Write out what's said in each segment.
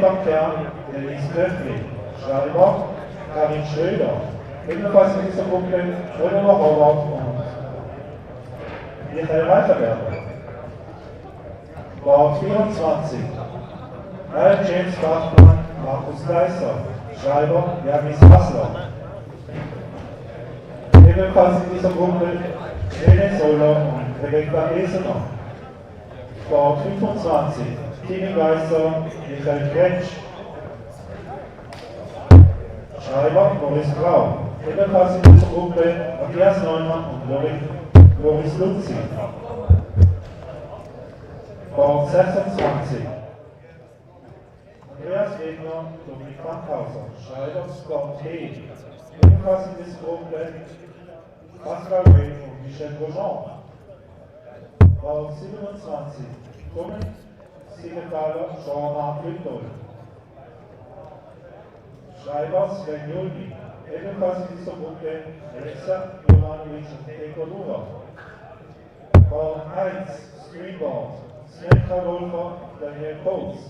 am Kern Dennis Köchli, Schreiber Karin Schröder, ebenfalls in dieser Gruppe Oliver Howard und Michael Reiterberger. Bord 24, Ryan James Bachmann, Markus Geiser, Schreiber Janis Hassler. Ebenfalls in dieser Gruppe René Soller und Rebecca Esener. Bord 25, Tini Geiser, Michael Kretsch. Schreiber Boris Grau. Ebenfalls in dieser Gruppe Matthias Neumann und Loris Lutzi. Bord 26. Andreas Wegner, Dominik Fankhauser, Schreiber Scott Hay. Ebenfalls in dieser Gruppe Pascal Ray und Michel Grosjean. Bord 27. Dominik Siegenthaler, Jean-Marc Lütol. Schreiber Sven Julbi. Ebenfalls in dieser Gruppe Alexa Jovanovic und Eko Lura. Bord 1. Screenboard. Sven Kredalfa, Daniel Coates.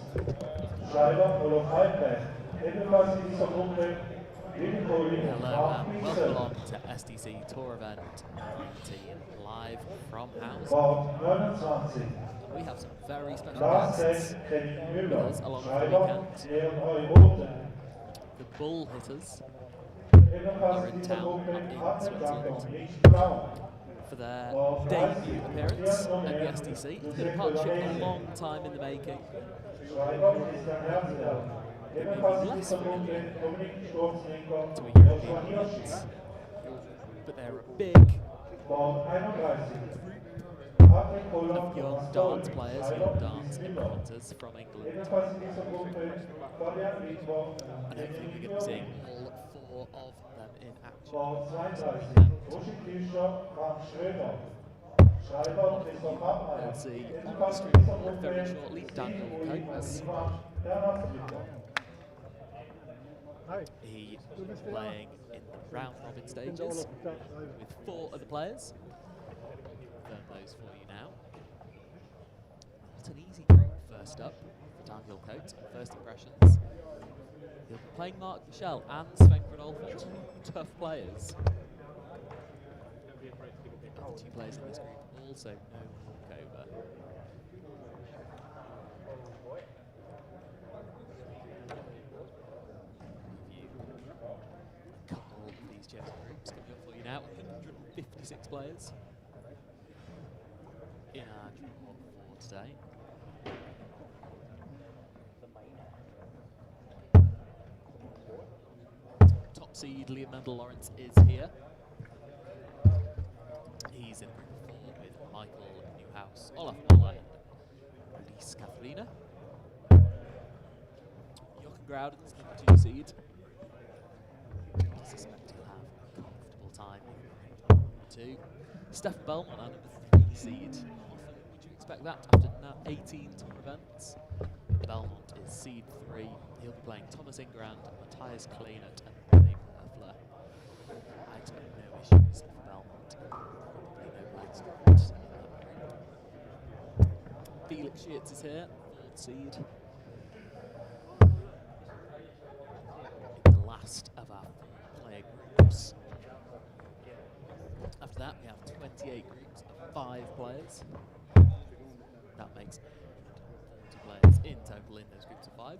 Schreiber Olof Heidreich. Ebenfalls in dieser Gruppe Willi Collie und Mark Wiesel. Welcome along to SDC Tour Event 19 live from Hausen. Bord 29. We have some very special Lars guests Hess, Kevin with Müller. us along the Schreiber weekend. Leon Heuroten. The Bull Hitters Ebenfalls in dieser town Gruppe in Arne Jakob Switzerland. und Rich Braun. for their debut appearance at the SDC. It's been a partnership a long time in the making. Less familiar to a European audience, but they're a big group of young darts players, young darts implementers from England. And hopefully we're going to be seeing all four of them in action. We'll see on the street very shortly Daniel Coates. He is playing in the round robin stages with four other players. Confirm those for you now. Not an easy group first up for Daniel Coates. First impressions. He'll be playing Bishelle and Sven Kredalfa, two tough players. The two players in this group also no walkover. A couple of these jersey groups coming up for you now. 156 players in our draw for today. Top seed Liam Mendel Lawrence is here. He's in group 4 with Michael Newhouse, Olaf Muller, and Lise Katharina. Jochen Groudens, number 2 seed. I suspect he'll have a comfortable time in group 2. Stefan Belmont, our number 3 seed. Often would you expect that after now 18 tour events? Belmont is seed 3. He'll be playing Thomas Ingrand, Matthias Kleinert, and Dave Loeffler. I expect no issues for Belmont. Probably no legs dropped in that group. Felix Schiertz is here, 4th seed. In the last of our 4-player groups. After that, we have 28 groups of 5 players. That makes 40 players in total in those groups of 5.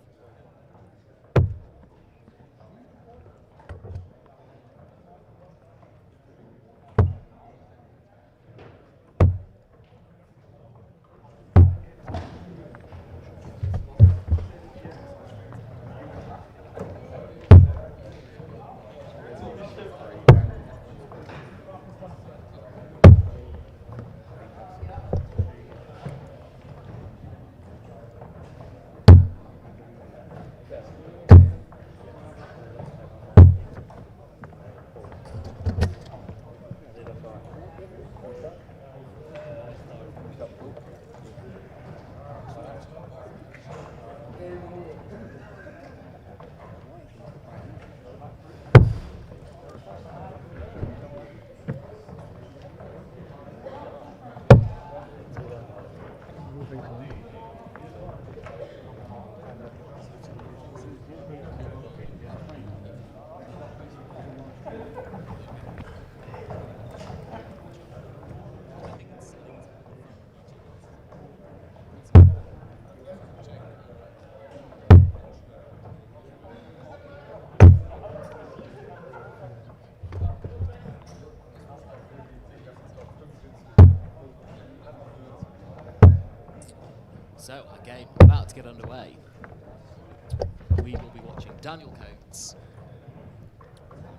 we will be watching Daniel Coates,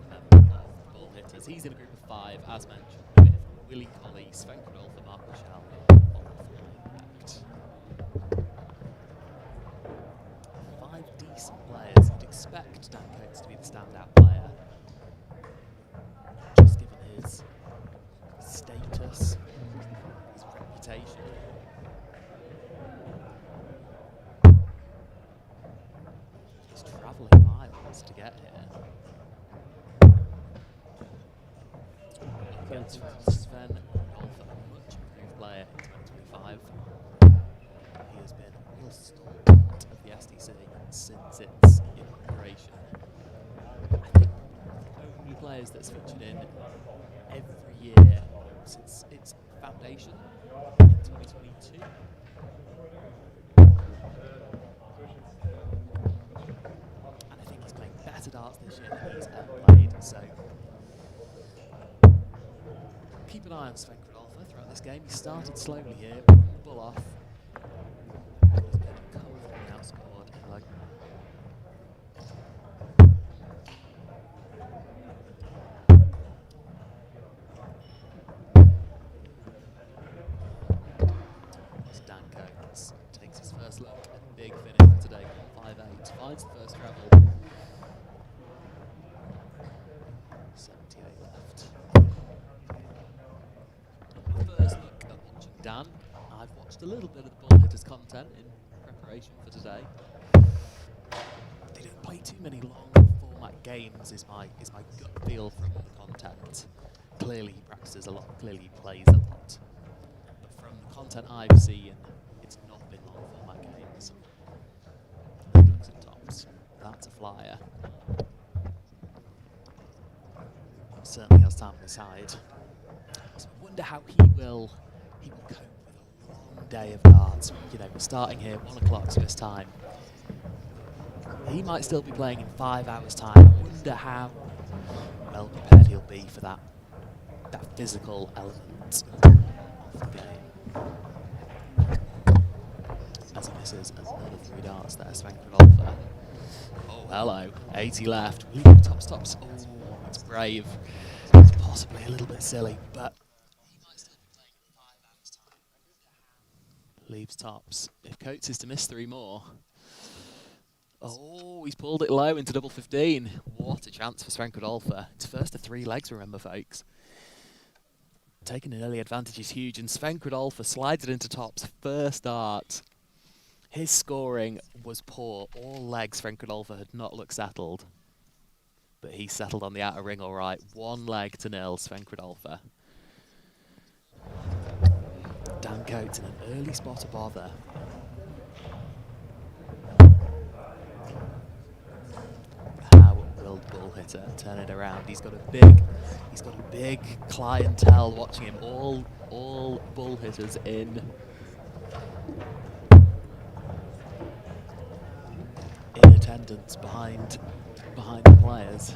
member of the Bull Hitters. He's in a group of 5, as mentioned, with Willie Collie, Sven Kredalfa, Mark Bishelle on the act. 5 decent players. You'd expect Dan Coates to be the standout player, just given his status, his reputation. He's travelling miles to get here. Against Sven Kredalfa, a much improved player in 2025. He has been a real stalwart of the SDC since its inauguration. I think the only players that's featured in every year since its foundation in 2022. And I think he's playing better darts this year than he's ever played, so keep an eye on Sven Kredalfa throughout this game. He started slowly here, won the ball off. He's been comfortably outscored in leg. As Dan Coates takes his first look at the big finish for today, 5-8, finds the first treble. 78 left. First look at watching Dan. I've watched a little bit of the Bull Hitters content in preparation for today. They don't play too many long format games, is my gut feel from the content. Clearly he practices a lot, clearly he plays a lot. But from the content I've seen, it's not been long format games. He looks at tops. That's a flyer. Certainly has time on his side. So I wonder how he will cope with a long day of darts. You know, we're starting here 1 o'clock Swiss time. He might still be playing in 5 hours' time. I wonder how well prepared he'll be for that physical element of the game. As he misses another 3 darts there, Sven Kredalfa. Oh, hello. 80 left. Will he go tops? Oh, it's brave. It's possibly a little bit silly, but he might still be playing in 5 hours' time. Leaves tops. If Coates is to miss 3 more. Oh, he's pulled it low into double 15. What a chance for Sven Kredalfa. It's first of 3 legs, remember, folks. Taking an early advantage is huge, and Sven Kredalfa slides it into tops. First dart. His scoring was poor. All legs, Sven Kredalfa had not looked settled. But he settled on the outer ring all right. 1 leg to 0, Sven Kredalfa. Dan Coates in an early spot of bother. How will the Bull Hitter turn it around? He's got a big clientele watching him. All Bull Hitters in attendance behind the players.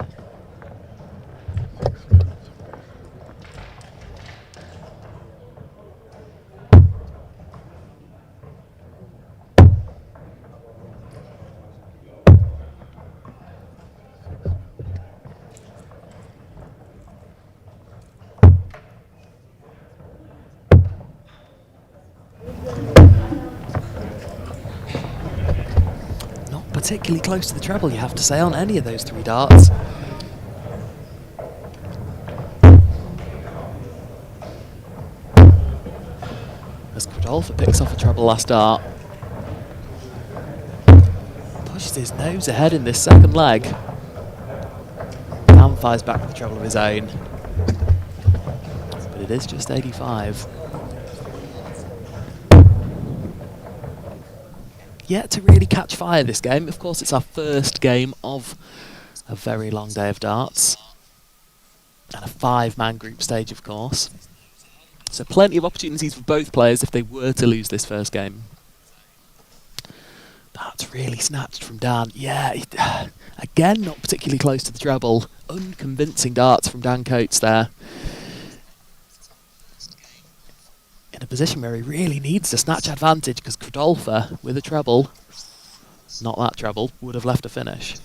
Not particularly close to the treble, you have to say, on any of those 3 darts. As Kredalfa picks off a treble last dart. Pushes his nose ahead in this second leg. Dan fires back with a treble of his own. But it is just 85. Yet to really catch fire this game. Of course, it's our first game of a very long day of darts. And a 5-man group stage, of course. So plenty of opportunities for both players if they were to lose this first game. That's really snatched from Dan. Yeah, again, not particularly close to the treble. Unconvincing darts from Dan Coates there. In a position where he really needs to snatch advantage, because Kredalfa, with a treble, Not that treble, would have left a finish.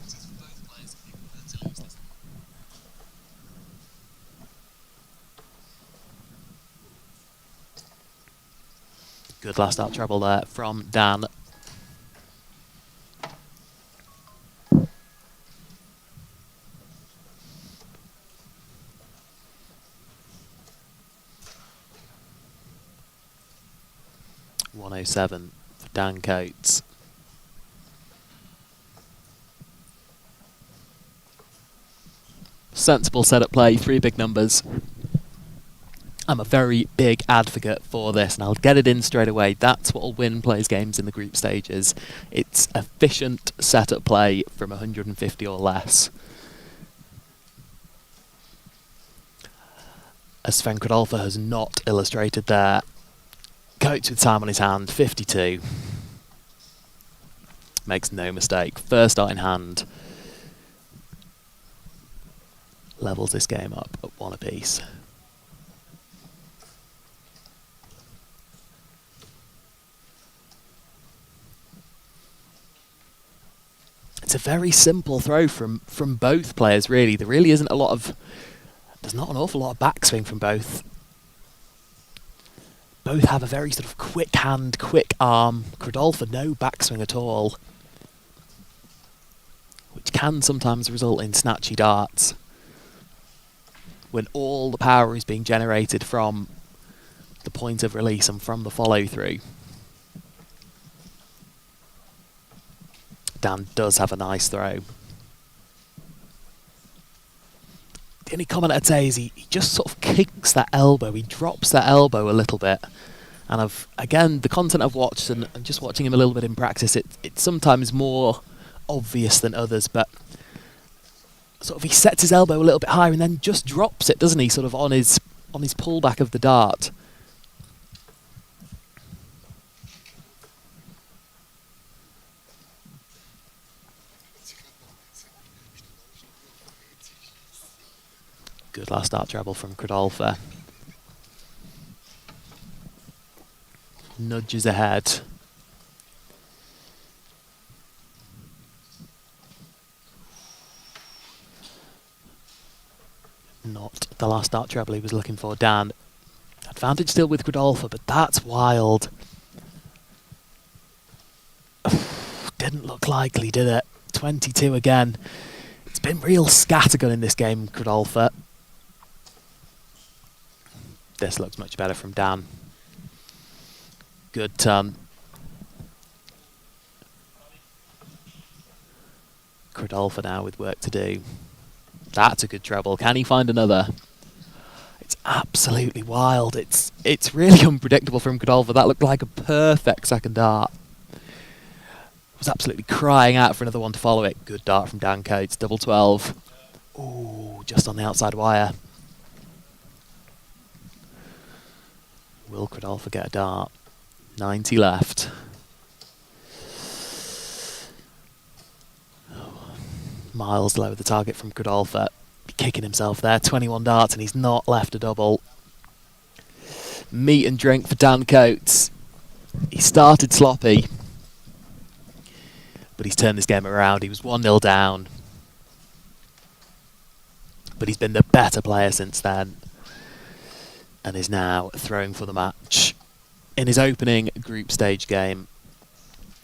Good last out treble there from Dan. $107 for Dan Coates. Sensible setup play, 3 big numbers. I'm a very big advocate for this, and I'll get it in straight away. That's what will win players games in the group stages. It's efficient setup play from 150 or less. As Sven Kredalfa has not illustrated there. Coates with time on his hand, 52. Makes no mistake. First dart in hand. Levels this game up at 1 apiece. It's a very simple throw from both players, really. There really isn't a lot of... There's not an awful lot of backswing from both. Both have a very sort of quick hand, quick arm. Kredalfa, no backswing at all. Which can sometimes result in snatchy darts. When all the power is being generated from the point of release and from the follow-through. Dan does have a nice throw. The only comment I'd say is he just sort of kicks that elbow, he drops that elbow a little bit. And again, the content I've watched and just watching him a little bit in practice, it's sometimes more obvious than others, but sort of he sets his elbow a little bit higher and then just drops it, doesn't he, sort of on his pullback of the dart. Good last dart treble from Kredalfa. Nudges ahead. Not the last dart treble he was looking for, Dan. Advantage still with Kredalfa, but that's wild. Didn't look likely, did it? 22 again. It's been real scattergun in this game, Kredalfa. This looks much better from Dan. Good turn. Kredalfa now with work to do. That's a good treble. Can he find another? It's absolutely wild. It's really unpredictable from Kredalfa. That looked like a perfect second dart. Was absolutely crying out for another one to follow it. Good dart from Dan Coates. Double 12. Ooh, just on the outside wire. Will Kredalfa get a dart? 90 left. Oh, miles lower the target from Kredalfa. Kicking himself there. 21 darts and he's not left a double. Meat and drink for Dan Coates. He started sloppy, but he's turned this game around. He was 1-0 down, but he's been the better player since then and is now throwing for the match in his opening group stage game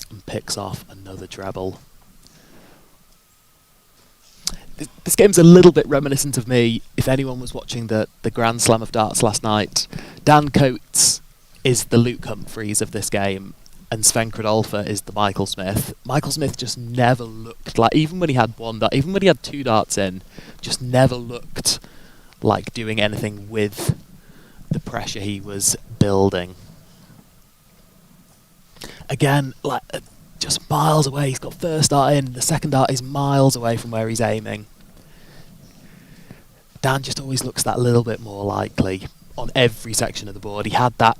and picks off another treble. This game's a little bit reminiscent of me. If anyone was watching the Grand Slam of darts last night, Dan Coates is the Luke Humphreys of this game, and Sven Kredalfa is the Michael Smith. Michael Smith just never looked like, even when he had one dart, even when he had 2 darts in, just never looked like doing anything with the pressure he was building. Again, like just miles away. He's got first dart in, the second dart is miles away from where he's aiming. Dan just always looks that little bit more likely on every section of the board. He had that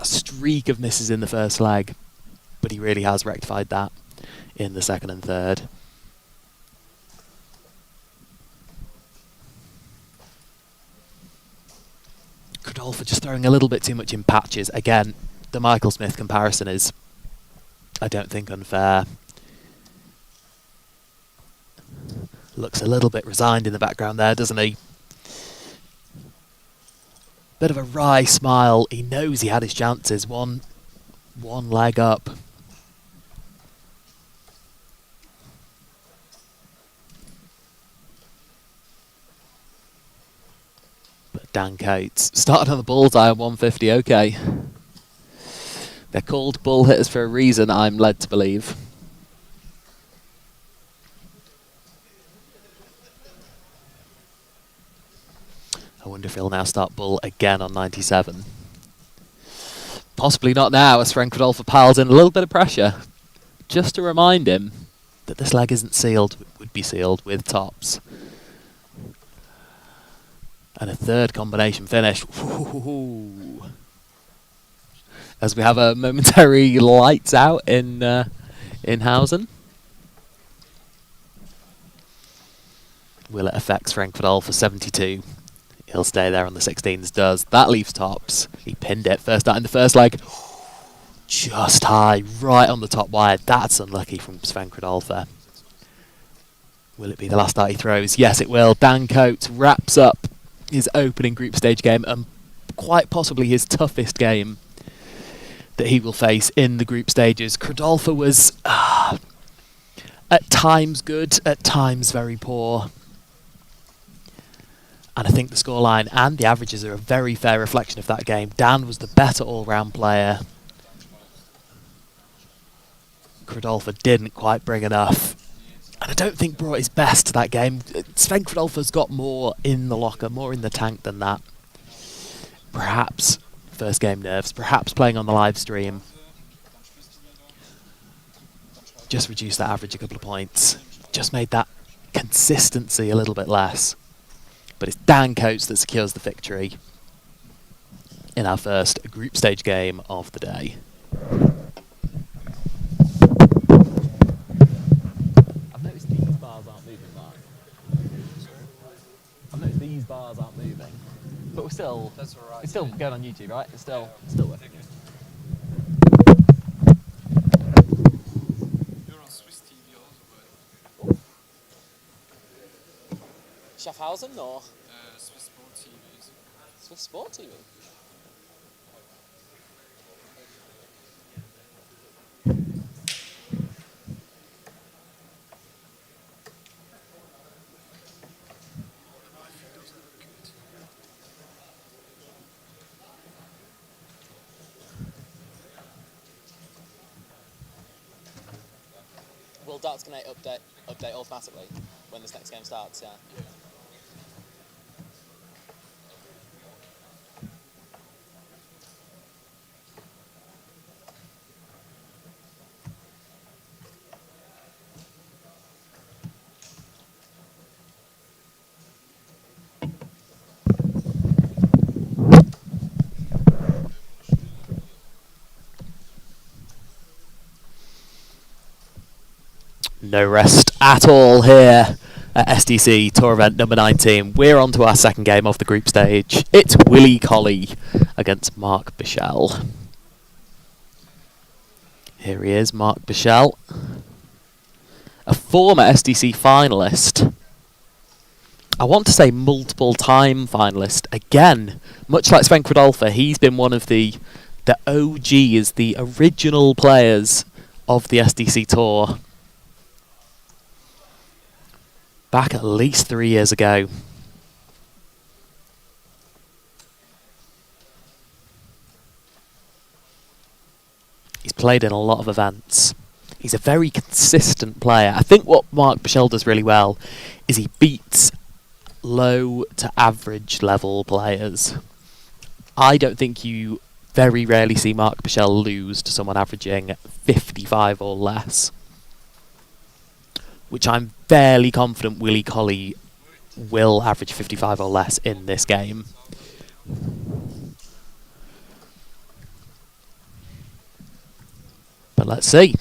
streak of misses in the first leg, but he really has rectified that in the second and third. Kredalfa just throwing a little bit too much in patches. Again, the Michael Smith comparison is I don't think unfair. Looks a little bit resigned in the background there, doesn't he? Bit of a wry smile. He knows he had his chances. One leg up. But Dan Coates started on the bullseye on 150. Okay. They're called bull hitters for a reason, I'm led to believe. I wonder if he'll now start bull again on 97. Possibly not now, as Kredalfa piles in a little bit of pressure. Just to remind him that this leg isn't sealed, would be sealed with tops. And a third combination finish. Ooh. As we have a momentary lights out in Hausen. Will it affect Kredalfa 72? He'll stay there on the 16s, does. That leaves tops. He pinned it first out in the first leg. Just high, right on the top wire. That's unlucky from Sven Kredalfa. Will it be the last dart he throws? Yes, it will. Dan Coates wraps up his opening group stage game, and quite possibly his toughest game that he will face in the group stages. Kredalfa was at times good, at times very poor. And I think the scoreline and the averages are a very fair reflection of that game. Dan was the better all-round player. Kredalfa didn't quite bring enough. And I don't think brought his best to that game. Sven Kredalfa's got more in the locker, more in the tank than that. Perhaps first game nerves, perhaps playing on the live stream. Just reduced that average a couple of points. Just made that consistency a little bit less. But it's Dan Coates that secures the victory in our first group stage game of the day. I've noticed these bars aren't moving, Mark. I've noticed these bars aren't moving. But we're still, that's all right, it's still going on YouTube, right? It's still working. You're on Swiss TV also, right? Schaffhausen or? Swiss Sport TV. Swiss Sport TV? Will Darts Connect update automatically when this next game starts? Yeah. No rest at all here at SDC Tour Event number 19. We're on to our second game of the group stage. It's Collie against Mark Bishelle. Here he is, Mark Bishelle. A former SDC finalist. I want to say multiple time finalist. Again, much like Sven Kredalfa, he's been one of the OGs, the original players of the SDC Tour. Back at least 3 years ago. He's played in a lot of events. He's a very consistent player. I think what Mark Bishelle does really well is he beats low to average level players. I don't think you very rarely see Mark Bishelle lose to someone averaging 55 or less, which I'm fairly confident Collie will average 55 or less in this game. But let's see.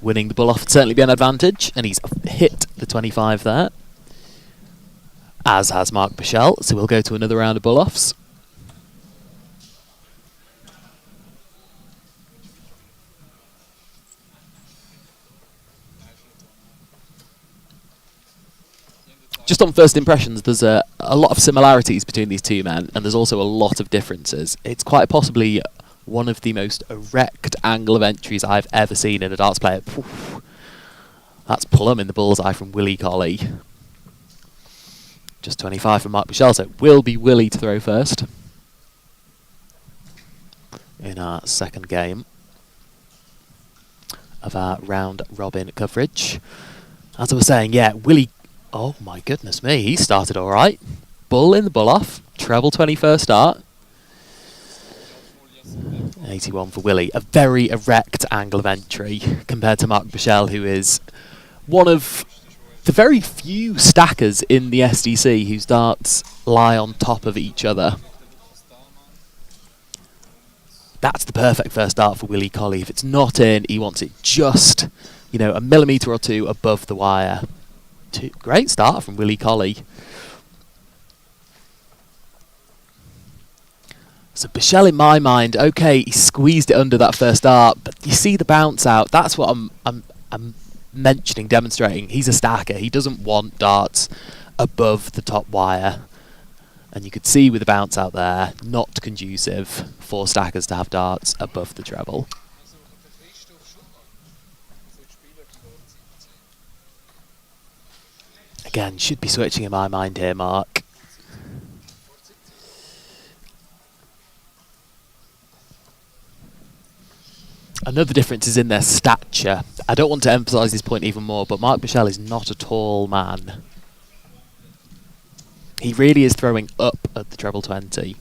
Winning the bull off would certainly be an advantage, and he's hit the 25 there, as has Mark Bishelle, so we'll go to another round of bull offs. just on first impressions, there's a lot of similarities between these two men, and there's also a lot of differences. It's quite possibly one of the most erect angle of entries I've ever seen in a darts player. Poof. That's plumb in the bullseye from Willie Collie. Just 25 from Mark Bishelle, so it will be Willie to throw first in our second game of our round robin coverage. As I was saying, yeah, Willie, oh my goodness me, he started alright. Bull in the bull off, treble 21st start. 81 for Willie. A very erect angle of entry compared to Mark Bishelle, who is one of the very few stackers in the SDC whose darts lie on top of each other. That's the perfect first dart for Willie Collie. If it's not in, he wants it just, you know, a millimetre or two above the wire. Great start from Willie Collie. So Bishelle, in my mind, okay, he squeezed it under that first dart, but you see the bounce out. That's what I'm mentioning, demonstrating. He's a stacker. He doesn't want darts above the top wire. And you could see with the bounce out there, not conducive for stackers to have darts above the treble. Again, should be switching in my mind here, Mark. Another difference is in their stature. I don't want to emphasise this point even more, but Mark Bishelle is not a tall man. He really is throwing up at the treble 20.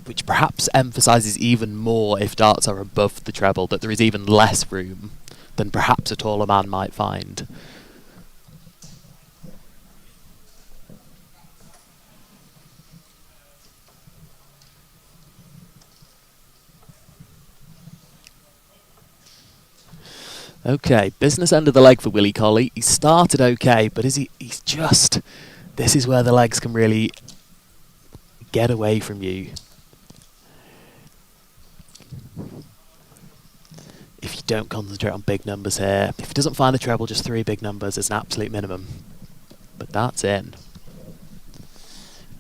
Which perhaps emphasises even more, if darts are above the treble, that there is even less room than perhaps a taller man might find. Okay, business end of the leg for Willie Collie. He started okay, but he's just... This is where the legs can really get away from you. If you don't concentrate on big numbers here. If he doesn't find the treble, just 3 big numbers is an absolute minimum. But that's in.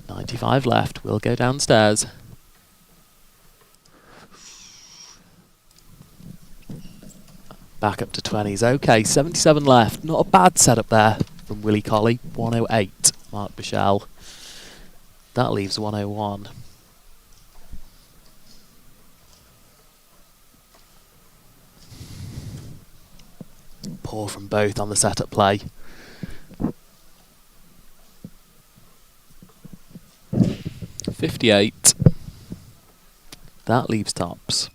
95 left. We'll go downstairs. Back up to 20s. Okay, 77 left. Not a bad setup there from Willie Collie. 108, Mark Bishelle. That leaves 101. Poor from both on the setup play. .58. That leaves tops.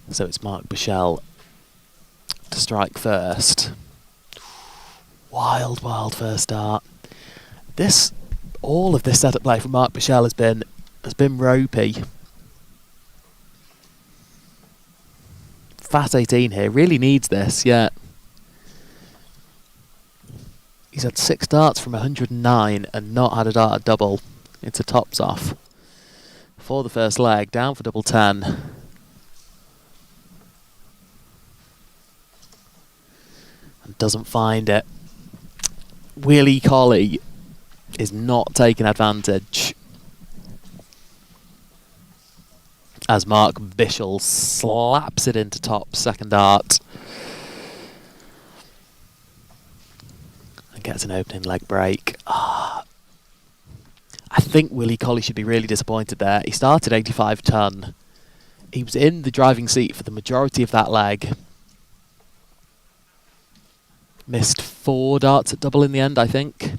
So it's Mark Bishelle to strike first. Wild, wild first start. All of this setup play from Mark Bishelle has been ropey. Fat 18 here, really needs this, yeah. He's had 6 darts from 109 and not had a dart at double. It's a tops off. For the first leg, down for double 10. And doesn't find it. Willie Collie is not taking advantage. As Mark Bishelle slaps it into top, second dart. And gets an opening leg break. I think Willie Collie should be really disappointed there. He started 85 ton. He was in the driving seat for the majority of that leg. Missed 4 darts at double in the end, I think.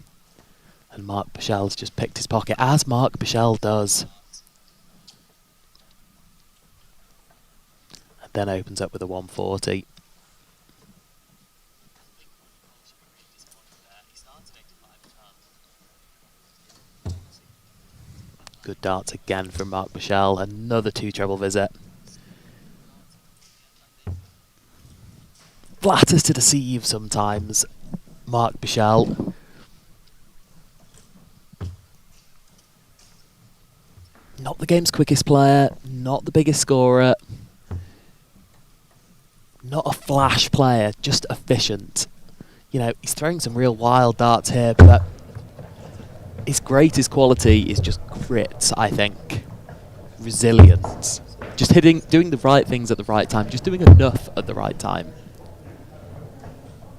And Mark Bishelle's just picked his pocket, as Mark Bishelle does. And then opens up with a 140. Good darts again from Mark Bishelle. Another 2 treble visit. Flatters to deceive sometimes, Mark Bishelle. Not the game's quickest player, not the biggest scorer. flash player, just efficient. You know, he's throwing some real wild darts here, but his greatest quality is just grit, I think. Resilience. Just doing the right things at the right time, just doing enough at the right time.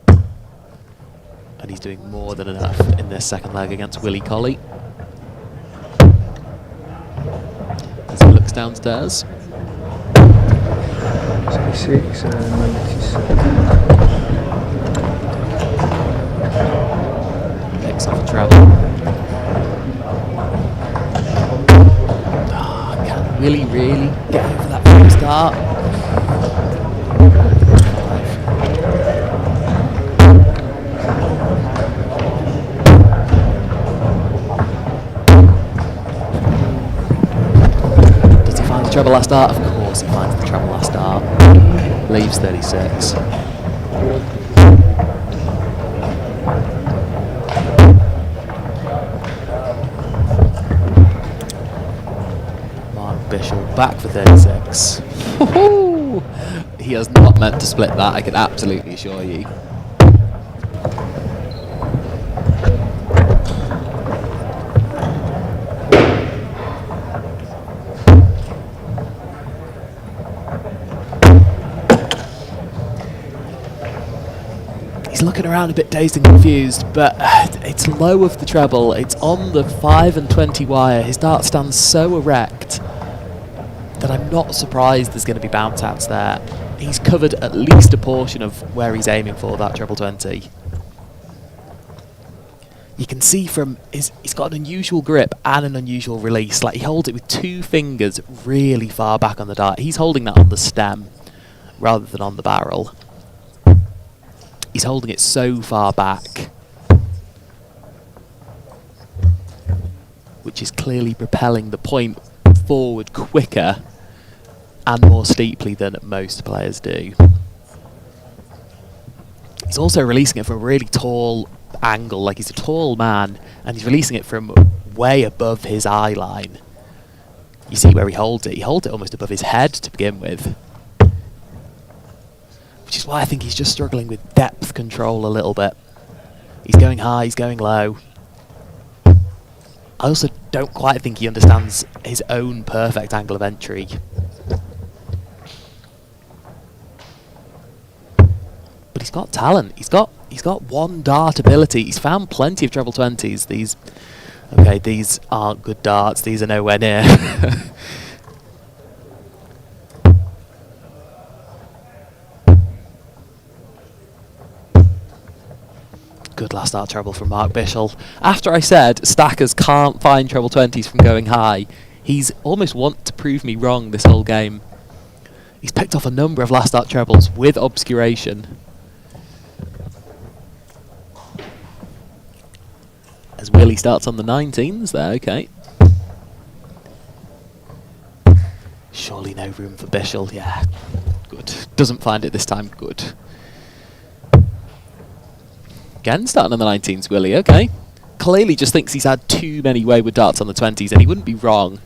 And he's doing more than enough in this second leg against Willie Collie. As he looks downstairs. 66 and 97. Picks off a treble. Can Willie really get over that first start? Does he find the treble last start? Of course he finds the treble last start. Leaves 36. Bishelle back for 36. He has not meant to split that, I can absolutely assure you. He's looking around a bit dazed and confused, but it's low of the treble, it's on the 5 and 20 wire. His dart stands so erect that I'm not surprised there's going to be bounce outs there. He's covered at least a portion of where he's aiming for, that treble 20. You can see from he's got an unusual grip and an unusual release. Like, he holds it with 2 fingers really far back on the dart. He's holding that on the stem rather than on the barrel. He's holding it so far back, which is clearly propelling the point forward quicker and more steeply than most players do. He's also releasing it from a really tall angle, like he's a tall man, and he's releasing it from way above his eye line. You see where he holds it almost above his head to begin with. Which is why I think he's just struggling with depth control a little bit. He's going high, he's going low. I also don't quite think he understands his own perfect angle of entry. But he's got talent. He's got one dart ability. He's found plenty of treble 20s. These aren't good darts. These are nowhere near. Good last start treble from Mark Bishelle. After I said stackers can't find treble 20s from going high, he's almost want to prove me wrong this whole game. He's picked off a number of last start trebles with obscuration. As Willie starts on the 19s there, okay. Surely no room for Bishelle, yeah. Good. Doesn't find it this time, good. Again, starting on the 19s, Willie, okay. Clearly just thinks he's had too many wayward darts on the 20s, and he wouldn't be wrong.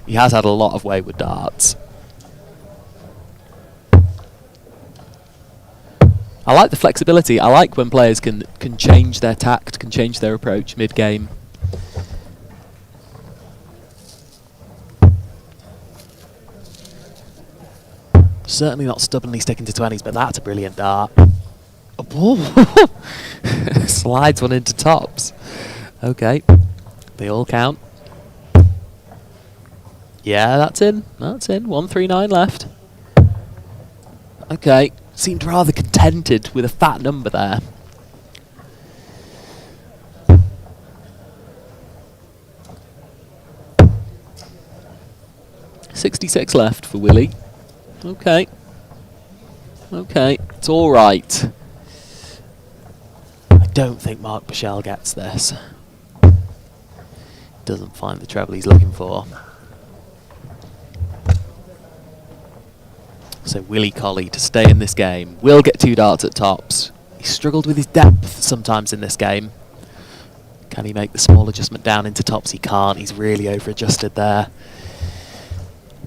He has had a lot of wayward darts. I like the flexibility. I like when players can change their tact, can change their approach mid-game. Certainly not stubbornly sticking to 20s, but that's a brilliant dart. Oh, slides one into tops. Okay, they all count. Yeah, that's in. That's in. 139 left. Okay, seemed rather contented with a fat number there. .66 left for Willie. Okay. Okay, it's all right. I don't think Mark Bishelle gets this. Doesn't find the treble he's looking for. So Willie Collie to stay in this game. Will get 2 darts at tops. He struggled with his depth sometimes in this game. Can he make the small adjustment down into tops? He can't. He's really over adjusted there.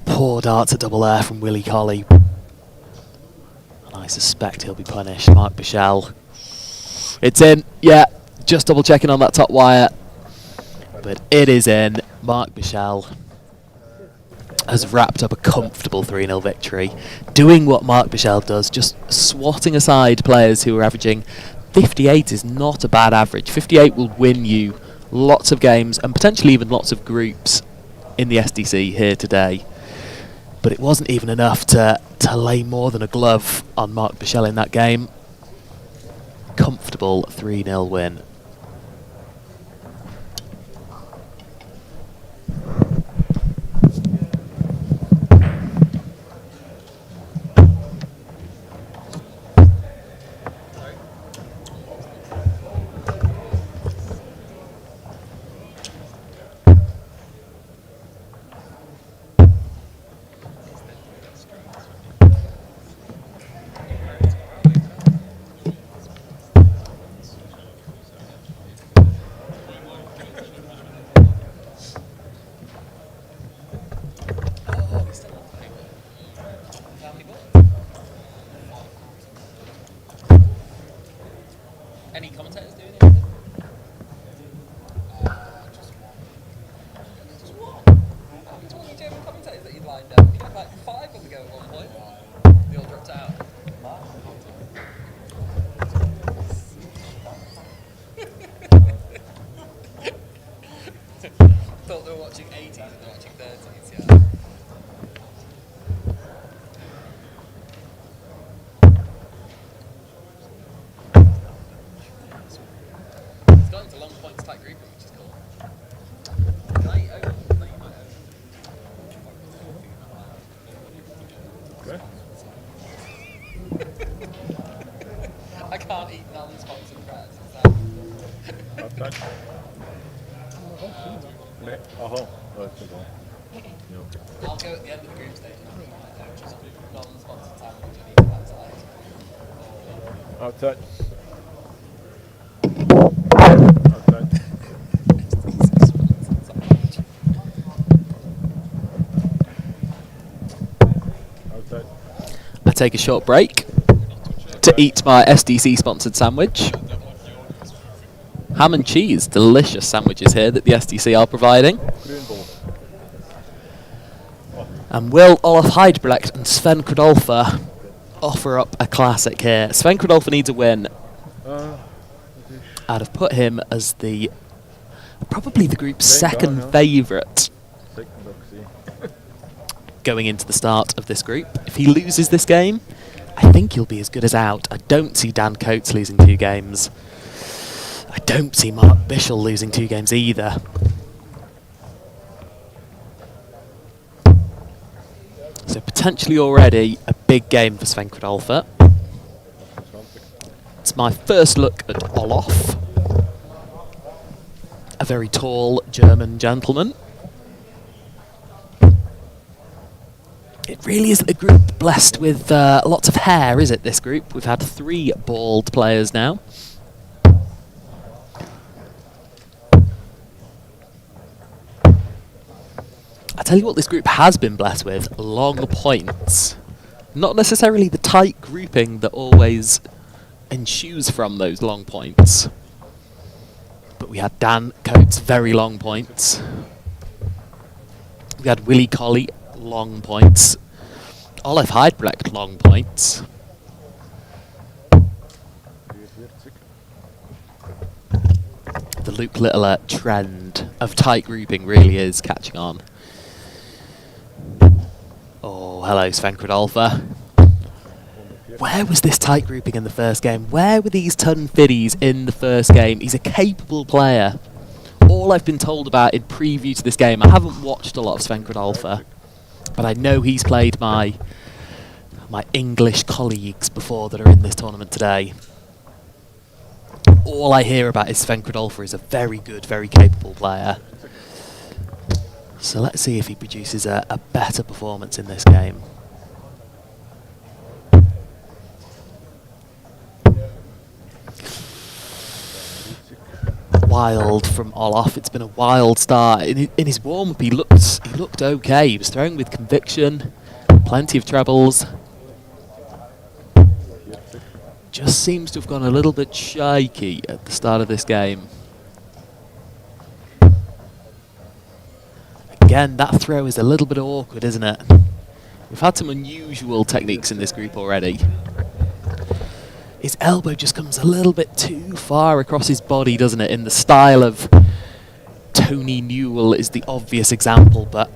Poor darts at double air from Willie Collie. And I I suspect he'll be punished. Mark Bishelle. It's in. Yeah, just double checking on that top wire. But it is in. Mark Bishelle has wrapped up a comfortable 3-0 victory. Doing what Mark Bishelle does, just swatting aside players who are averaging 58 is not a bad average. 58 will win you lots of games and potentially even lots of groups in the SDC here today. But it wasn't even enough to lay more than a glove on Mark Bishelle in that game. Comfortable 3-0 win. Any commentators doing anything? Just one. Just one? How many 20 German commentators that you'd lined up? You had like 5 on the go at one point. They all dropped out. Thought they were watching 80s and they're watching 30s, yeah. It's gone into long points type grouping, which is cool. Can I eat over? Can I eat my own? I can't eat non-sponsored press. I'll go at the end of the group stage and I'll eat my own just non-sponsored sandwich and eat that side. Outside. Outside. I take a short break to eat my SDC sponsored sandwich. Ham and cheese, delicious sandwiches here that the SDC are providing. And will Olaf Hiderech and Sven Kredalfa offer up a classic here? Sven Kredalfa needs a win. I'd have put him as probably the group's second favourite going into the start of this group. If he loses this game, I think he'll be as good as out. I don't see Dan Coates losing 2 games. I don't see Mark Bishelle losing 2 games either. So potentially already a big game for Sven Kredalfa. It's my first look at Olaf. A very tall German gentleman. It really isn't a group blessed with lots of hair, is it, this group? We've had 3 bald players now. I tell you what this group has been blessed with, long points. Not necessarily the tight grouping that always ensues from those long points. But we had Dan Coates, very long points. We had Willie Collie, long points. Olaf Hiderech, long points. The Luke Littler trend of tight grouping really is catching on. Oh, hello, Sven Kredalfa. Where was this tight grouping in the first game? Where were these ton fiddies in the first game? He's a capable player. All I've been told about in preview to this game, I haven't watched a lot of Sven Kredalfa, but I know he's played my English colleagues before that are in this tournament today. All I hear about is Sven Kredalfa is a very good, very capable player. So let's see if he produces a better performance in this game. Wild from Olaf. It's been a wild start. In his warm-up, he looked okay. He was throwing with conviction, plenty of trebles. just seems to have gone a little bit shaky at the start of this game. Again, that throw is a little bit awkward, isn't it? We've had some unusual techniques in this group already. His elbow just comes a little bit too far across his body, doesn't it? In the style of Tony Newell is the obvious example, but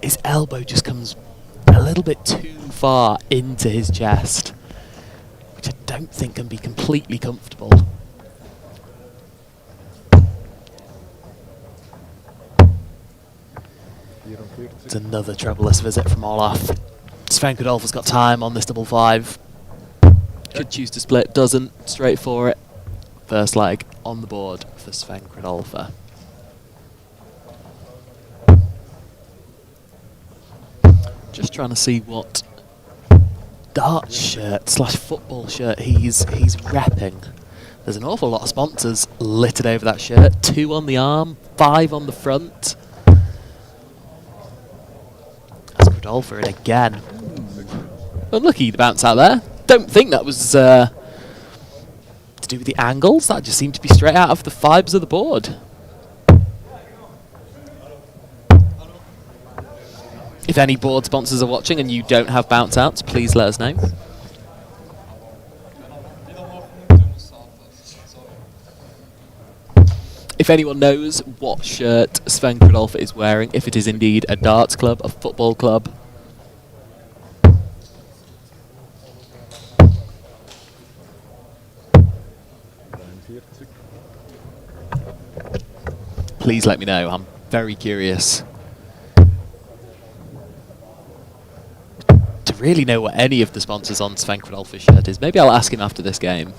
his elbow just comes a little bit too far into his chest, which I don't think can be completely comfortable. It's another troubleless visit from Olaf. Sven Kredalfa's got time on this double five. Could choose to split, doesn't. Straight for it. First leg on the board for Sven Kredalfa. Just trying to see what dart shirt / football shirt he's repping. There's an awful lot of sponsors littered over that shirt. 2 on the arm, 5 on the front. That's Kredalfa in again. Unlucky the bounce out there. Don't think that was to do with the angles. That just seemed to be straight out of the fibres of the board. If any board sponsors are watching and you don't have bounce outs, please let us know. If anyone knows what shirt Sven Kredalfa is wearing, if it is indeed a darts club, a football club, please let me know. I'm very curious to really know what any of the sponsors on Sven Kredalfa's shirt is. Maybe I'll ask him after this game.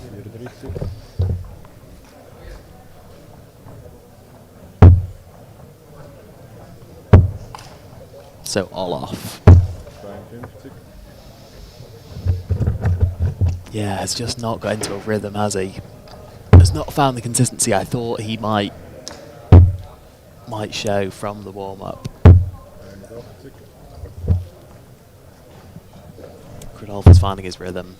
So Olaf. Yeah, has just not got into a rhythm, has he? Has not found the consistency I thought he might show from the warm-up. Kredalfa's finding his rhythm.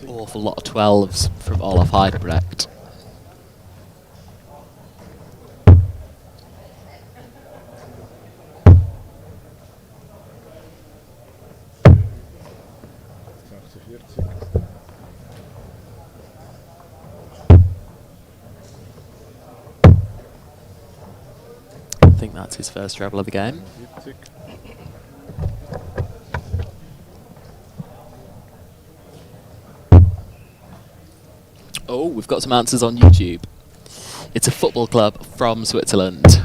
Awful lot of 12s from Olaf Hiderech. I think that's his first treble of the game. Oh, we've got some answers on YouTube. It's a football club from Switzerland.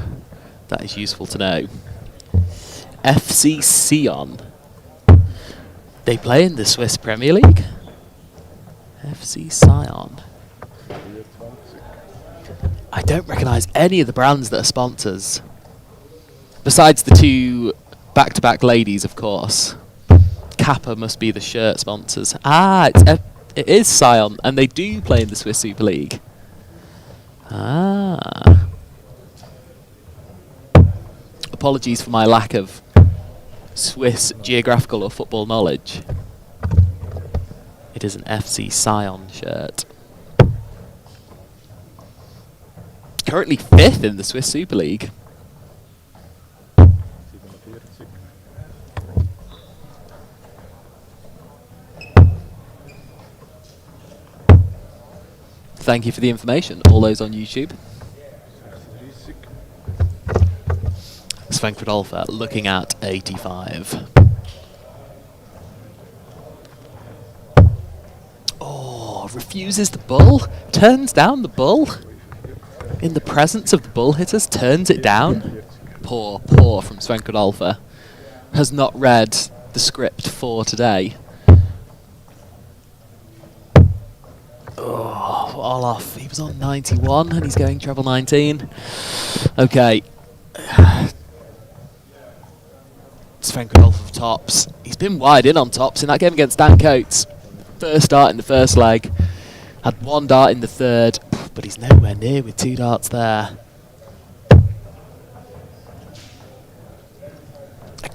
That is useful to know. FC Sion. They play in the Swiss Premier League? FC Sion. I don't recognise any of the brands that are sponsors. Besides the 2 back-to-back ladies, of course. Kappa must be the shirt sponsors. Ah, it is Sion, and they do play in the Swiss Super League. Ah. Apologies for my lack of Swiss geographical or football knowledge. It is an FC Sion shirt. Currently 5th in the Swiss Super League. Thank you for the information, all those on YouTube. Sven Kredalfa looking at 85. Oh, refuses the bull, turns down the bull. In the presence of the bull hitters, turns it down. Poor from Sven Kredalfa. Has not read the script for today. Oh, Olaf, he was on 91 and he's going treble 19. Okay. Sven Kredalfa tops. He's been wide in on tops in that game against Dan Coates. First dart in the first leg. Had 1 dart in the third, but he's nowhere near with 2 darts there.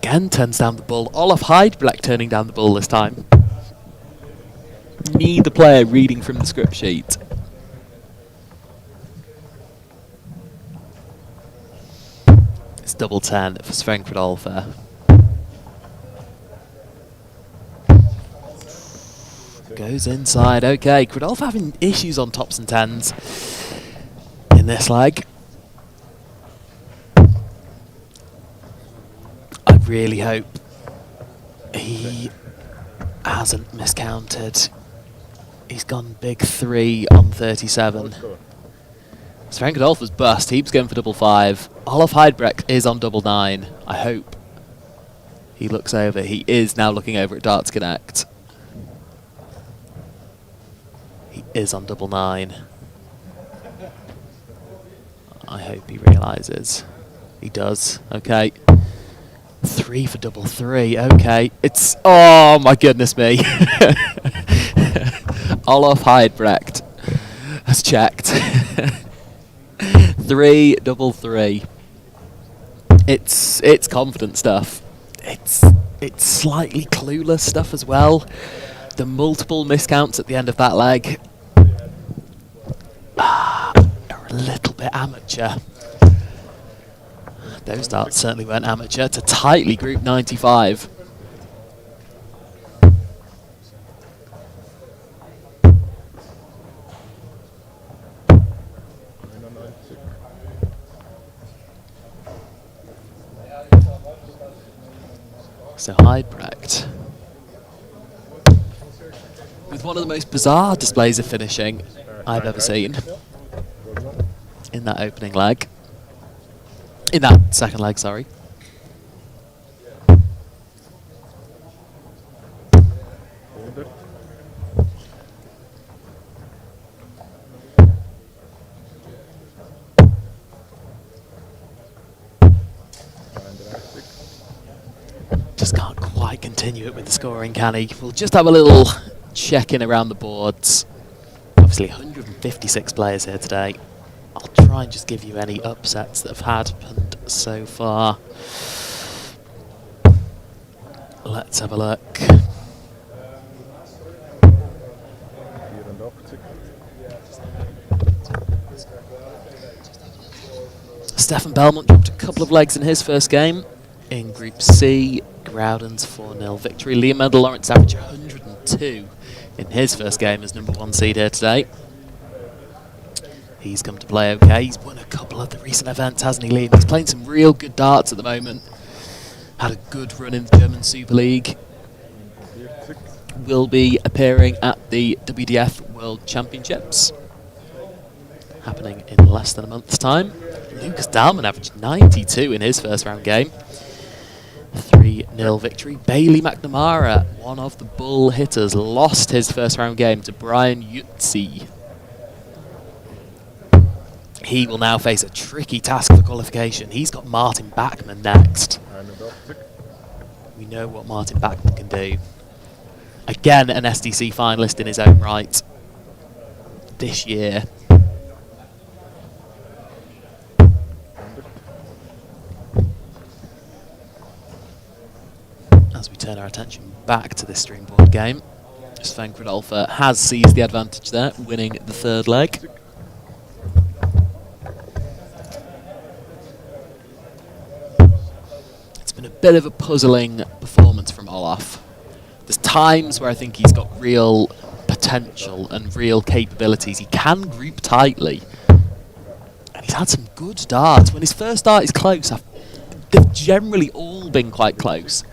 again turns down the ball. Olaf Hiderech turning down the ball this time. Neither player reading from the script sheet. It's double 10 for Sven Kredalfa. Goes inside. Okay, Kredalfa having issues on tops and tens in this leg. I really hope he hasn't miscounted. He's gone big 3 on 37. Sven Kredalfa's bust. He's going for double 5. Olaf Hiderech is on double 9. I hope he looks over. He is now looking over at Darts Connect. He is on double 9. I hope he realises. He does. Okay. 3 for double 3. Okay. It's... Oh, my goodness me. Olaf Hiderech has checked. 3 double 3. It's confident stuff. It's slightly clueless stuff as well. The multiple miscounts at the end of that leg are a little bit amateur. Those darts certainly weren't amateur. It's a tightly grouped 95. So Hiderech, with one of the most bizarre displays of finishing I've ever seen in that opening leg. In that second leg, sorry. Just can't quite continue it with the scoring, can he? We'll just have a little check-in around the boards. Obviously 156 players here today. I'll try and just give you any upsets that have happened so far. Let's have a look. Stefan Belmont dropped a couple of legs in his first game. In Group C, Groudon's 4-0 victory. Liam Mendel Lawrence averaged 102 in his first game as number 1 seed here today. He's come to play okay. He's won a couple of the recent events, hasn't he, Liam? He's playing some real good darts at the moment. Had a good run in the German Super League. Will be appearing at the WDF World Championships, happening in less than a month's time. Lucas Dahlman averaged 92 in his first round game. 3-0 victory. Bailey McNamara, one of the bull hitters, lost his first round game to Brian Yutzi. He will now face a tricky task for qualification. He's got Martin Bachmann next. We know what Martin Bachmann can do. Again, an SDC finalist in his own right this year. As we turn our attention back to this stream board game, Sven Kredalfa has seized the advantage there, winning the third leg. It's been a bit of a puzzling performance from Olaf. There's times where I think he's got real potential and real capabilities. He can group tightly, and he's had some good darts. When his first dart is close, they've generally all been quite close.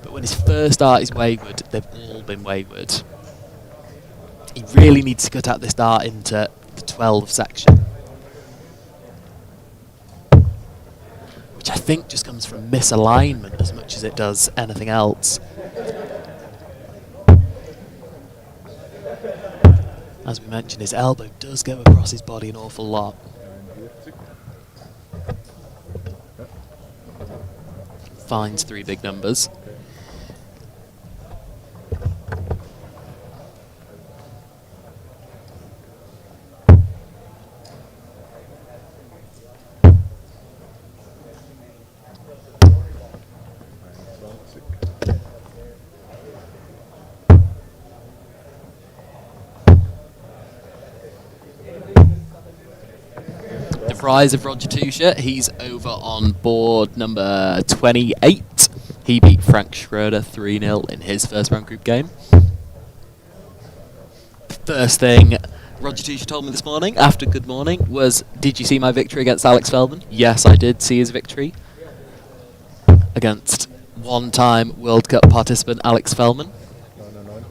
But when his first dart is wayward, they've all been wayward. He really needs to cut out this dart into the 12 section, which I think just comes from misalignment as much as it does anything else. As we mentioned, his elbow does go across his body an awful lot. Finds 3 big numbers. surprise of Roger Tuscher. He's over on board number 28. He beat Frank Schroeder 3-0 in his first round group game. First thing Roger Tuscher told me this morning, after good morning, was, did you see my victory against Alex Feldman? Yes, I did see his victory against one-time World Cup participant Alex Feldman. 99.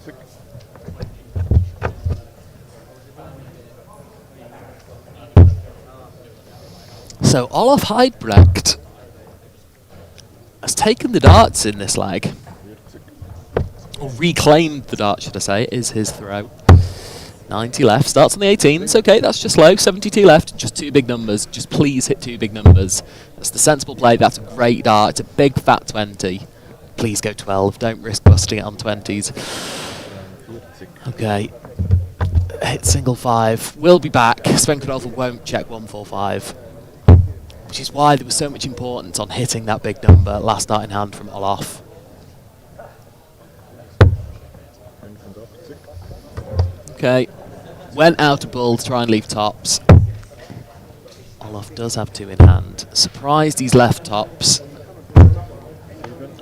So Olaf Hiderech has taken the darts in this leg, or reclaimed the dart, should I say, is his throw. 90 left, starts on the 18s, okay, that's just low, 72 left, just 2 big numbers, just please hit 2 big numbers. That's the sensible play, that's a great dart, it's a big fat 20. Please go 12, don't risk busting it on 20s. Okay, hit single 5, we'll be back, Sven Kredalfa won't check 145. Which is why there was so much importance on hitting that big number, last dart in hand from Olaf. Okay, went out of bull to try and leave tops. Olaf does have 2 in hand. Surprised he's left tops.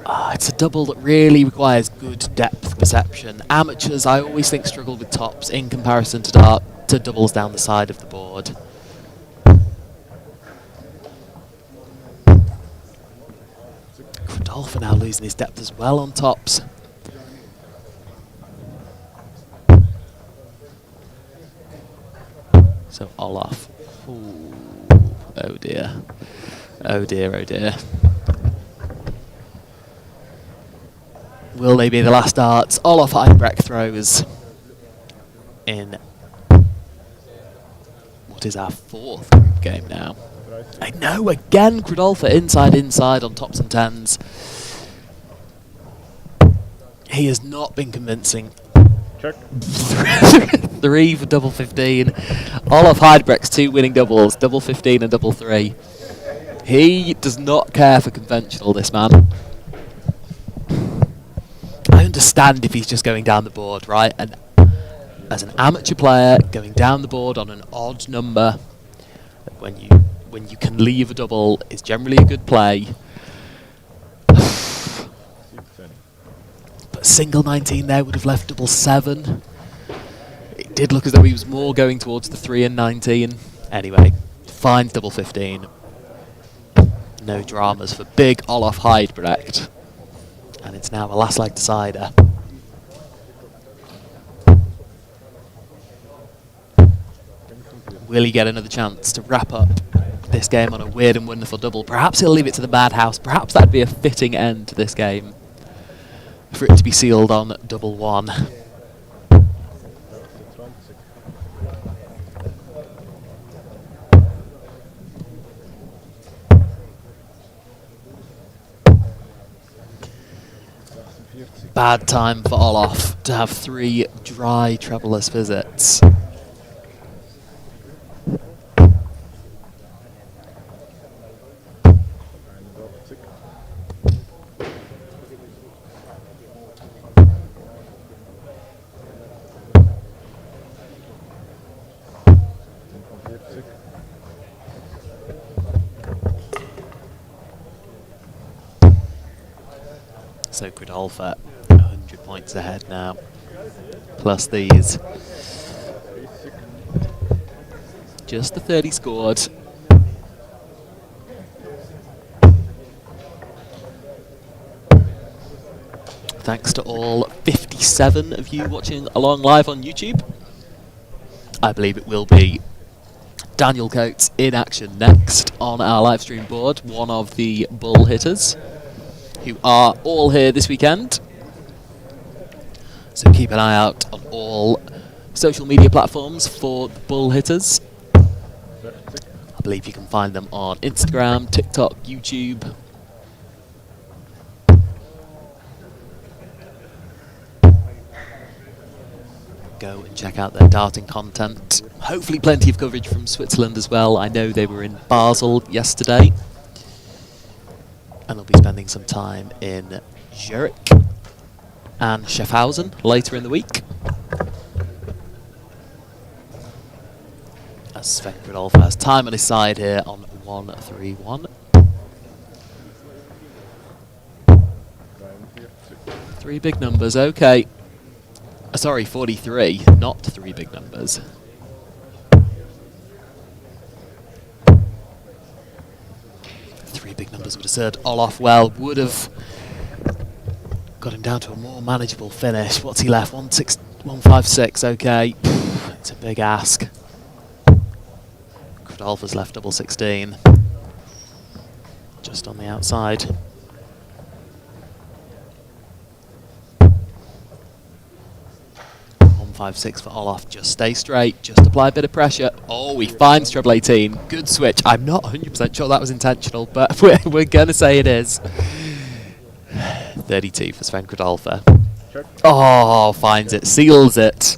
It's a double that really requires good depth perception. Amateurs, I always think, struggle with tops in comparison to doubles down the side of the board. Kredalfa now losing his depth as well on tops. So Olaf. Ooh. Oh dear. Oh dear, oh dear. Will they be the last darts? Olaf Hiderech throws in what is our 4th group game now. I know, again, Kredalfa inside on tops and 10s. He has not been convincing. Check. 3 for double 15. Olaf Hiderech's 2 winning doubles, double 15 and double 3. He does not care for conventional, this man. I understand if he's just going down the board, right? And as an amateur player, going down the board on an odd number, when you can leave a double, is generally a good play. But single 19 there would have left double 7. It did look as though he was more going towards the 3 and 19. Anyway, finds double 15. No dramas for big Olaf Hiderech. And it's now a last leg decider. Will he get another chance to wrap up this game on a weird and wonderful double? Perhaps he'll leave it to the madhouse. Perhaps that'd be a fitting end to this game, for it to be sealed on double 1. Bad time for Olaf to have 3 dry trebleless visits. So Kredalfa 100 points ahead now, plus these. Just the 30 scored. Thanks to all 57 of you watching along live on YouTube. I believe it will be Daniel Coates in action next on our live stream board, one of the bull hitters, who are all here this weekend. So keep an eye out on all social media platforms for the bull hitters. I believe you can find them on Instagram, TikTok, YouTube. Go and check out their darting content. Hopefully plenty of coverage from Switzerland as well. I know they were in Basel yesterday. And they'll be spending some time in Zurich and Hausen later in the week, Sven Kredalfa has time on his side here on 1-3-1. 3 big numbers, okay. Sorry, 43, not 3 big numbers. Three big numbers would have served Olaf well, would have got him down to a more manageable finish. What's he left? 156, okay. It's a big ask. Kredalfa's left double 16. Just on the outside. 156 for Olaf. Just stay straight. Just apply a bit of pressure. Oh, he finds treble 18. Good switch. I'm not 100% sure that was intentional, but we're going to say it is. 32 for Sven Kredalfa. Oh, finds it. Seals it.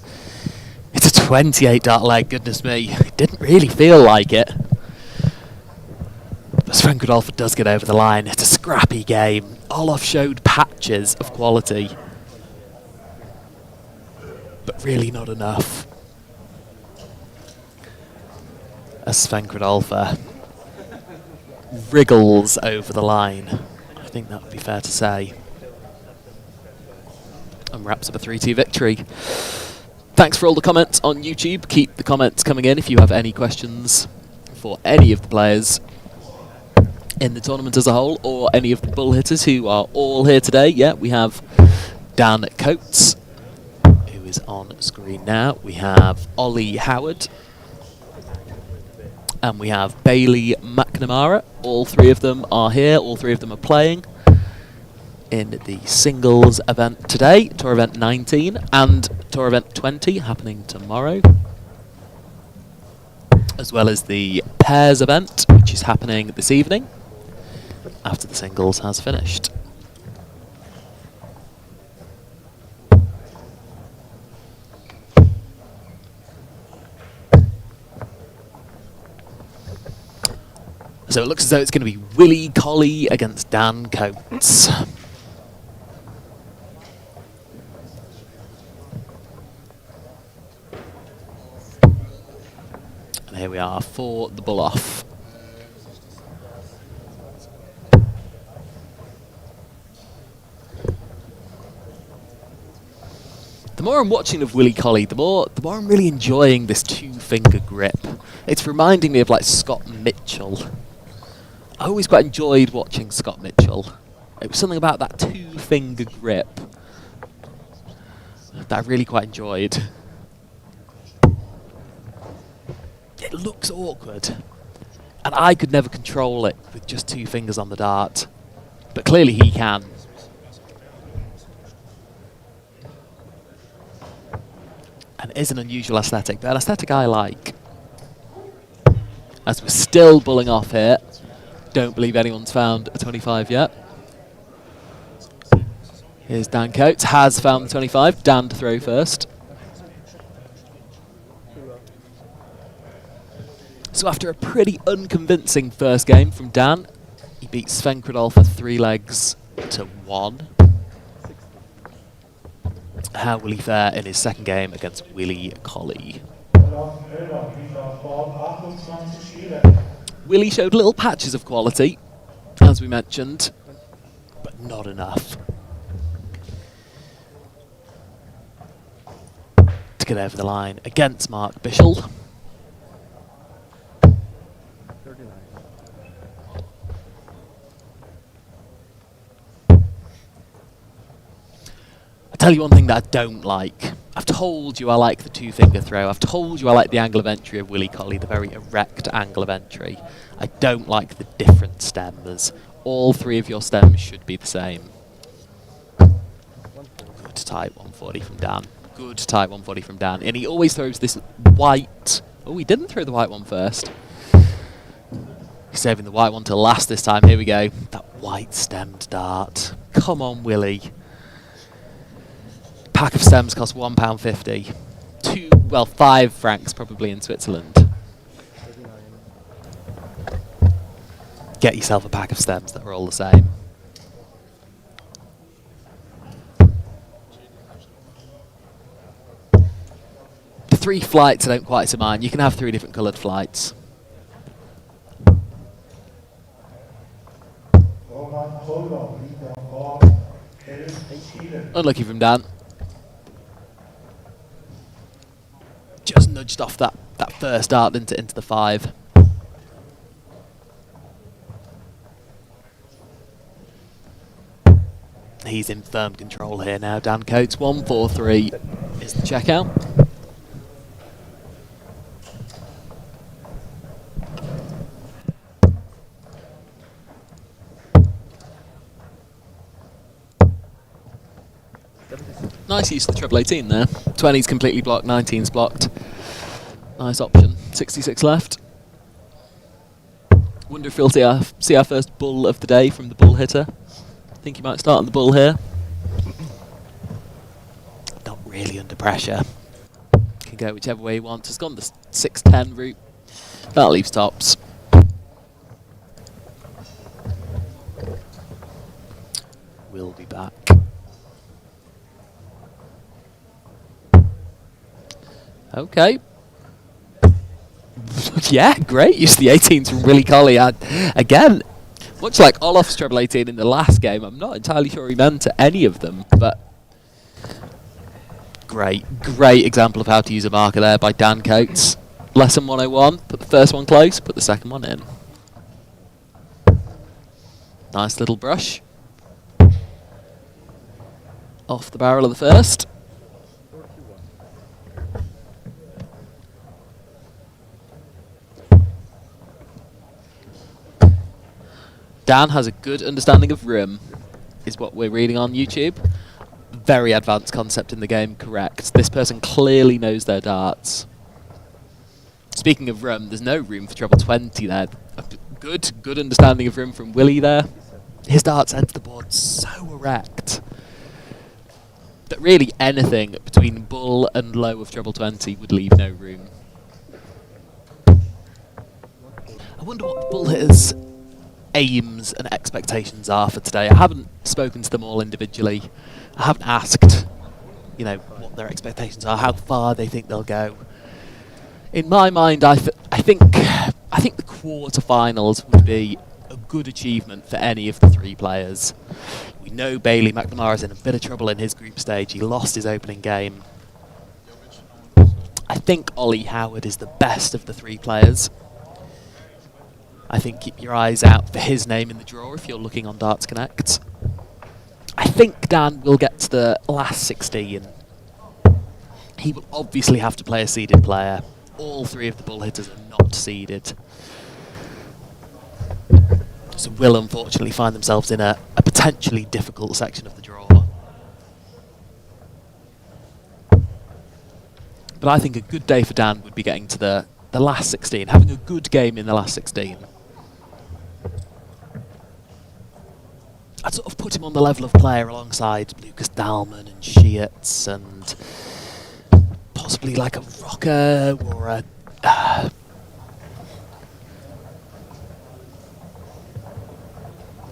It's a 28 dart leg. Goodness me. It didn't really feel like it. But Sven Kredalfa does get over the line. It's a scrappy game. Olaf showed patches of quality, but really not enough. As Sven Kredalfa wriggles over the line. I think that would be fair to say. And wraps up a 3-2 victory. Thanks for all the comments on YouTube. Keep the comments coming in if you have any questions for any of the players in the tournament as a whole, or any of the bull hitters who are all here today. Yeah, we have Dan Coates, who is on screen now. We have Ollie Howard. And we have Bailey McNamara. All 3 of them are here. All 3 of them are playing in the singles event today, Tour Event 19 and Tour Event 20 happening tomorrow, as well as the pairs event, which is happening this evening after the singles has finished. So it looks as though it's going to be Willie Collie against Dan Coates. And here we are for the bull off. The more I'm watching of Willie Collie, the more I'm really enjoying this 2-finger grip. It's reminding me of like Scott Mitchell. I always quite enjoyed watching Scott Mitchell. It was something about that 2-finger grip that I really quite enjoyed. It looks awkward, and I could never control it with just 2 fingers on the dart, but clearly he can. And it is an unusual aesthetic, but an aesthetic I like. As we're still bulling off here. Don't believe anyone's found a 25 yet. Here's Dan Coates, has found the 25. Dan to throw first. So after a pretty unconvincing first game from Dan, he beats Sven Kredalfa 3 legs to 1. How will he fare in his second game against Willie Collie? Willie showed little patches of quality, as we mentioned, but not enough to get over the line against Mark Bishelle. I tell you one thing that I don't like. I've told you I like the 2-finger throw. I've told you I like the angle of entry of Willie Collie, the very erect angle of entry. I don't like the different stems. All 3 of your stems should be the same. Good tight 140 from Dan. Good tight 140 from Dan. And he always throws this white... Oh, he didn't throw the white one first. He's saving the white one till last this time. Here we go. That white stemmed dart. Come on, Willie. Pack of stems costs £1.50. 5 francs probably in Switzerland. Get yourself a pack of stems that are all the same. The 3 flights I don't quite so mind. You can have 3 different coloured flights. Unlucky from Dan. Just nudged off that first dart into the 5. He's in firm control here now, Dan Coates. 1-4-3 is the checkout. Nice use of the treble 18 there. 20's completely blocked, 19's blocked. Nice option. 66 left. Wonder if we'll see our first bull of the day from the bull hitter. Think he might start on the bull here. Not really under pressure. Can go whichever way he wants. Has gone the 6-10 route. That leaves tops. We'll be back. Okay. Yeah, great use of the 18s from Willie Collie. Again, much like Olaf's treble 18 in the last game, I'm not entirely sure he meant to any of them, but great example of how to use a marker there by Dan Coates. Lesson 101, put the first one close, put the second one in. Nice little brush. Off the barrel of the first. Dan has a good understanding of room, is what we're reading on YouTube. Very advanced concept in the game, correct. This person clearly knows their darts. Speaking of room, there's no room for treble 20 there. A good understanding of room from Willie there. His darts enter the board so erect that really anything between bull and low of treble 20 would leave no room. I wonder what the bull hitters' aims and expectations are for today. I haven't spoken to them all individually. I haven't asked, what their expectations are, how far they think they'll go. In my mind, I think the quarterfinals would be a good achievement for any of the 3 players. We know Bailey McNamara's in a bit of trouble in his group stage. He lost his opening game. I think Ollie Howard is the best of the 3 players. I think keep your eyes out for his name in the draw if you're looking on Darts Connect. I think Dan will get to the last 16. He will obviously have to play a seeded player. All 3 of the bull hitters are not seeded. So will unfortunately find themselves in a potentially difficult section of the draw. But I think a good day for Dan would be getting to the last 16, having a good game in the last 16. I'd sort of put him on the level of player alongside Lucas Dahlman and Sheets and possibly like a Rocker or a...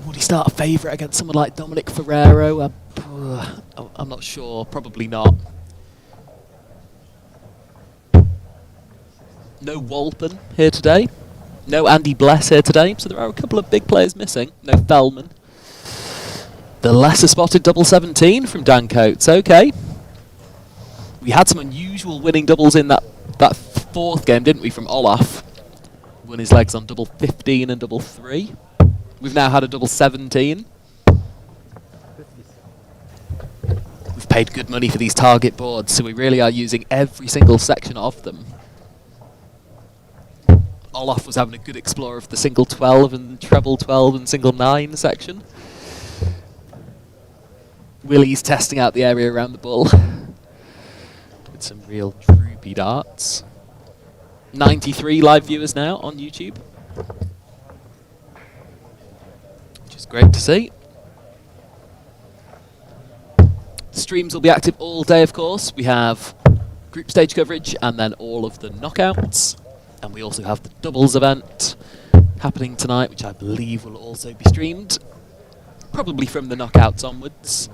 would he start a favourite against someone like Dominic Ferrero? I'm not sure, probably not. No Walpen here today. No Andy Bless here today, so there are a couple of big players missing. No Fellman. The lesser spotted double 17 from Dan Coates. Okay. We had some unusual winning doubles in that 4th game, didn't we, from Olaf? Won his legs on double 15 and double 3. We've now had a double 17. We've paid good money for these target boards, so we really are using every single section of them. Olaf was having a good explore of the single 12 and treble 12 and single 9 section. Willie's testing out the area around the bull with some real droopy darts. 93 live viewers now on YouTube, which is great to see. Streams will be active all day, of course. We have group stage coverage and then all of the knockouts. And we also have the doubles event happening tonight, which I believe will also be streamed, probably from the knockouts onwards.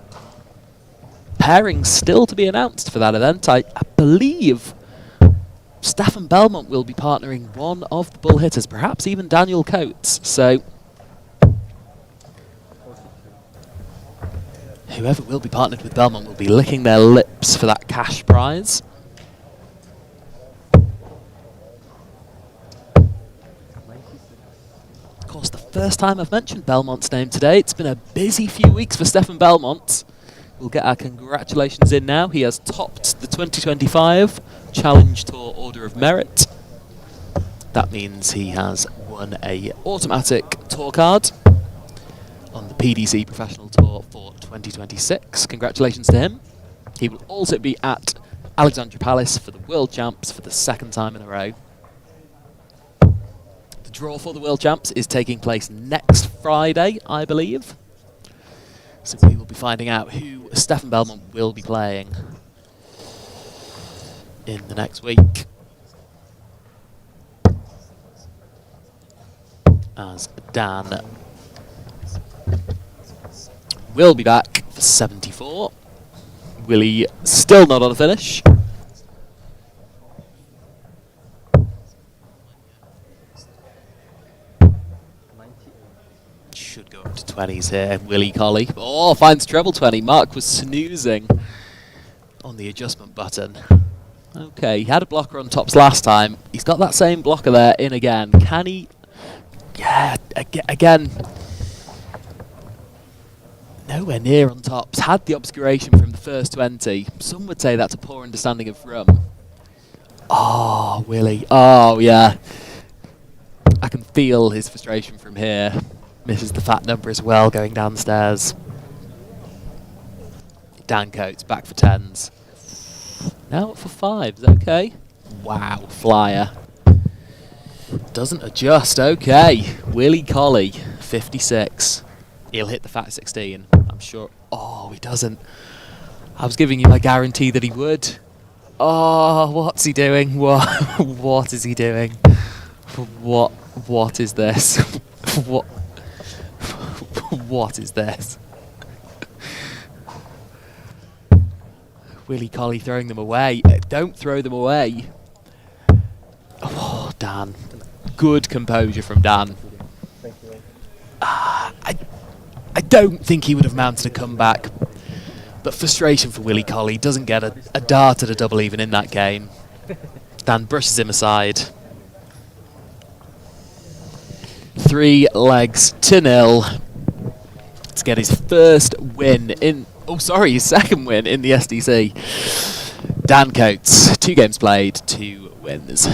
Pairings still to be announced for that event. I believe Stefan Belmont will be partnering one of the bull hitters, perhaps even Daniel Coates. So whoever will be partnered with Belmont will be licking their lips for that cash prize. Of course, the first time I've mentioned Belmont's name today. It's been a busy few weeks for Stefan Belmont. We'll get our congratulations in now. He has topped the 2025 Challenge Tour Order of Merit. That means he has won a automatic tour card on the PDC Professional Tour for 2026. Congratulations to him. He will also be at Alexandra Palace for the World Champs for the second time in a row. The draw for the World Champs is taking place next Friday, I believe. So we will be finding out who Stefan Belmont will be playing in the next week. As Dan will be back for 74. Willie still not on the finish. Should go up to 20s here. Willie Collie. Oh, finds treble 20. Mark was snoozing on the adjustment button. Okay, he had a blocker on tops last time. He's got that same blocker there in again. Can he? Yeah, again. Nowhere near on tops. Had the obscuration from the first 20. Some would say that's a poor understanding of rum. Oh, Willie. Oh, yeah. I can feel his frustration from here. Misses the fat number as well going downstairs. Dan Coates back for 10s. Now up for 5s. Okay. Wow, flyer. Doesn't adjust. Okay. Willie Collie, 56. He'll hit the fat 16, I'm sure. Oh, he doesn't. I was giving you my guarantee that he would. Oh, what's he doing? What is he doing? What is this? What is this? Willie Collie throwing them away. Don't throw them away. Oh, Dan. Good composure from Dan. I don't think he would have mounted a comeback. But frustration for Willie Collie. Doesn't get a dart at a double even in that game. Dan brushes him aside. 3 legs to 0 to get his first win in... Oh, sorry, his second win in the SDC. Dan Coates, 2 games played, 2 wins.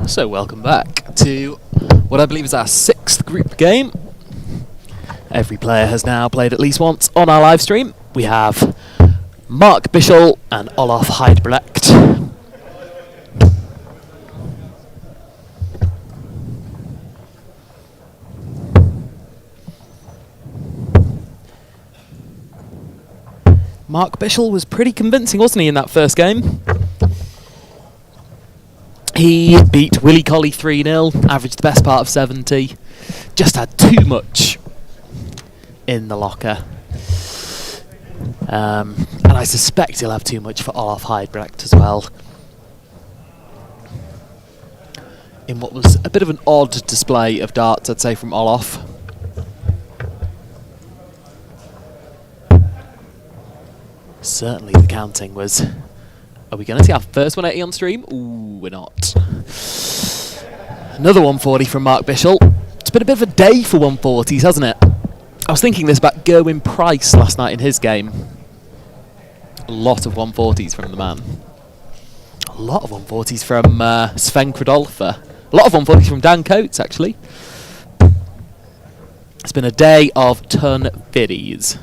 So welcome back to what I believe is our 6th group game. Every player has now played at least once on our live stream. We have Mark Bishelle and Olaf Hiderech. Mark Bishelle was pretty convincing, wasn't he, in that first game? He beat Willie Collie 3-0, averaged the best part of 70. Just had too much in the locker. And I suspect he'll have too much for Olaf Hiderech as well. In what was a bit of an odd display of darts, I'd say, from Olaf. Certainly the counting was... Are we going to see our first 180 on stream? Ooh, we're not. Another 140 from Mark Bishelle. It's been a bit of a day for 140s, hasn't it? I was thinking this about Gerwin Price last night in his game. A lot of 140s from the man. A lot of 140s from Sven Kredalfa. A lot of 140s from Dan Coates, actually. It's been a day of ton viddies.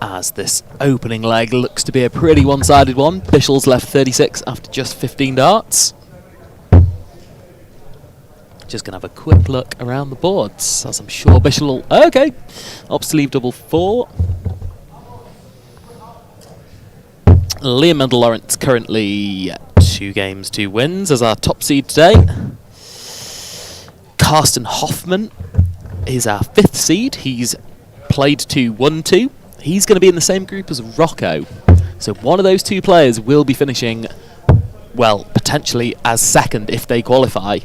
As this opening leg looks to be a pretty one-sided one. Bishelle's left 36 after just 15 darts. Just going to have a quick look around the boards, as I'm sure Bishelle will... Okay, up sleeve double 4. Liam Mendel Lawrence currently 2 games, 2 wins as our top seed today. Karsten Hoffman is our 5th seed. He's played 2, won 2. He's going to be in the same group as Rocco. So one of those 2 players will be finishing, well, potentially as 2nd if they qualify.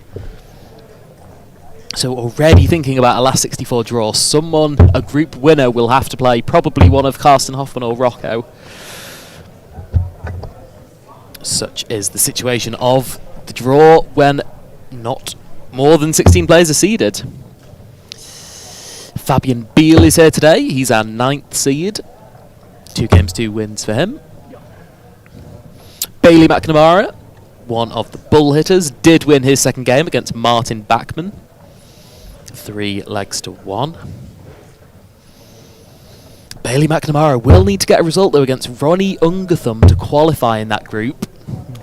So already thinking about a last 64 draw. Someone, a group winner, will have to play probably one of Karsten Hoffman or Rocco. Such is the situation of the draw when not more than 16 players are seeded. Fabian Biel is here today. He's our 9th seed. 2 games, 2 wins for him. Bailey McNamara, one of the bull hitters, did win his 2nd game against Martin Bachmann. 3 legs to 1. Bailey McNamara will need to get a result, though, against Ronnie Ungerthum to qualify in that group.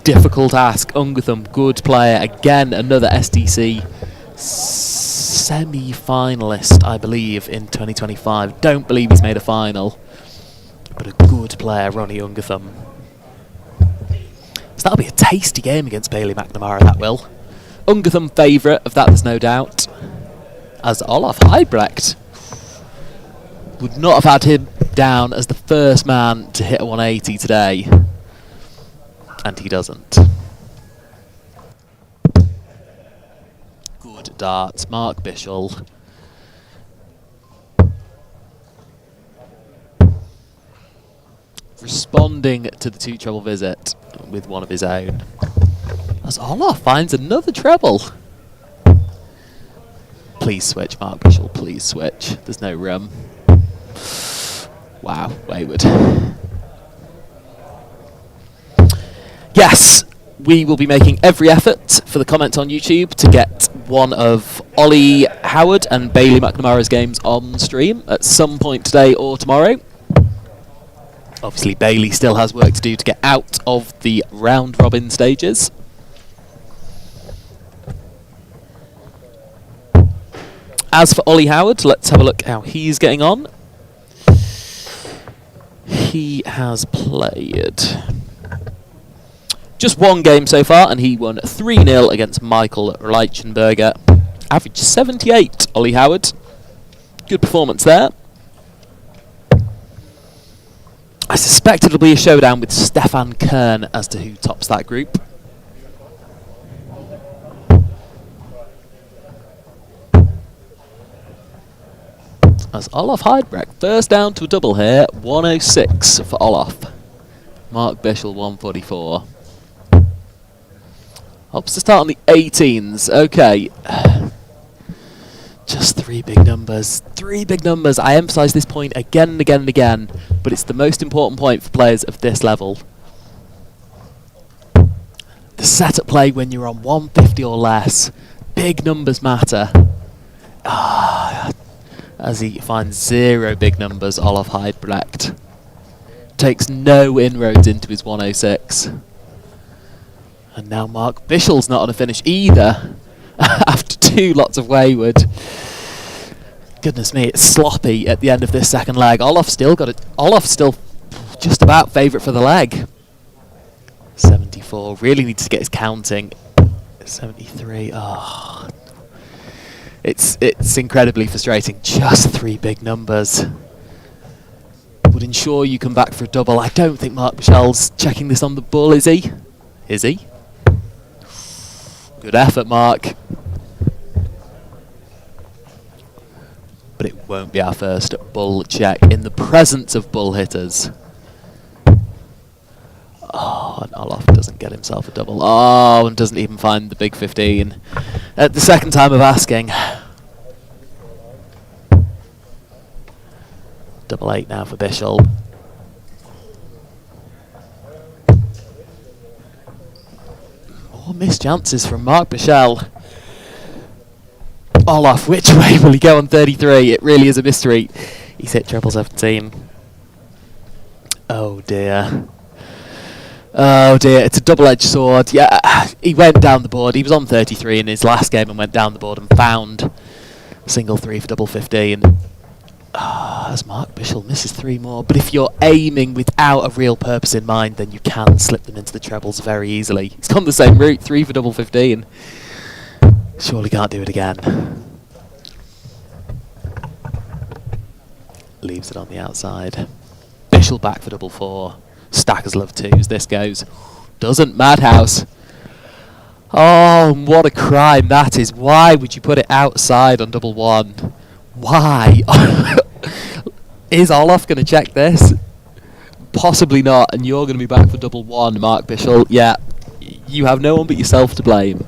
Difficult ask. Ungerthum, good player. Again, another SDC semi-finalist, I believe, in 2025. Don't believe he's made a final. But a good player, Ronnie Ungerthum. So that'll be a tasty game against Bailey McNamara, that will. Ungerthum favourite, of that there's no doubt. As Olaf Hiderech would not have had him down as the first man to hit a 180 today. And he doesn't. Good darts, Mark Bishelle. Responding to the 2 treble visit with one of his own. As Olaf finds another treble. Please switch, Mark Bishelle, please switch. There's no room. Wow, wayward. Yes, we will be making every effort for the comments on YouTube to get one of Ollie Howard and Bailey McNamara's games on stream at some point today or tomorrow. Obviously, Bailey still has work to do to get out of the round-robin stages. As for Ollie Howard, let's have a look how he's getting on. He has played just 1 game so far, and he won 3-0 against Michael Reichenberger. Average 78, Ollie Howard. Good performance there. I suspect it'll be a showdown with Stefan Kern as to who tops that group. As Olaf Hiderech first down to a double here, 106 for Olaf. Mark Bishelle 144. Hopes to start on the 18s. Okay. Just 3 big numbers. 3 big numbers. I emphasise this point again and again and again, but it's the most important point for players of this level. The setup play when you're on 150 or less. Big numbers matter. As he finds 0 big numbers, Olaf Hiderech takes no inroads into his 106. And now Mark Bishelle's not on a finish either. After 2 lots of wayward. Goodness me, it's sloppy at the end of this second leg. Olaf's still got it. Olaf's still just about favourite for the leg. 74. Really needs to get his counting. 73. Oh. It's incredibly frustrating. Just 3 big numbers. Would ensure you come back for a double. I don't think Mark Bishelle's checking this on the bull, is he? Is he? Good effort, Mark. But it won't be our first bull check in the presence of bull hitters. Oh, and Olaf doesn't get himself a double. Oh, and doesn't even find the big 15 at the second time of asking. Double 8 now for Bishelle. More missed chances from Mark Bishelle. Olaf, which way will he go on 33? It really is a mystery. He's hit treble 17. Oh dear. Oh dear, it's a double-edged sword. Yeah, he went down the board. He was on 33 in his last game and went down the board and found single 3 for double 15. As Mark Bishelle misses 3 more. But if you're aiming without a real purpose in mind, then you can slip them into the trebles very easily. He's gone the same route, 3 for double 15. Surely can't do it again. Leaves it on the outside. Bishelle back for double 4. Stackers love 2s. This goes. Doesn't Madhouse. Oh, what a crime that is. Why would you put it outside on double 1? Why? Is Olaf going to check this? Possibly not, and you're going to be back for double 1, Mark Bishelle. Yeah, you have no one but yourself to blame.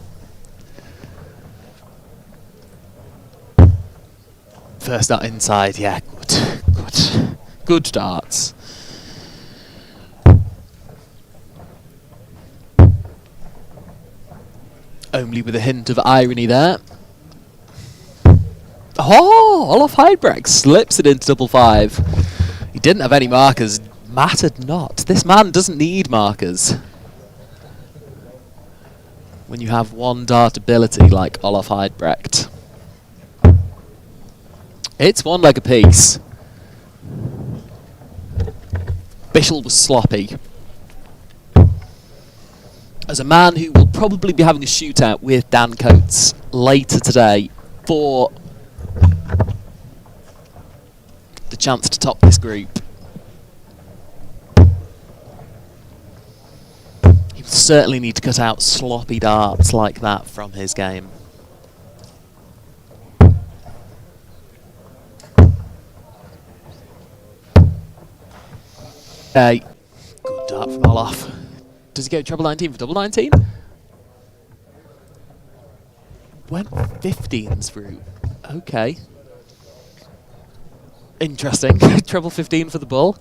First dart inside, yeah, good darts. Only with a hint of irony there. Oh, Olaf Hiderech slips it into double 5. He didn't have any markers. Mattered not. This man doesn't need markers. When you have 1 dart ability like Olaf Hiderech. It's 1 leg apiece. Bishelle was sloppy. As a man who will probably be having a shootout with Dan Coates later today for the chance to top this group. He will certainly need to cut out sloppy darts like that from his game. Okay, good dart from Olaf. Does he go treble 19 for double 19? Went 15s route. Okay. Interesting. Treble 15 for the bull.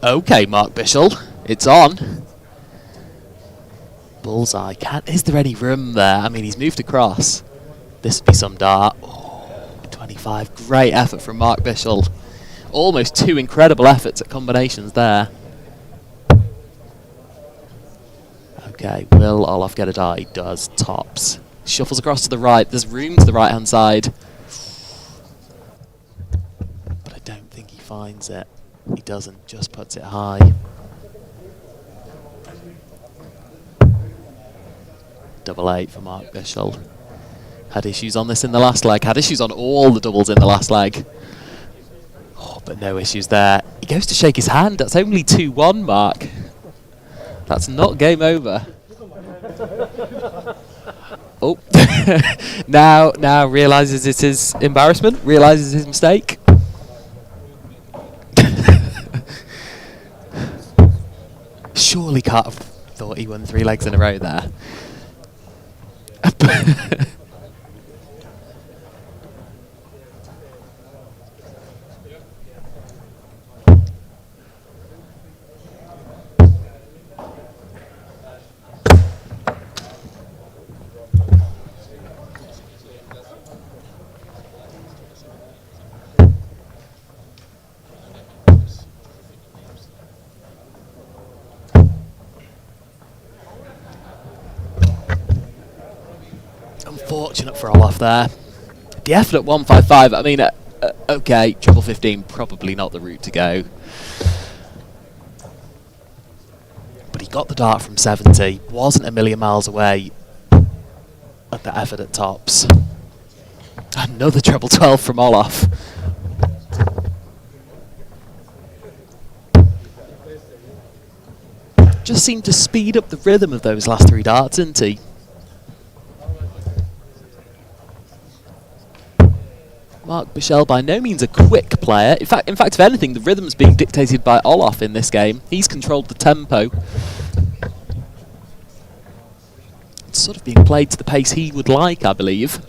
Okay, Mark Bishelle. It's on. Bullseye. Is there any room there? I mean, he's moved across. This would be some dart. Oh, 25. Great effort from Mark Bishelle. Almost 2 incredible efforts at combinations there. Okay, will Olaf get a dart? He does. Tops. Shuffles across to the right. There's room to the right-hand side. But I don't think he finds it. He doesn't. Just puts it high. Double 8 for Mark Bishelle. Had issues on this in the last leg. Had issues on all the doubles in the last leg. But no issues there. He goes to shake his hand. That's only 2-1, Mark. That's not game over. Oh. now realises it's his embarrassment, realises his mistake. Surely can't have thought he won 3 legs in a row there. Unfortunate for Olaf there. The effort at 155, I mean, okay, triple 15, probably not the route to go. But he got the dart from 70, wasn't a million miles away at the effort at tops. Another treble 12 from Olaf. Just seemed to speed up the rhythm of those last 3 darts, didn't he? Mark Bishelle by no means a quick player. In fact, if anything, the rhythm's being dictated by Olaf in this game. He's controlled the tempo. It's sort of being played to the pace he would like, I believe.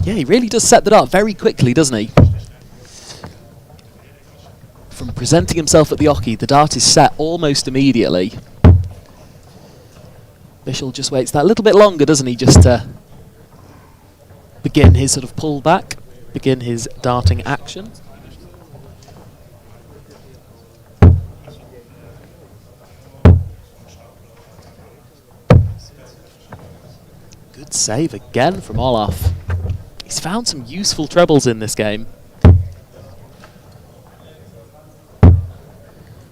Yeah, he really does set the dart very quickly, doesn't he? From presenting himself at the oche, the dart is set almost immediately. Bishelle just waits that little bit longer, doesn't he, just to begin his sort of pullback, begin his darting action. Good save again from Olaf. He's found some useful trebles in this game.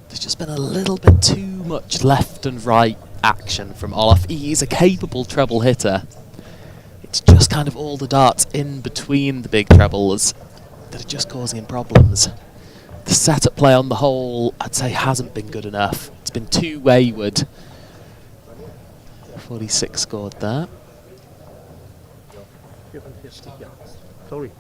There's just been a little bit too much left and right action from Olaf. He is a capable treble hitter. It's just kind of all the darts in between the big trebles that are just causing him problems. The setup play on the whole, I'd say, hasn't been good enough. It's been too wayward. 46 scored there. Sorry.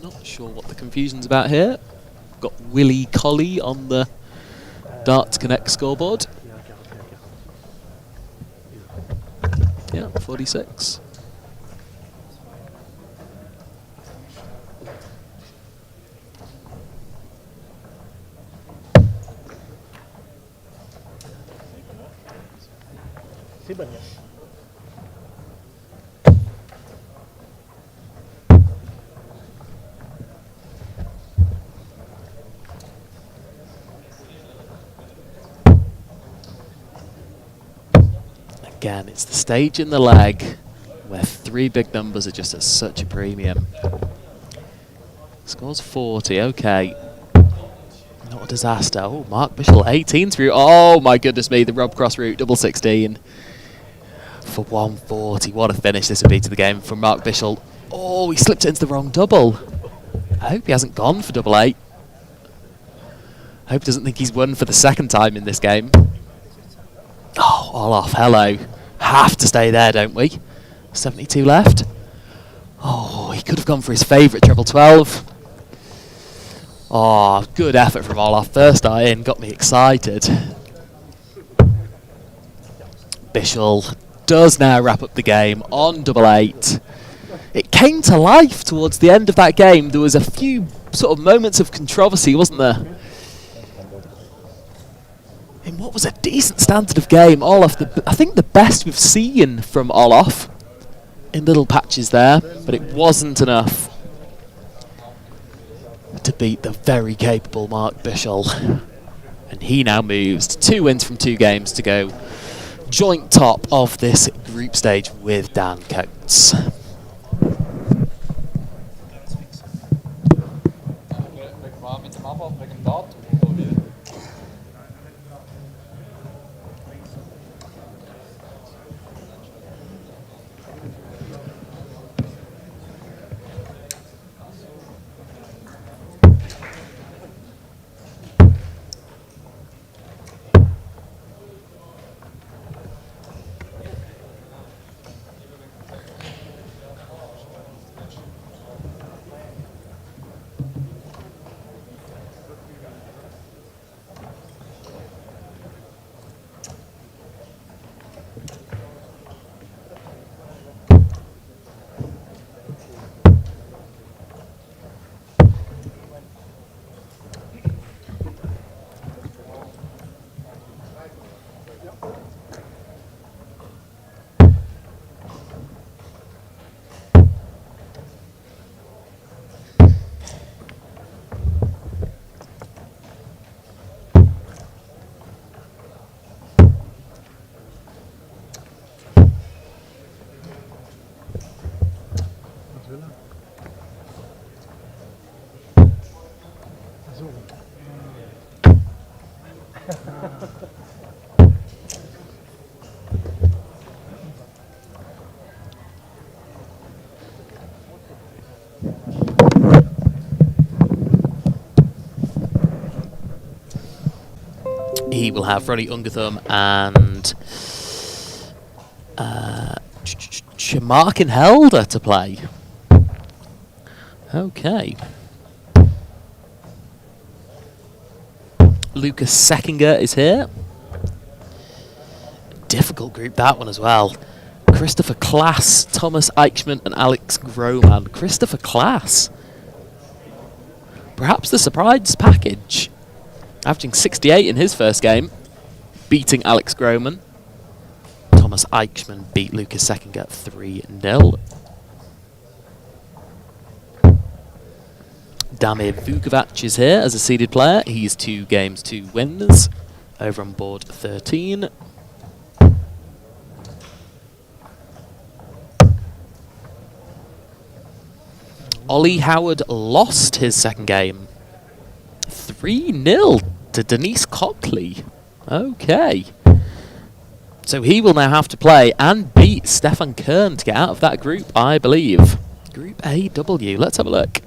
Not sure what the confusion's about here. Got Willie Collie on the Darts Connect scoreboard. Yeah, 46. Again, it's the stage in the leg where 3 big numbers are just at such a premium. Scores 40, okay. Not a disaster. Oh, Mark Bishelle, 18 through. Oh my goodness me, the Rob Cross route, double 16 for 140. What a finish this would be to the game from Mark Bishelle. Oh, he slipped it into the wrong double. I hope he hasn't gone for double 8. I hope he doesn't think he's won for the second time in this game. Oh, Olaf, hello. Have to stay there, don't we? 72 left. Oh, he could have gone for his favourite treble 12. Oh, good effort from Olaf. First eye in, got me excited. Bishelle does now wrap up the game on double 8. It came to life towards the end of that game. There was a few sort of moments of controversy, wasn't there? In what was a decent standard of game, Olaf, I think the best we've seen from Olaf in little patches there, but it wasn't enough to beat the very capable Mark Bishelle. And he now moves to 2 wins from 2 games to go joint top of this group stage with Dan Coates. Weg war mit dem Abwart wegen Datum oder wie? He will have Freddie Ungathum and Markin Helder to play. Okay. Lucas Seckinger is here. Difficult group, that one as well. Christopher Klass, Thomas Eichmann and Alex Grohmann. Christopher Klass. Perhaps the surprise package. Averaging 68 in his first game, beating Alex Grohmann. Thomas Eichmann beat Lucas Seckinger 3-0. Damir Vukovac is here as a seeded player. He's 2 games, 2 wins. Over on board 13. Ollie Howard lost his second game. 3-0 to Denise Cockley. Okay. So he will now have to play and beat Stefan Kern to get out of that group, I believe. Group AW. Let's have a look.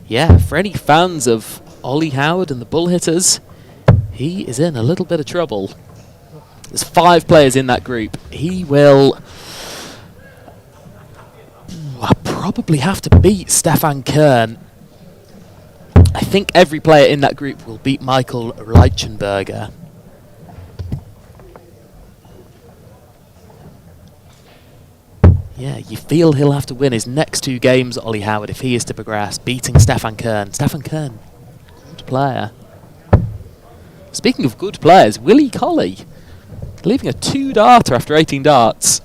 Yeah, for any fans of Ollie Howard and the Bull Hitters, he is in a little bit of trouble. There's 5 players in that group. He will probably have to beat Stefan Kern. I think every player in that group will beat Michael Reichenberger. Yeah, you feel he'll have to win his next 2 games, Ollie Howard, if he is to progress, beating Stefan Kern. Stefan Kern, good player. Speaking of good players, Willie Collie, leaving a 2-darter after 18 darts.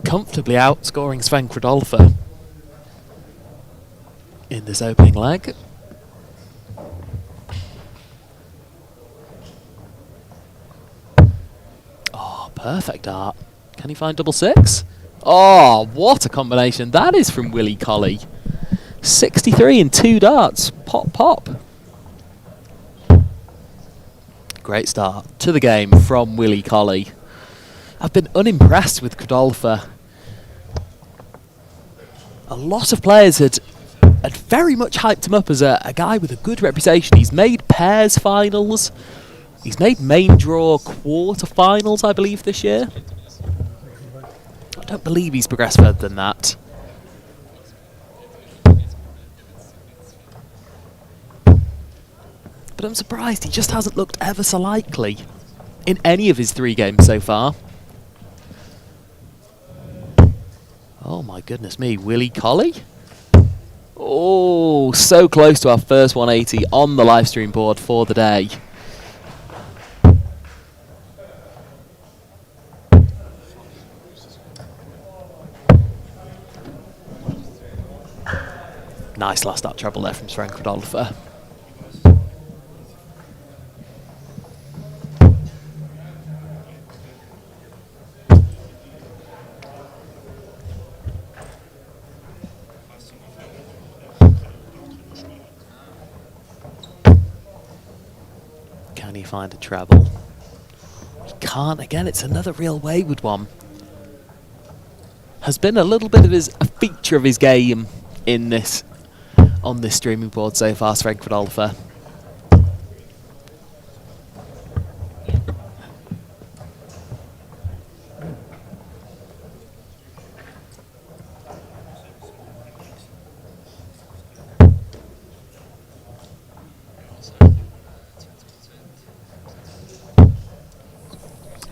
Comfortably outscoring Sven Kredalfa in this opening leg. Oh, perfect dart. Can he find double 6? Oh, what a combination that is from Willie Collie. 63 in 2 darts. Pop, pop. Great start to the game from Willie Collie. I've been unimpressed with Kredalfa. A lot of players had very much hyped him up as a guy with a good reputation. He's made pairs finals. He's made main draw quarter-finals, I believe, this year. I don't believe he's progressed further than that. But I'm surprised he just hasn't looked ever so likely in any of his 3 games so far. Oh my goodness me, Willie Collie? Oh, so close to our first 180 on the live stream board for the day. Nice last start treble there from Sven Kredalfa. Can he find a treble? He can't. Again, it's another real wayward one. Has been a little bit of a feature of his game in this, on this streaming board so far, Sven Kredalfa.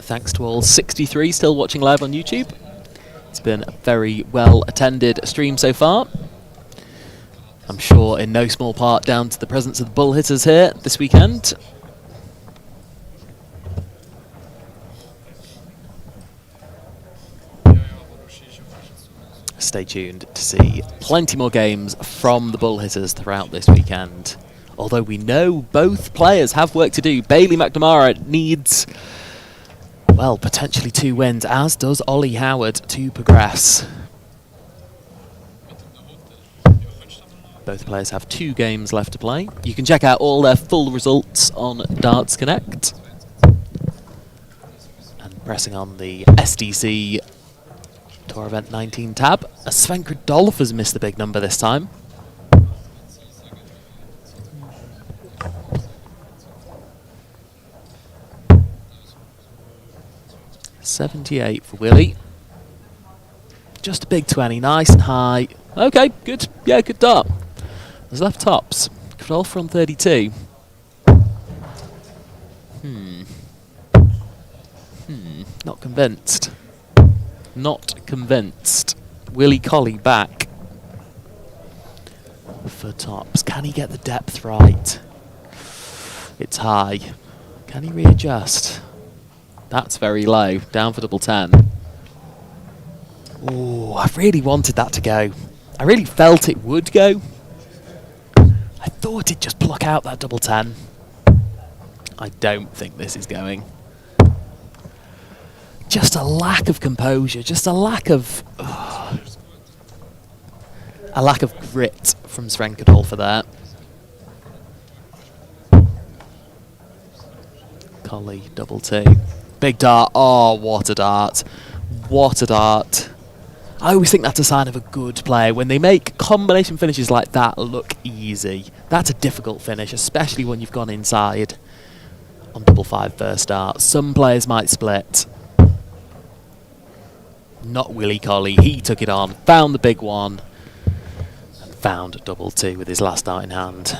Thanks to all 63 still watching live on YouTube. It's been a very well attended stream so far. I'm sure in no small part down to the presence of the bull hitters here this weekend. Stay tuned to see plenty more games from the bull hitters throughout this weekend. Although we know both players have work to do. Bailey McNamara needs, well, potentially 2 wins, as does Ollie Howard, to progress. Both players have 2 games left to play. You can check out all their full results on Darts Connect. And pressing on the SDC Tour Event 19 tab, Sven Kredalfa has missed the big number this time. .78 for Willie. Just a big 20, nice and high. Okay, good. Yeah, good dart. There's left tops. Kredalfa on 32. Not convinced. Not convinced. Willie Collie back for tops. Can he get the depth right? It's high. Can he readjust? That's very low. Down for double 10. Oh, I really wanted that to go. I really felt it would go. I thought it'd just pluck out that double 10. I don't think this is going. Just a lack of composure. Just a lack of grit from Sven Kredalfa there. Collie, double 2. Big dart. Oh, what a dart. What a dart. I always think that's a sign of a good player. When they make combination finishes like that look easy. That's a difficult finish, especially when you've gone inside on double 5 first dart. Some players might split. Not Willie Collie. He took it on, found the big one, and found double 2 with his last dart in hand.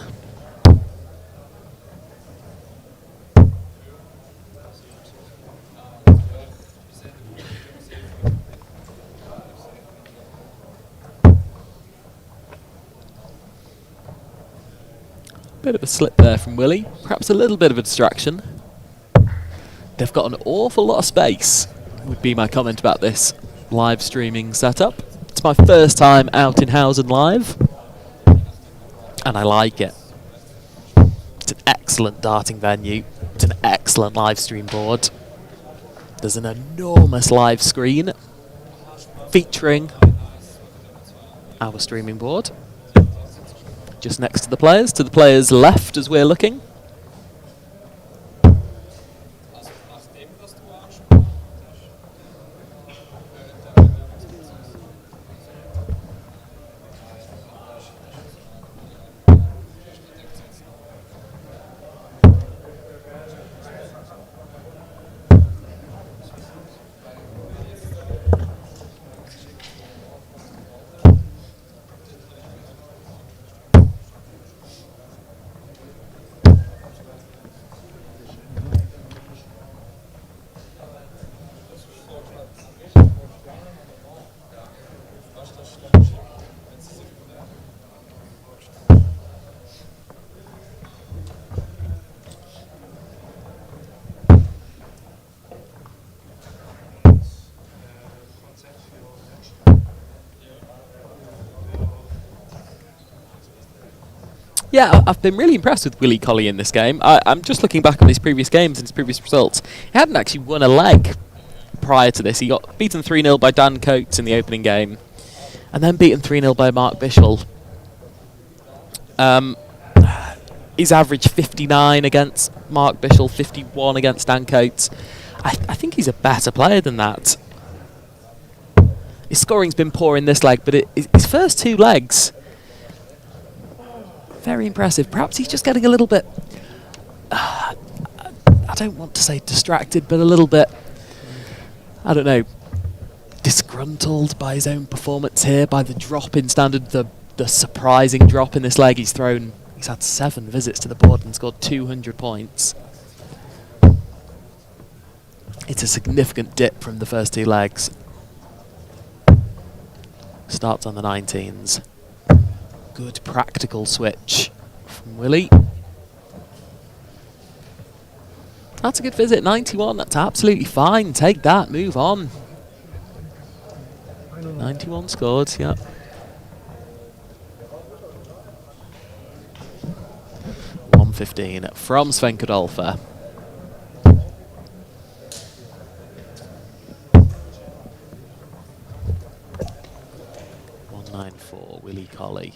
Bit of a slip there from Willie, perhaps a little bit of a distraction. They've got an awful lot of space, would be my comment about this live streaming setup. It's my first time out in Hausen live, and I like it. It's an excellent darting venue. It's an excellent live stream board. There's an enormous live screen featuring our streaming board. Just next to the players' left as we're looking. Yeah, I've been really impressed with Willie Collie in this game. I'm just looking back on his previous games and his previous results. He hadn't actually won a leg prior to this. He got beaten 3-0 by Dan Coates in the opening game, and then beaten 3-0 by Mark Bishelle. He's averaged 59 against Mark Bishelle, 51 against Dan Coates. I think he's a better player than that. His scoring's been poor in this leg, but his first 2 legs, very impressive. Perhaps he's just getting a little bit, I don't want to say distracted, but a little bit, I don't know, disgruntled by his own performance here, by the drop in standard, the surprising drop in this leg. He's had 7 visits to the board and scored 200 points. It's a significant dip from the first 2 legs. Starts on the 19s. Good practical switch from Willie. That's a good visit, 91, that's absolutely fine. Take that, move on. 91 scored, yeah. .115 from Sven Kredalfa. 194, Willie Collie.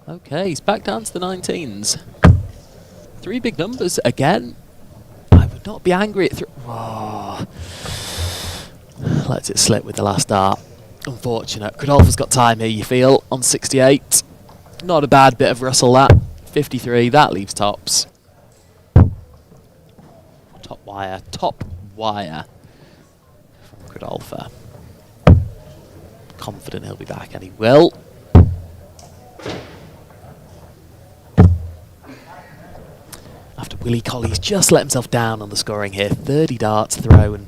Okay, he's back down to the 19s. 3 big numbers again. I would not be angry at oh. Lets it slip with the last dart. Unfortunate. Kredalfa's got time here, you feel, on 68. Not a bad bit of Russell, that. 53, that leaves tops. Top wire from Kredalfa. Confident he'll be back, and he will. After Willie Collie's just let himself down on the scoring here. 30 darts thrown.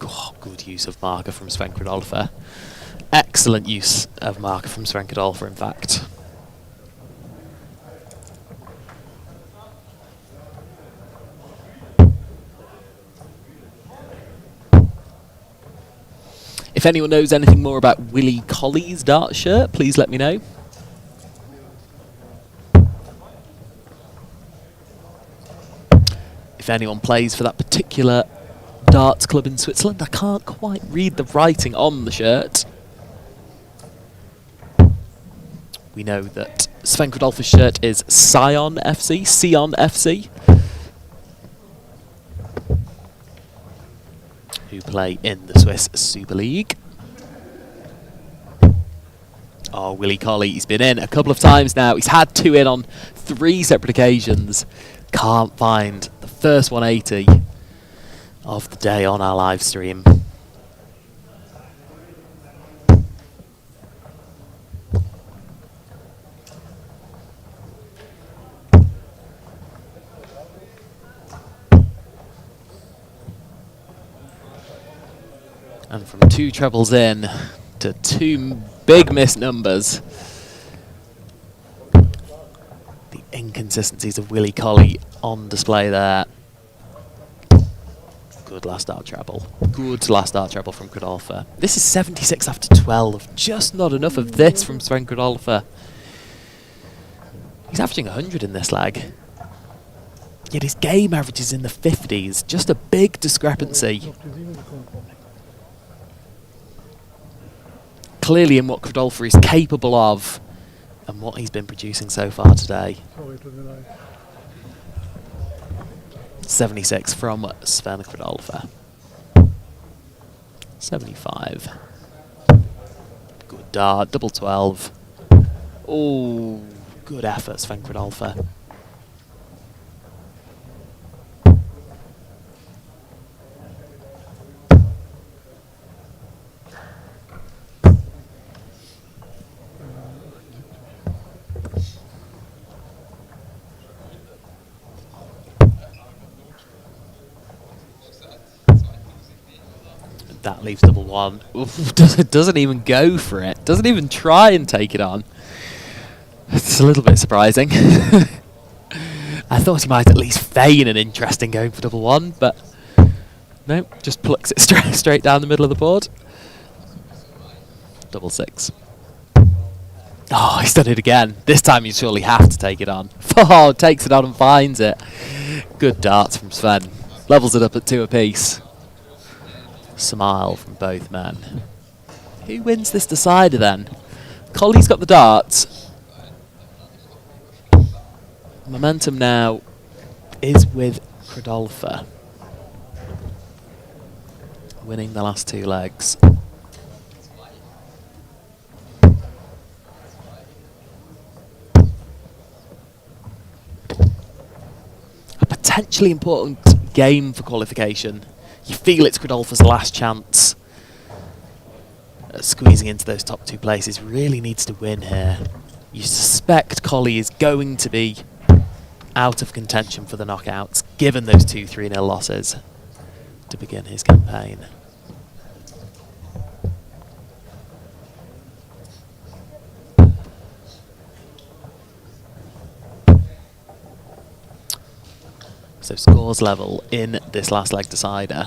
Oh, good use of marker from Sven Kredalfa. Excellent use of marker from Sven Kredalfa, in fact. If anyone knows anything more about Willie Collie's dart shirt, please let me know. If anyone plays for that particular darts club in Switzerland, I can't quite read the writing on the shirt. We know that Sven Kredalfa's shirt is Sion FC, who play in the Swiss Super League. Oh, Willie Collie, he's been in a couple of times now. He's had 2 in on 3 separate occasions. Can't find the first 180 of the day on our live stream. And from 2 trebles in to 2 big missed numbers. The inconsistencies of Willie Collie on display there. Good last dart treble. Good last dart treble from Kredalfa. This is 76 after 12. Just not enough of this from Sven Kredalfa. He's averaging 100 in this leg. Yet his game average is in the 50s. Just a big discrepancy. Clearly in what Kredalfa is capable of and what he's been producing so far today. 76 from Sven Kredalfa. 75. Good dart, double 12. Oh, good effort, Sven Kredalfa. That leaves double 1. Oof, doesn't even go for it. Doesn't even try and take it on. It's a little bit surprising. I thought he might at least feign an interest in going for double 1, but no, just plucks it straight down the middle of the board. Double 6. Oh, he's done it again. This time you surely have to take it on. Oh, takes it on and finds it. Good darts from Sven. Levels it up at 2 apiece. Smile from both men. Who wins this decider then? Collie's got the darts. Momentum now is with Kredalfa, winning the last 2 legs. A potentially important game for qualification. You feel it's Kredalfa's last chance at squeezing into those top 2 places. Really needs to win here. You suspect Collie is going to be out of contention for the knockouts, given those 2 3-0 losses to begin his campaign. So scores level in this last leg decider.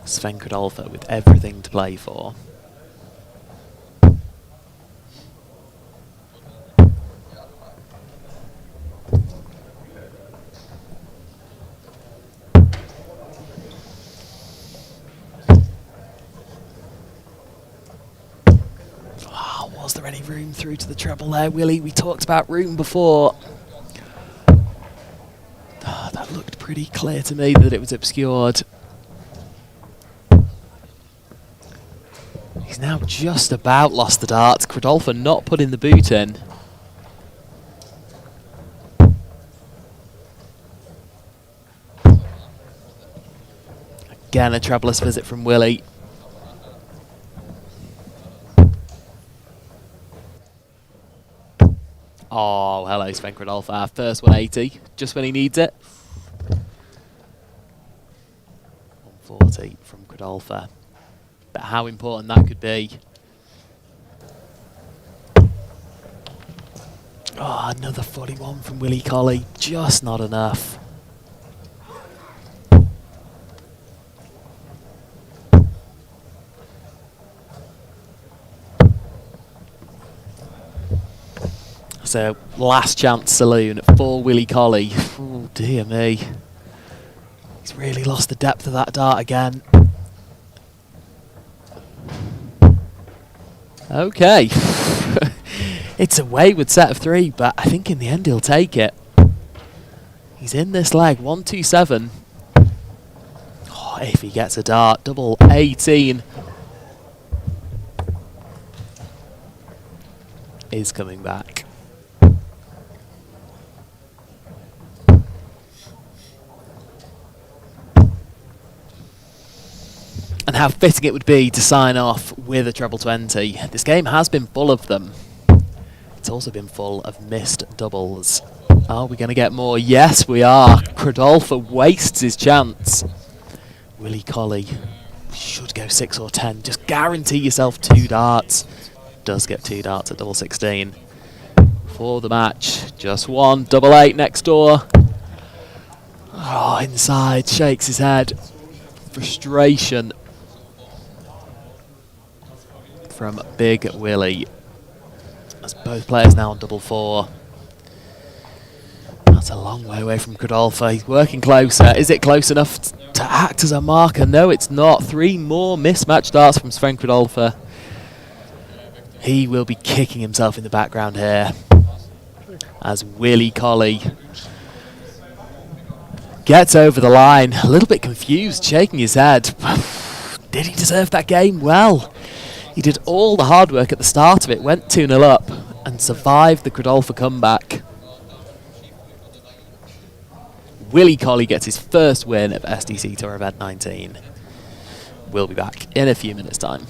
Kredalfa with everything to play for. Was there any room through to the treble there, Willie? We talked about room before. That looked pretty clear to me that it was obscured. He's now just about lost the darts. Kredalfa not putting the boot in. Again, a trebleless visit from Willie. Oh, hello, Sven Kredalfa. First 180, just when he needs it. 140 from Kredalfa. But how important that could be. Oh, another 41 from Willie Collie. Just not enough. So, last chance saloon for Willie Collie. Oh, dear me. He's really lost the depth of that dart again. Okay. It's a wayward set of 3, but I think in the end he'll take it. He's in this leg, 127. Oh, if he gets a dart, double 18 is coming back. And how fitting it would be to sign off with a treble 20. This game has been full of them. It's also been full of missed doubles. Are we going to get more? Yes, we are. Kredalfa wastes his chance. Willie Collie should go 6 or 10. Just guarantee yourself 2 darts. Does get 2 darts at double 16. For the match, just 1. Double 8 next door. Oh, inside, shakes his head. Frustration from Big Willie. As both players now on double 4. That's a long way away from Kredalfa. He's working closer. Is it close enough to act as a marker? No, it's not. 3 more mismatched darts from Sven Kredalfa. He will be kicking himself in the background here as Willie Collie gets over the line. A little bit confused, shaking his head. Did he deserve that game? Well, he did all the hard work at the start of it, went 2-0 up, and survived the Kredalfa comeback. Willie Collie gets his first win of SDC Tour Event 19. We'll be back in a few minutes' time.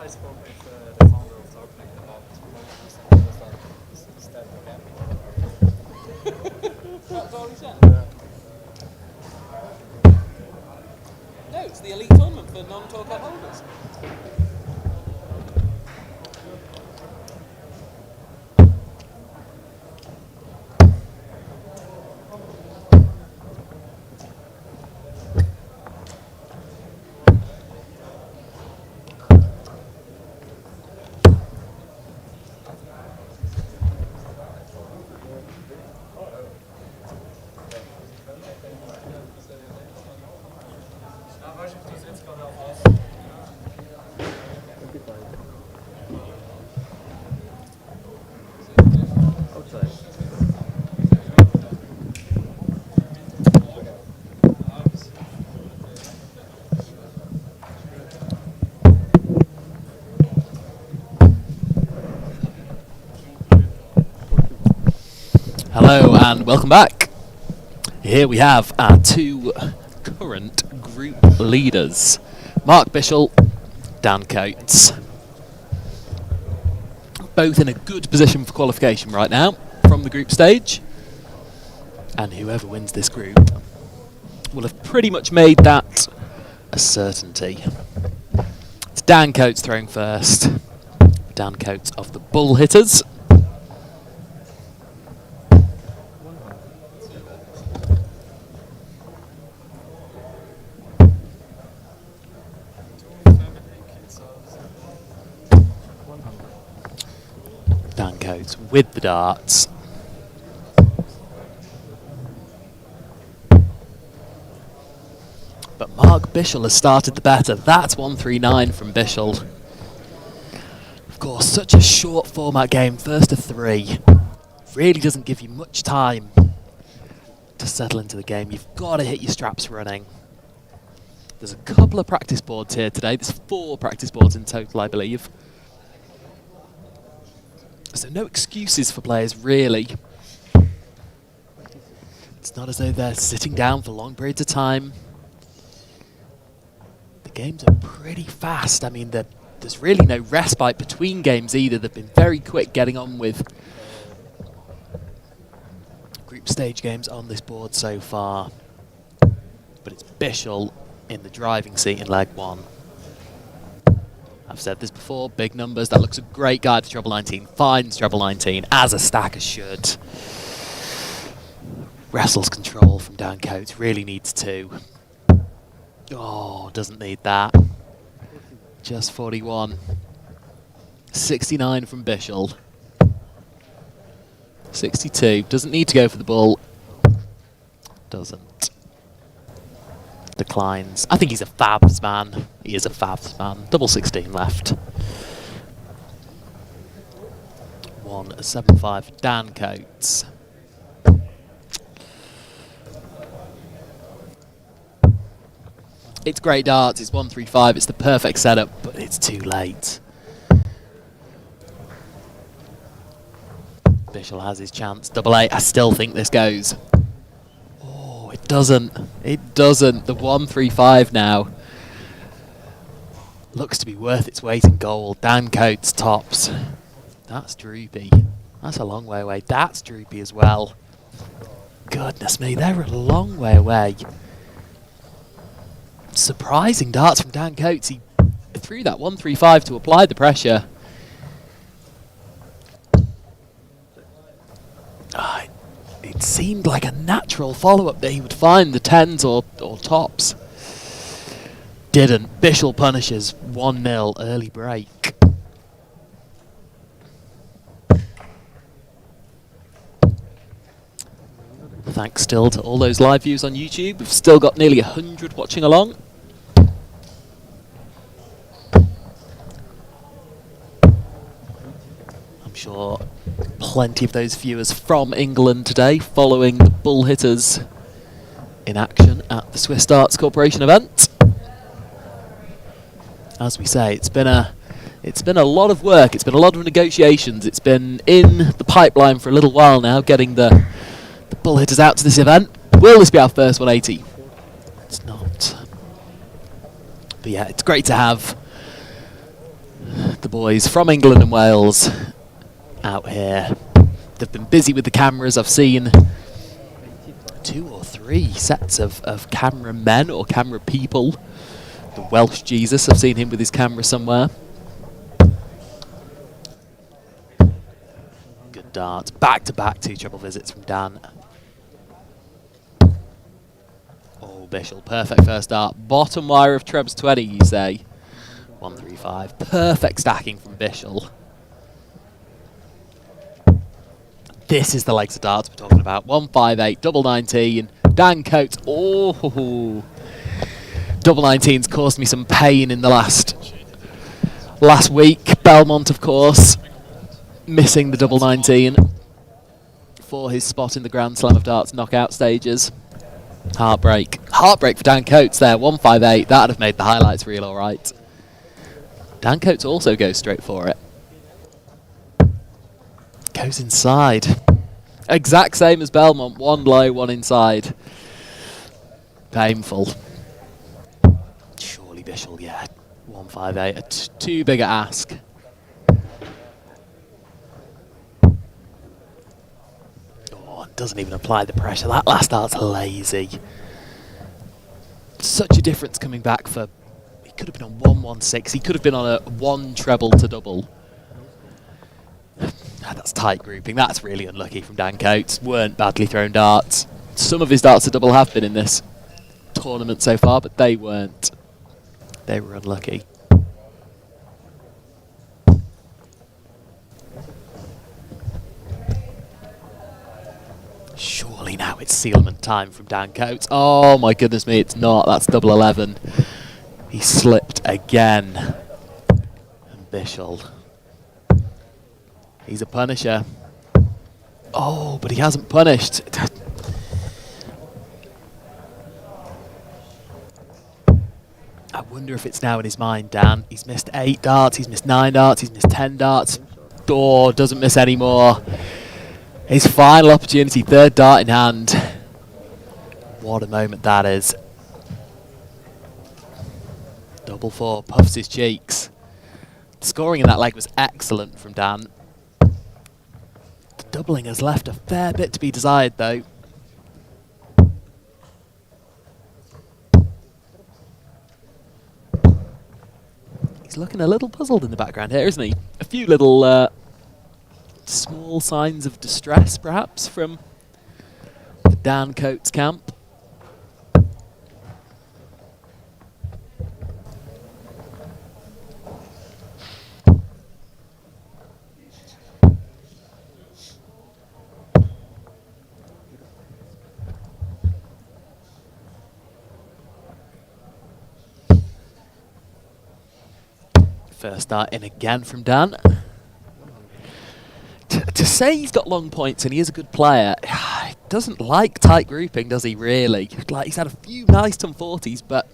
I spoke with the founder of Darknet about Microsoft and he was like, is that gambling? That's all he said. No, it's the elite tournament for non-talker holders. Outside. Hello and welcome back. Here we have our two current group leaders, Mark Bishelle, Dan Coates. Both in a good position for qualification right now from the group stage. And whoever wins this group will have pretty much made that a certainty. It's Dan Coates throwing first. Dan Coates of the Bull Hitters. Dan Coates with the darts. But Mark Bishelle has started the better. That's 139 from Bishelle. Of course, such a short format game, first to 3. Really doesn't give you much time to settle into the game. You've got to hit your straps running. There's a couple of practice boards here today. There's 4 practice boards in total, I believe. So no excuses for players, really. It's not as though they're sitting down for long periods of time. The games are pretty fast. I mean, there's really no respite between games either. They've been very quick getting on with group stage games on this board so far. But it's Bishelle in the driving seat in leg 1. I've said this before, big numbers. That looks a great guide for treble 19. Finds treble 19 as a stacker should. Wrestles control from Dan Coates. Really needs 2. Oh, doesn't need that. Just 41. 69 from Bishelle. 62. Doesn't need to go for the bull. Doesn't. Declines. I think he's a fabs man. He is a fabs man. Double 16 left. 175. Dan Coates. It's great darts. It's 135. It's the perfect setup, but it's too late. Bishelle has his chance. Double 8. I still think this goes. It doesn't. It doesn't. The 135 now looks to be worth its weight in gold. Dan Coates tops. That's droopy. That's a long way away. That's droopy as well. Goodness me, they're a long way away. Surprising darts from Dan Coates. He threw that 135 to apply the pressure. It seemed like a natural follow-up that he would find the 10s or tops. Didn't. Bishelle punishes 1-0 early break. Thanks still to all those live views on YouTube. We've still got nearly 100 watching along. I'm sure plenty of those viewers from England today following the Bull Hitters in action at the Swiss Darts Corporation event. As we say, it's been a lot of work. It's been a lot of negotiations. It's been in the pipeline for a little while now, getting the Bull Hitters out to this event. Will this be our first 180? It's not. But yeah, it's great to have boys from England and Wales out here. They've been busy with the cameras. I've seen 2 or 3 sets of cameramen or camera people. The Welsh Jesus, I've seen him with his camera somewhere. Good dart. Back-to-back 2 treble visits from Dan. Oh, Bishelle, perfect first dart. Bottom wire of Trebs 20, you say. 135. Perfect stacking from Bishelle. This is the legs of darts we're talking about. 158, double 19. Dan Coates. Oh, double 19's caused me some pain in the last week. Belmont, of course, missing the double 19 for his spot in the Grand Slam of Darts knockout stages. Heartbreak. Heartbreak for Dan Coates there. 158. That would have made the highlights reel all right. Dan Coates also goes straight for it. Goes inside. Exact same as Belmont. 1 low, 1 inside. Painful. Surely Bishelle, yeah. 158. Too big a ask. Oh, doesn't even apply the pressure. That last dart's lazy. Such a difference coming back for... He could have been on 116. He could have been on a 1 treble to double. That's tight grouping. That's really unlucky from Dan Coates. Weren't badly thrown darts. Some of his darts to double have been in this tournament so far, but they weren't. They were unlucky. Surely now it's sealment time from Dan Coates. Oh my goodness me, it's not. That's double 11. He slipped again. And Bishelle. He's a punisher. Oh, but he hasn't punished. I wonder if it's now in his mind, Dan. He's missed 8 darts, he's missed 9 darts, he's missed 10 darts. Oh, doesn't miss any more. His final opportunity, 3rd dart in hand. What a moment that is. Double 4, puffs his cheeks. The scoring in that leg was excellent from Dan. The doubling has left a fair bit to be desired, though. He's looking a little puzzled in the background here, isn't he? A few little small signs of distress, perhaps, from the Dan Coates camp. First dart in again from Dan. To say he's got long points and he is a good player, he doesn't like tight grouping, does he, really? Like, he's had a few nice ton 40s, but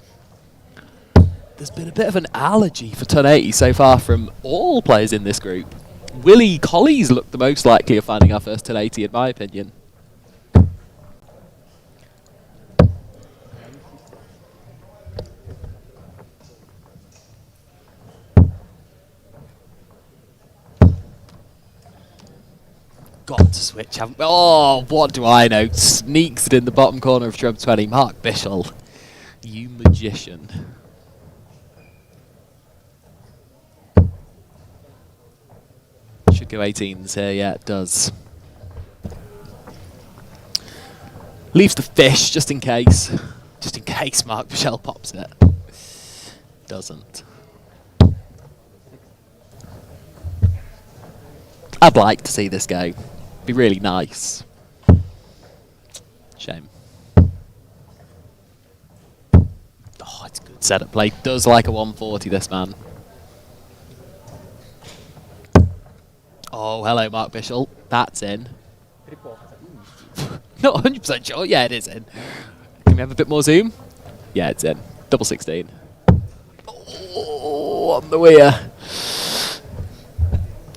there's been a bit of an allergy for ton 80 so far from all players in this group. Collie's looked the most likely of finding our first ton 80, in my opinion. Got to switch, haven't we? Oh, what do I know? Sneaks it in the bottom corner of Trub 20. Mark Bishelle, you magician. Should go 18s here, yeah, it does. Leaves the fish, just in case. Just in case Mark Bishelle pops it. Doesn't. I'd like to see this go. Be really nice. Shame. Oh, it's a good setup play. Does like a 140, this man. Oh, hello, Mark Bishelle. That's in. Not 100% sure. Yeah, it is in. Can we have a bit more zoom? Yeah, it's in. Double 16. Oh, on the weir.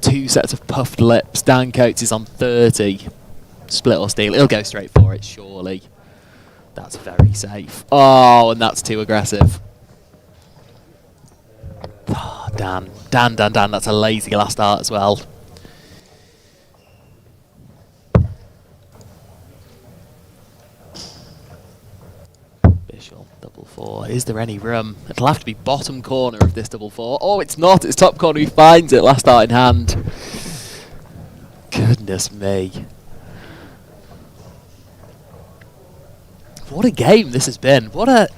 2 sets of puffed lips. Dan Coates is on 30. Split or steal. He'll go straight for it, surely. That's very safe. Oh, and that's too aggressive. Oh, Dan. That's a lazy last start as well. Bishelle, double four. Is there any room? It'll have to be bottom corner of this double four. Oh, it's not. It's top corner. He finds it. Last start in hand. Goodness me. What a game this has been. What a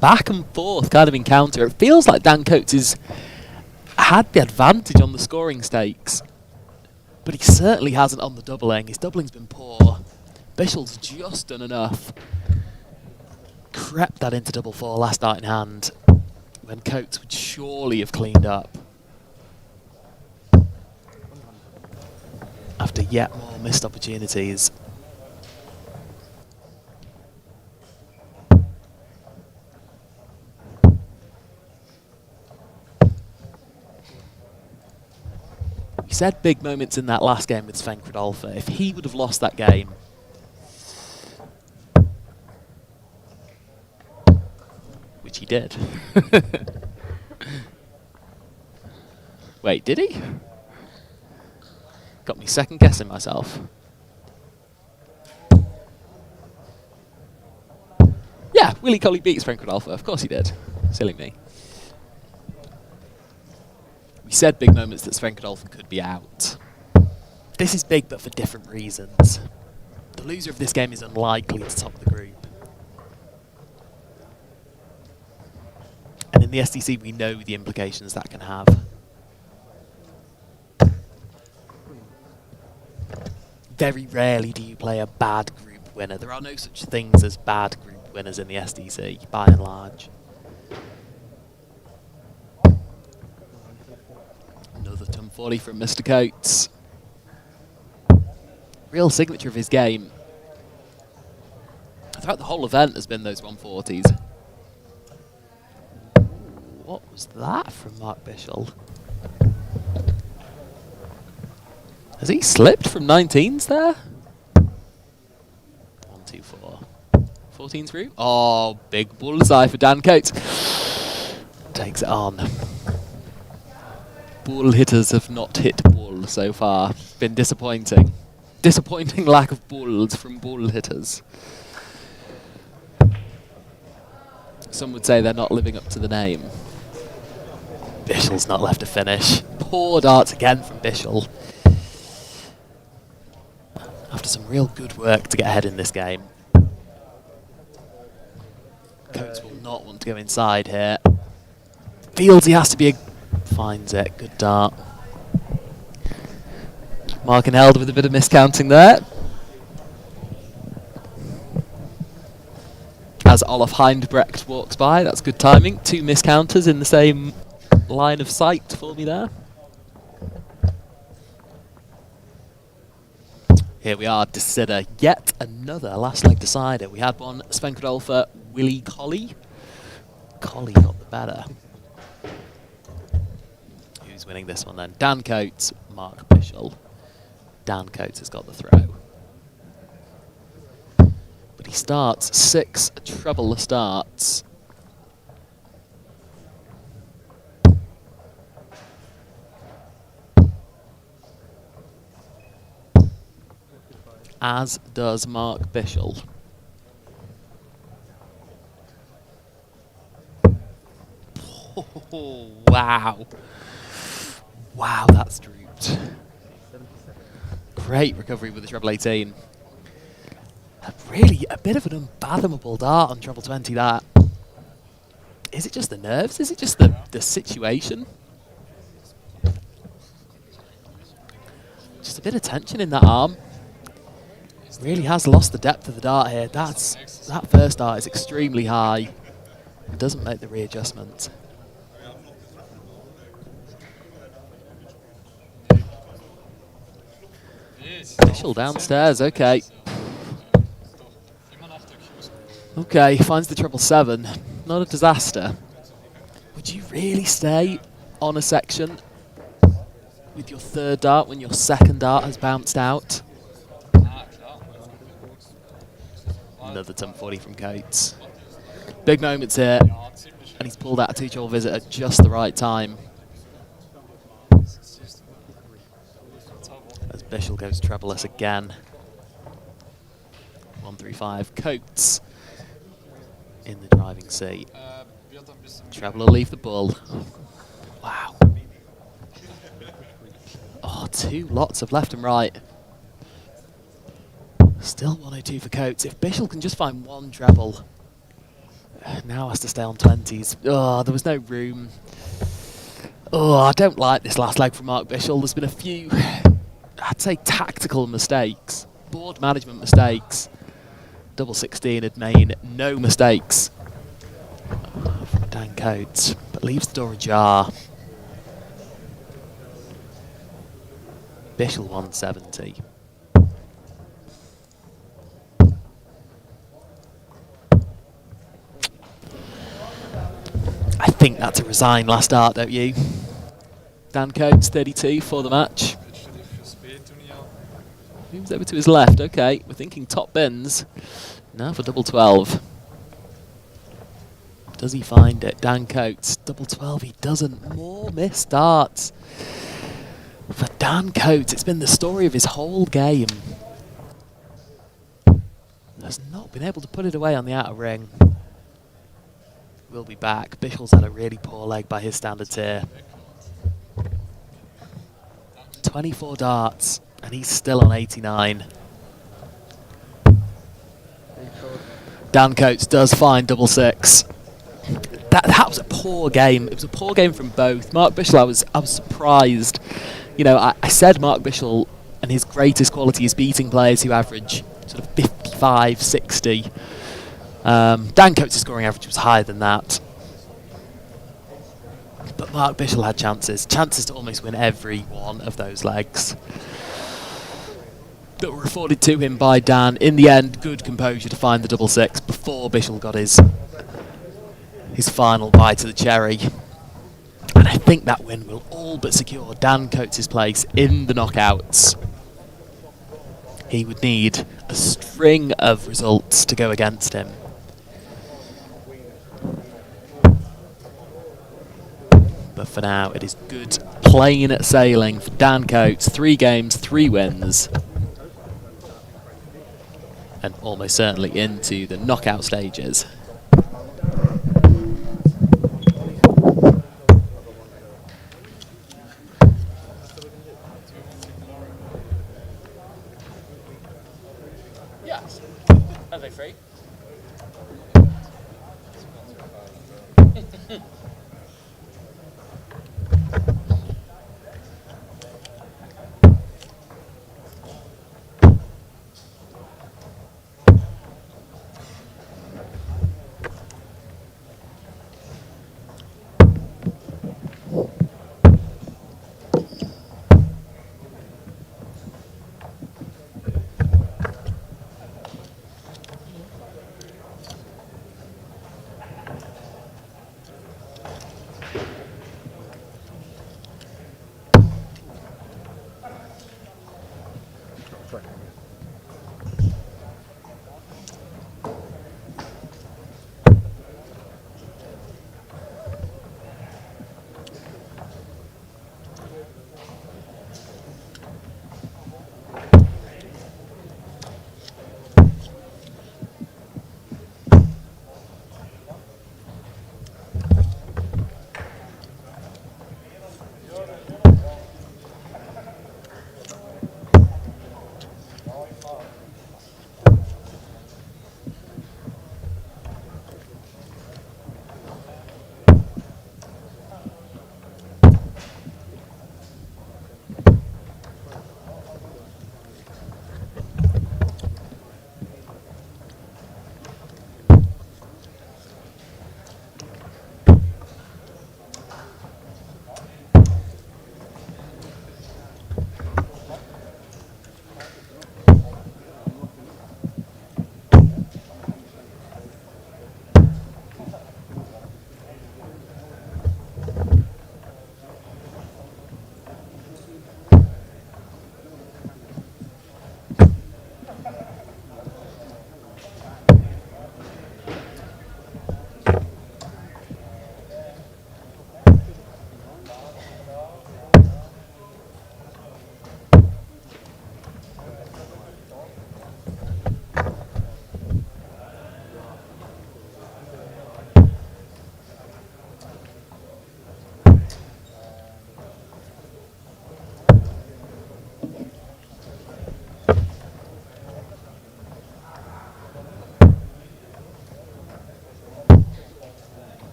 back and forth kind of encounter. It feels like Dan Coates has had the advantage on the scoring stakes, but he certainly hasn't on the doubling. His doubling's been poor. Bishelle's just done enough. Crept that into double four last start in hand, when Coates would surely have cleaned up. After yet more missed opportunities. We said big moments in that last game with Sven Kredalfa. If he would have lost that game, which he did. Wait, did he? Got me second guessing myself. Yeah, Willie Collie beat Sven Kredalfa. Of course he did. Silly me. We said big moments that Sven Kredalfa could be out. This is big, but for different reasons. The loser of this game is unlikely to top the group. And in the SDC, we know the implications that can have. Very rarely do you play a bad group winner. There are no such things as bad group winners in the SDC, by and large. Another ton 40 from Mr. Coates. Real signature of his game. Throughout the whole event has been those 140s. What was that from Mark Bishelle? Has he slipped from 19s there? 1, 2, 4. 14 through? Oh, big bullseye for Dan Coates. Takes it on. Bull hitters have not hit bull so far. Been disappointing. Disappointing lack of bulls from bull hitters. Some would say they're not living up to the name. Bishelle's not left a finish. Poor darts again from Bishelle. After some real good work to get ahead in this game. Coates will not want to go inside here. Feels he has to be a... Finds it. Good dart. Mark and Held with a bit of miscounting there. As Olaf Hiderech walks by, that's good timing. 2 miscounters in the same line of sight for me there. Here we are, Decider. Yet another last leg decider. We had one, Sven Kredalfa, Willie Collie. Collie got the better. Who's winning this one then? Dan Coates, Mark Bishelle. Dan Coates has got the throw. But he starts 6 treble starts. As does Mark Bishelle. Oh, wow. Wow, that's drooped. Great recovery with the treble 18. Really, a bit of an unfathomable dart on treble 20, that. Is it just the nerves? Is it just the situation? Just a bit of tension in that arm. Really has lost the depth of the dart here. That first dart is extremely high. It doesn't make the readjustment. Bishelle downstairs, okay. Okay, finds the treble 7. Not a disaster. Would you really stay on a section with your third dart when your second dart has bounced out? Another ton 40 from Coates. Big moments here, and he's pulled out a 2-triple visit at just the right time. Bishelle goes trebleless again. 135. Coates in the driving seat. Treble will leave the bull. Wow. Oh, 2 lots of left and right. Still 102 for Coates. If Bishelle can just find 1 treble. Now has to stay on 20s. Oh, there was no room. Oh, I don't like this last leg from Mark Bishelle. There's been a few, I'd say, tactical mistakes. Board management mistakes. Double 16 had made no mistakes from Dan Coates, but leaves the door ajar. Bishelle 170. I think that's a resign last start, don't you? Dan Coates, 32 for the match. Moves over to his left. Okay, we're thinking top bins. Now for double 12. Does he find it? Dan Coates, double 12. He doesn't. More missed starts for Dan Coates. It's been the story of his whole game. Has not been able to put it away on the outer ring. We'll be back. Bishelle's had a really poor leg by his standards here. 24 darts, and he's still on 89. Dan Coates does find double 6. That was a poor game. It was a poor game from both. Mark Bishelle, I was surprised. You know, I said Mark Bishelle and his greatest quality is beating players who average sort of 55, 60. Dan Coates' scoring average was higher than that. But Mark Bishelle had chances to almost win every one of those legs that were afforded to him by Dan. In the end, good composure to find the double 6 before Bishelle got his final bite of the cherry. And I think that win will all but secure Dan Coates' place in the knockouts. He would need a string of results to go against him. But for now, it is good plain sailing for Dan Coates. 3 games, 3 wins. And almost certainly into the knockout stages. Yes. Are they free?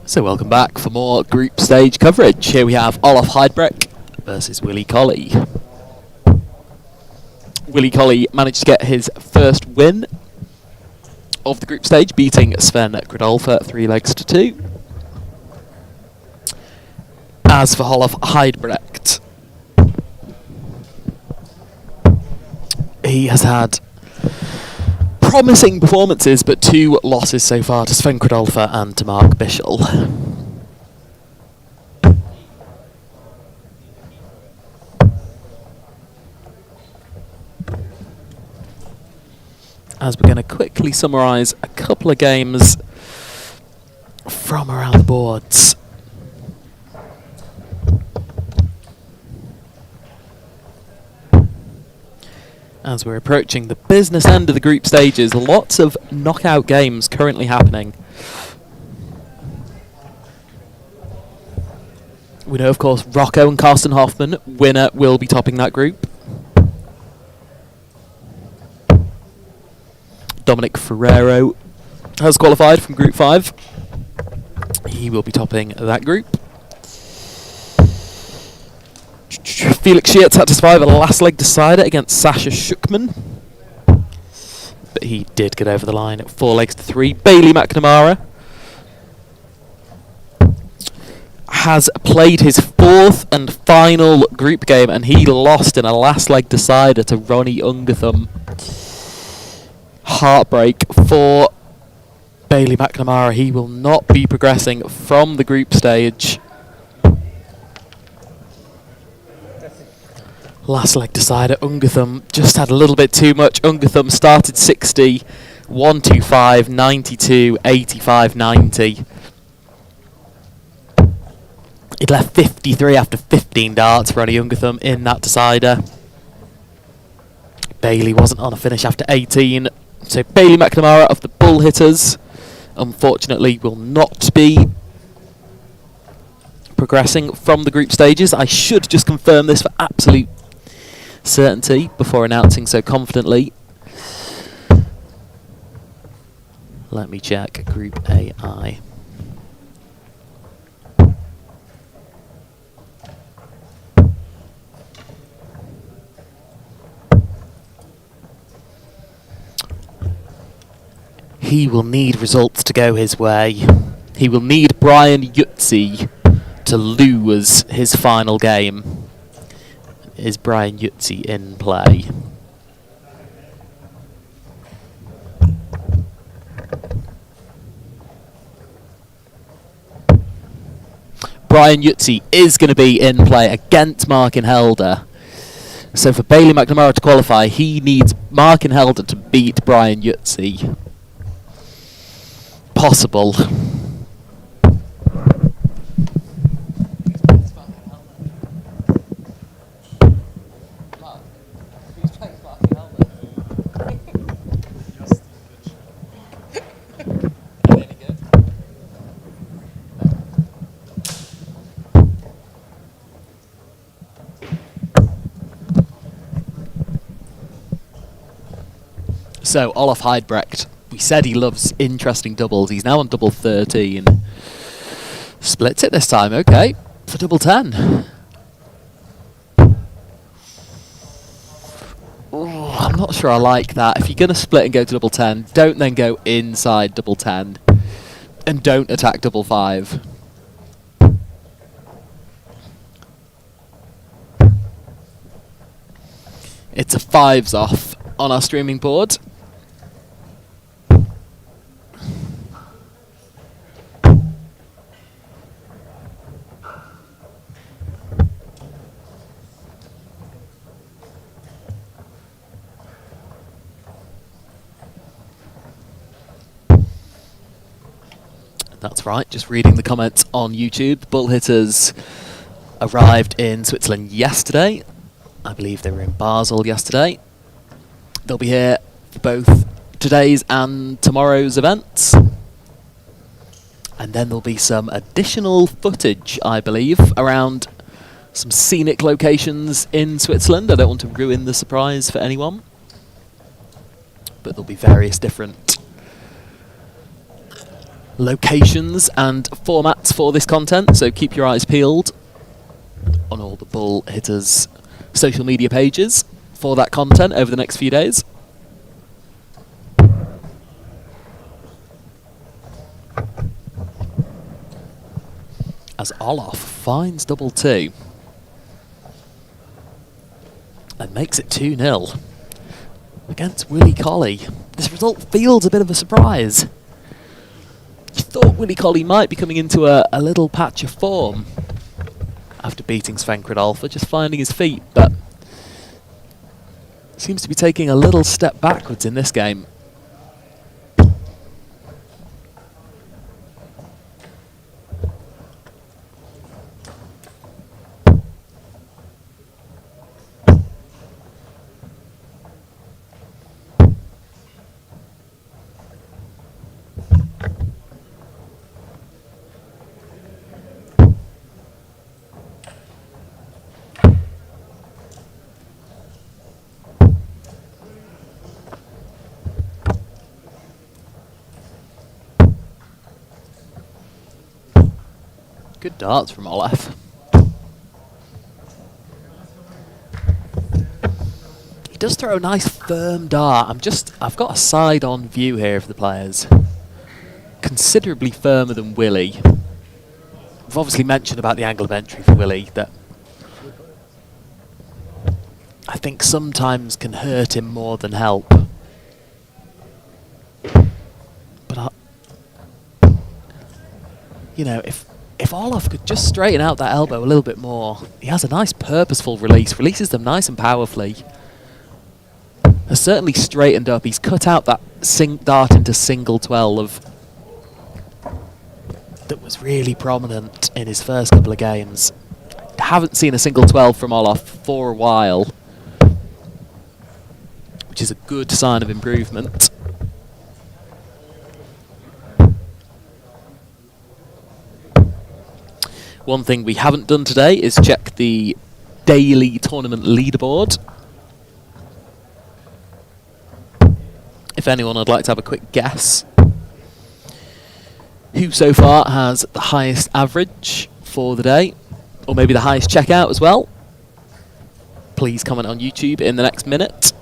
So welcome back for more group stage coverage. Here we have Olaf Hiderech versus Willie Collie. Willie Collie managed to get his first win of the group stage, beating Sven Kredalfa 3-2. As for Olaf Hiderech, he has had promising performances, but 2 losses so far to Sven Kredalfa and to Mark Bishelle. As we're going to quickly summarise a couple of games from around the boards. As we're approaching the business end of the group stages, lots of knockout games currently happening. We know, of course, Rocco and Carsten Hoffman, winner, will be topping that group. Dominic Ferrero has qualified from Group 5. He will be topping that group. Felix Schietz had to survive a last leg decider against Sasha Schuckman, but he did get over the line at 4-3. Bailey McNamara has played his 4th and final group game, and he lost in a last leg decider to Ronnie Ungathum. Heartbreak for Bailey McNamara. He will not be progressing from the group stage. Last leg decider, Ungathum just had a little bit too much. Ungathum started 60, 125, 92, 85, 90. He'd left 53 after 15 darts for Ronnie Ungathum in that decider. Bailey wasn't on a finish after 18. So Bailey McNamara of the Bull Hitters, unfortunately, will not be progressing from the group stages. I should just confirm this for absolute certainty before announcing so confidently. Let me check Group AI. He will need results to go his way. He will need Brian Yutzi to lose his final game. Is Brian Yutzi in play? Brian Yutzi is going to be in play against Markin Helder. So for Bailey McNamara to qualify, he needs Markin Helder to beat Brian Yutzi. Possible. So, Olaf Hiderech, we said he loves interesting doubles. He's now on double 13. Splits it this time, okay, for double 10. Ooh, I'm not sure I like that. If you're going to split and go to double 10, don't then go inside double 10. And don't attack double 5. It's a 5s off on our streaming board. That's right, just reading the comments on YouTube. The Bull Hitters arrived in Switzerland yesterday. I believe they were in Basel yesterday. They'll be here for both today's and tomorrow's events. And then there'll be some additional footage, I believe, around some scenic locations in Switzerland. I don't want to ruin the surprise for anyone. But there'll be various different locations and formats for this content, so keep your eyes peeled on all the Bull Hitters social media pages for that content over the next few days. As Olof finds double two and makes it 2-0 against Willie Collie. This result feels a bit of a surprise. You thought Willie Collie might be coming into a little patch of form after beating Sven Kredalfa, just finding his feet, but seems to be taking a little step backwards in this game. Good darts from Olaf. He does throw a nice firm dart. I've got a side-on view here of the players. Considerably firmer than Willie. I've obviously mentioned about the angle of entry for Willie that I think sometimes can hurt him more than help. But you know, if Olaf could just straighten out that elbow a little bit more, he has a nice purposeful release, releases them nice and powerfully. Has certainly straightened up, he's cut out that dart into single 12 that was really prominent in his first couple of games. Haven't seen a single 12 from Olaf for a while, which is a good sign of improvement. One thing we haven't done today is check the daily tournament leaderboard. If anyone would like to have a quick guess who so far has the highest average for the day, or maybe the highest checkout as well, please comment on YouTube in the next minute,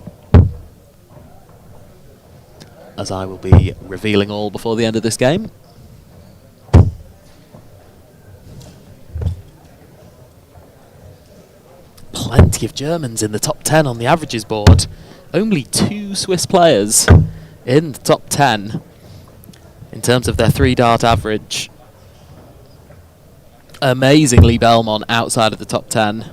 as I will be revealing all before the end of this game. Plenty of Germans in the top 10 on the averages board. Only 2 Swiss players in the top 10 in terms of their 3-dart average. Amazingly, Belmont outside of the top 10.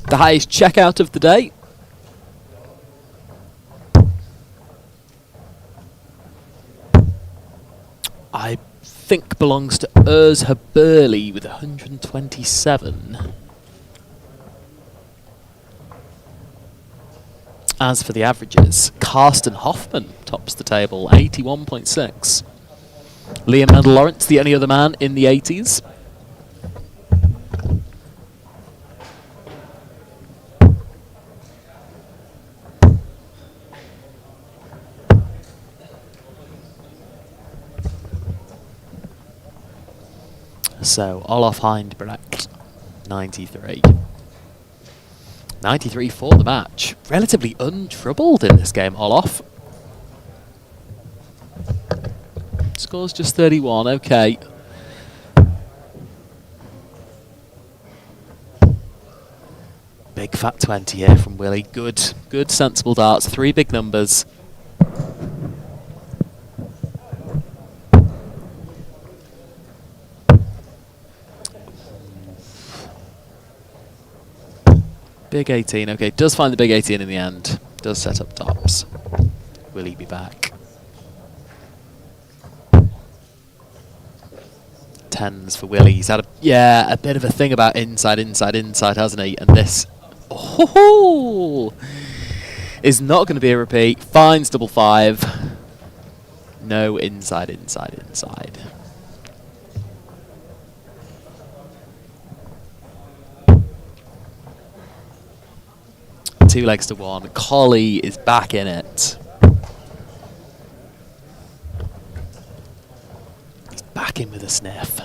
The highest checkout of the day. I think belongs to Urs Burley with 127. As for the averages, Karsten Hoffman tops the table, 81.6. Liam Mendel-Lawrence, the only other man in the 80s. So, Olaf Hindbrecht, 93. 93 for the match. Relatively untroubled in this game, Olaf. Scores just 31, okay. Big fat 20 here from Willie. Good sensible darts, 3 big numbers. Big 18, okay, does find the big 18 in the end. Does set up tops. Will he be back? 10s for Willie. He's had a bit of a thing about inside, hasn't he? And this, oh, is not going to be a repeat. Finds double 5. No inside, inside, inside. Two legs to one. Collie is back in it. He's back in with a sniff.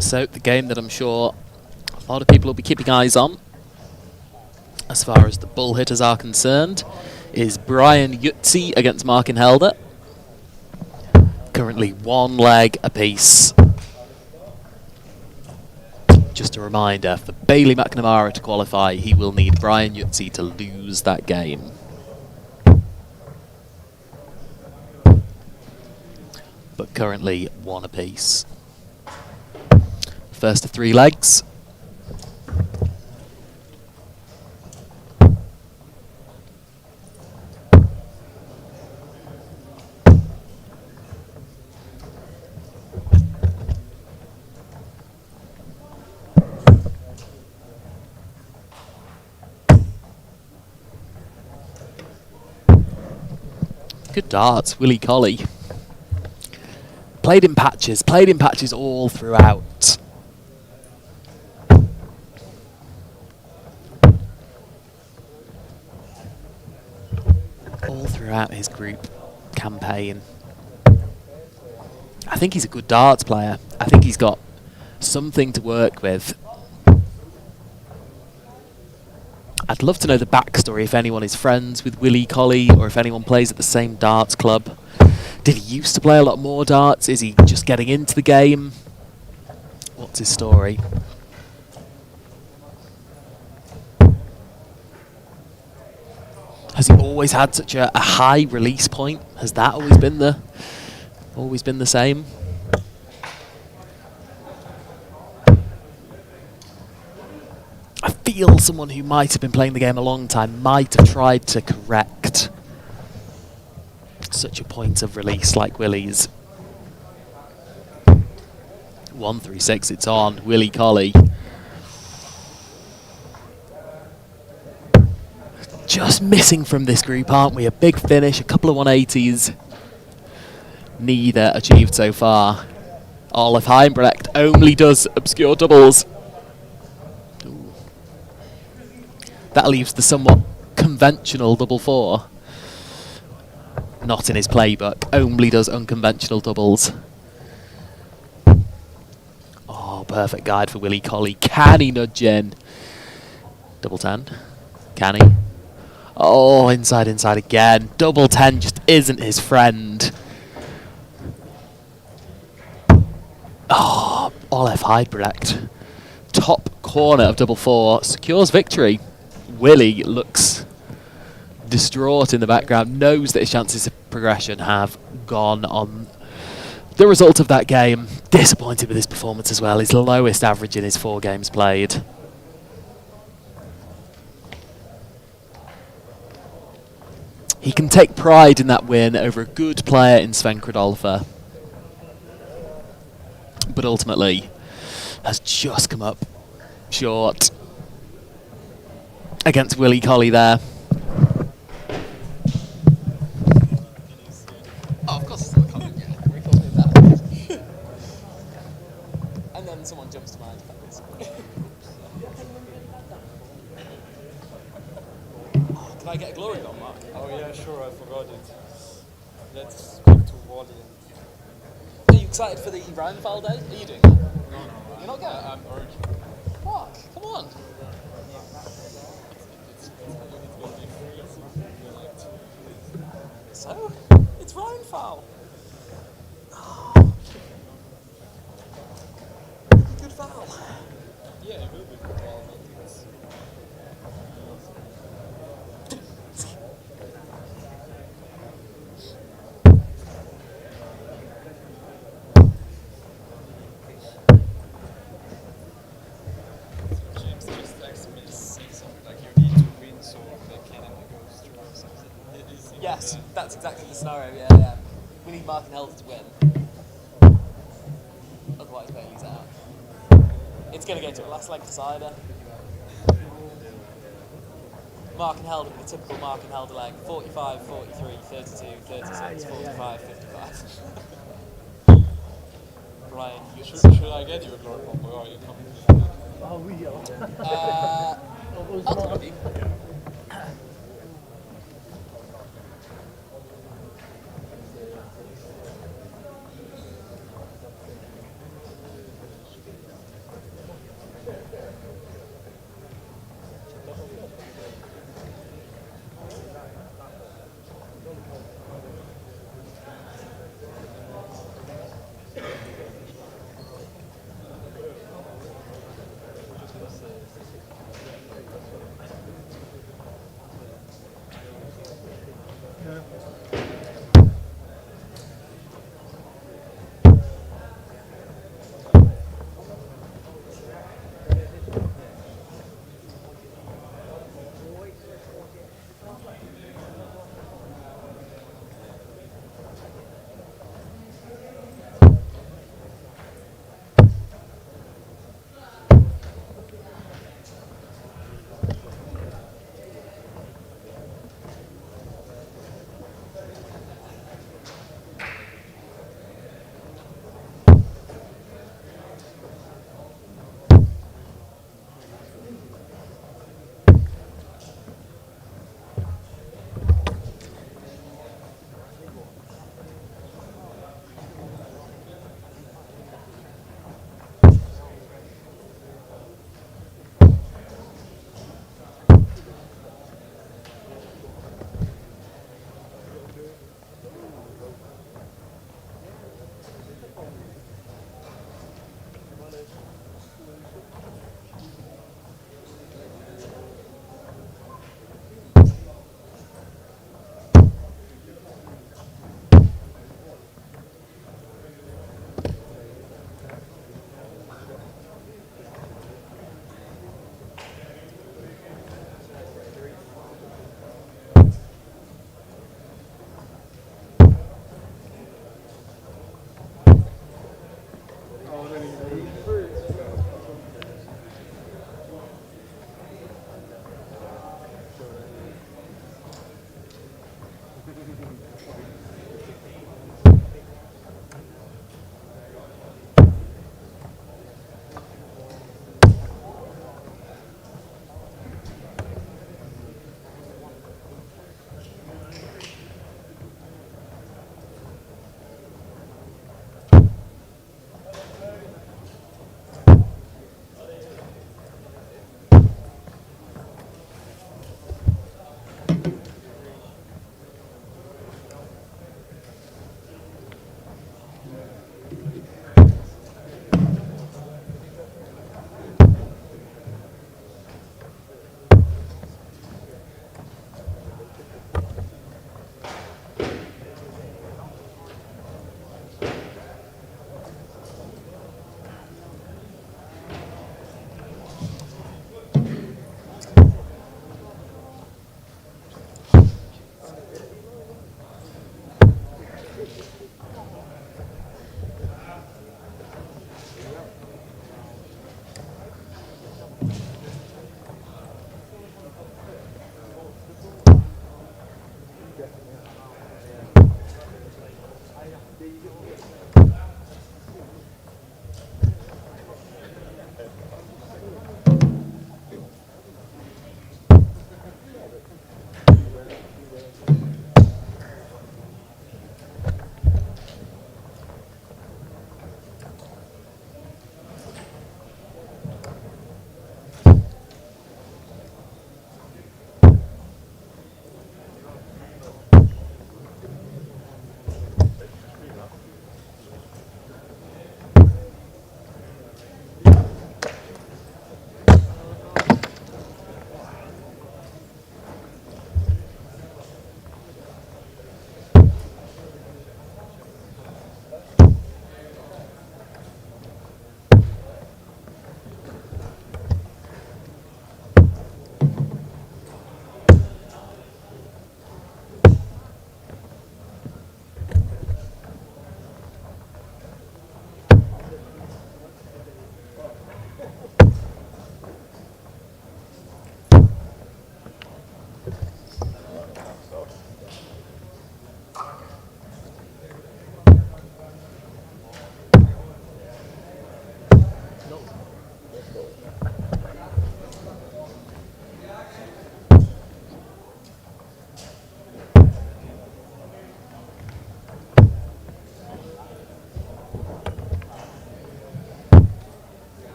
So the game that I'm sure a lot of people will be keeping eyes on, as far as the bull hitters are concerned, is Brian Yutzi against Markin Helder. Currently 1 leg apiece. Just a reminder, for Bailey McNamara to qualify, he will need Brian Yutzi to lose that game. But currently 1 apiece. First of 3 legs. Good darts, Willie Collie. Played in patches all throughout. All throughout his group campaign. I think he's a good darts player. I think he's got something to work with. I'd love to know the backstory, if anyone is friends with Willie Collie or if anyone plays at the same darts club. Did he used to play a lot more darts? Is he just getting into the game? What's his story? Has he always had such a high release point? Has that always been the same? I feel someone who might have been playing the game a long time might have tried to correct such a point of release like Willie's. 136, it's on. Willie Collie. Just missing from this group, aren't we? A big finish, a couple of 180s. Neither achieved so far. Olaf Heimbrecht only does obscure doubles. Ooh. That leaves the somewhat conventional double 4. Not in his playbook, only does unconventional doubles. Oh, perfect guide for Willie Collie. Can he nudge in? Double 10. Can he? Oh, inside, inside again. Double 10 just isn't his friend. Oh, Olaf Heidbrecht. Top corner of double 4. Secures victory. Willie looks distraught in the background. Knows that his chances of progression have gone on the result of that game. Disappointed with his performance as well. His lowest average in his 4 games played. He can take pride in that win over a good player in Sven Kredalfa, but ultimately has just come up short against Willie Collie there. Oh, of course it's not coming yet. We thought we did that. And then someone jumps to my defense. I get a glory bomb, Mark? Oh yeah, sure, I forgot it. Let's speak to Wally. Are you excited for the Rheinfall day? Are you doing that? No, no, You're not going? I'm urging. Mark, come on. It's gonna be freezing in like 2 days. So, it's Rheinfall. Good foul. Yeah, it will be good, but it's... James just texted me saying something like you need to win so the cannon goes through or something. It is Yes, that. that's exactly the scenario, yeah. We need Mark and Helder to win. Otherwise, Bailey's out. It's going to go to a last leg decider. Mark and Helder with a typical Mark and Helder leg. 45, 43, 32, 36, 45, 55. Brian, Should I get you a glory bomb or are you coming? I'll come with you.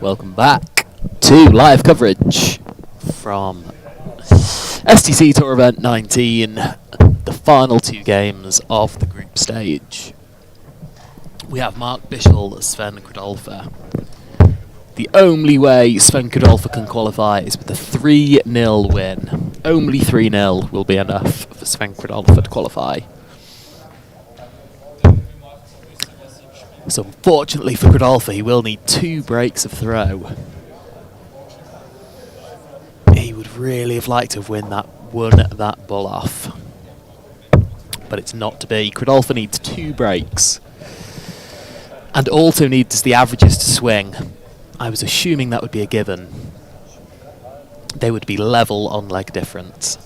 Welcome back to live coverage from SDC Tour Event 19, the final two games of the group stage. We have Mark Bishelle, Sven Kredalfa. The only way Sven Kredalfa can qualify is with a 3-0 win. Only 3-0 will be enough for Sven Kredalfa to qualify. So unfortunately for Kredalfa, he will need 2 breaks of throw. He would really have liked to have won that bull off. But it's not to be. Kredalfa needs 2 breaks. And also needs the averages to swing. I was assuming that would be a given. They would be level on leg difference.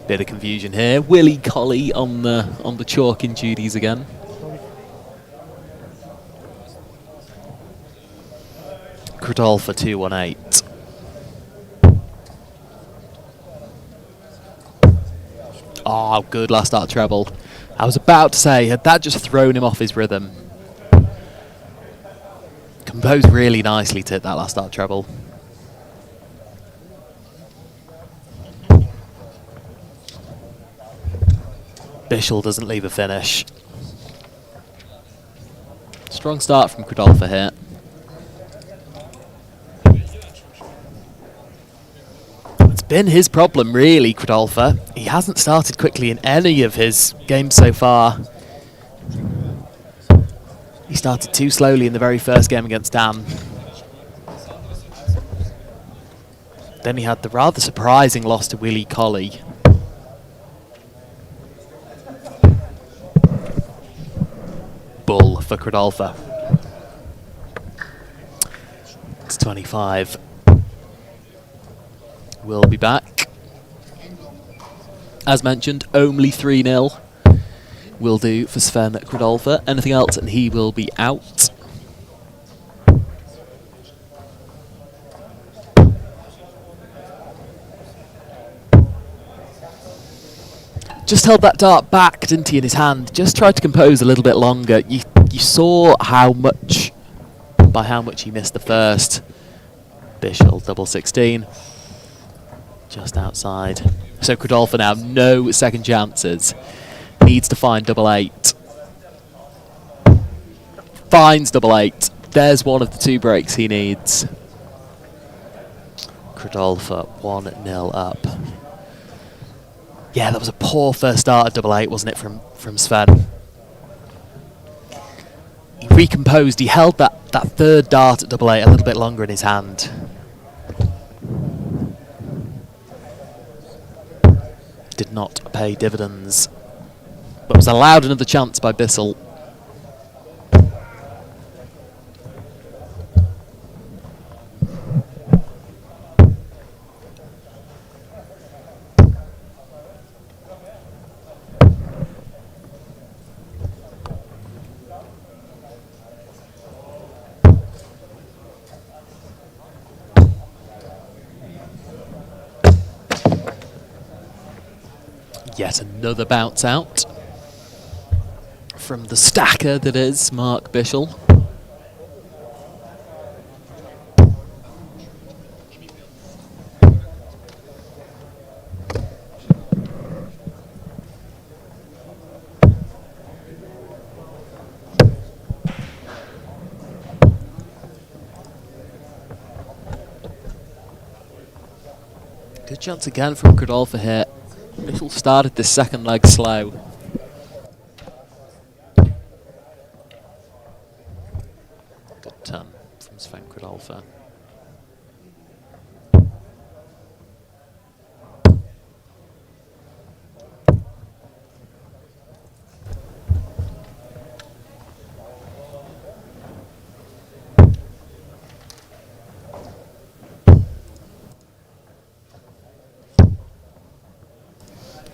Bit of confusion here. Collie on the chalking duties again. Kredalfa 218. Oh, good last start treble. I was about to say, had that just thrown him off his rhythm? Composed really nicely to hit that last start treble. Bishelle doesn't leave a finish. Strong start from Kredalfa here. It's been his problem, really, Kredalfa. He hasn't started quickly in any of his games so far. He started too slowly in the very first game against Dan. Then he had the rather surprising loss to Collie. for Kredalfa. It's 25. We'll be back. As mentioned, only 3-0 will do for Sven Kredalfa. Anything else and he will be out. Just held that dart back, didn't he, in his hand. Just tried to compose a little bit longer. You saw by how much he missed the first. Bishelle double 16. Just outside. So Kredalfa now, no second chances. Needs to find double 8. Finds double 8. There's one of the 2 breaks he needs. Kredalfa 1-0 up. Yeah, that was a poor first start at double 8, wasn't it, from Sven? He recomposed. He held that third dart at double 8 a little bit longer in his hand. Did not pay dividends, but was allowed another chance by Bishelle. Yet another bounce out from the stacker that is Mark Bishelle. Good chance again from Kredalfa here. Bishelle started this second leg slow. Good turn from Sven Kredalfa.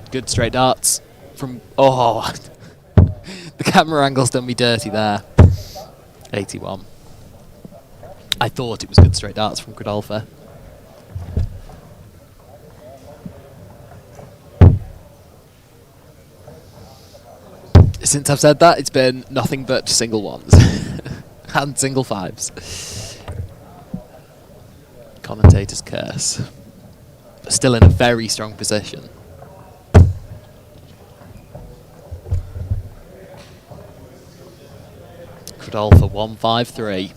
Good straight darts from... Oh, the camera angle's done me dirty there. 81. I thought it was good straight darts from Kredalfa. Since I've said that, it's been nothing but single ones. And single 5s. Commentator's curse. But still in a very strong position. Kredalfa 1-5-3,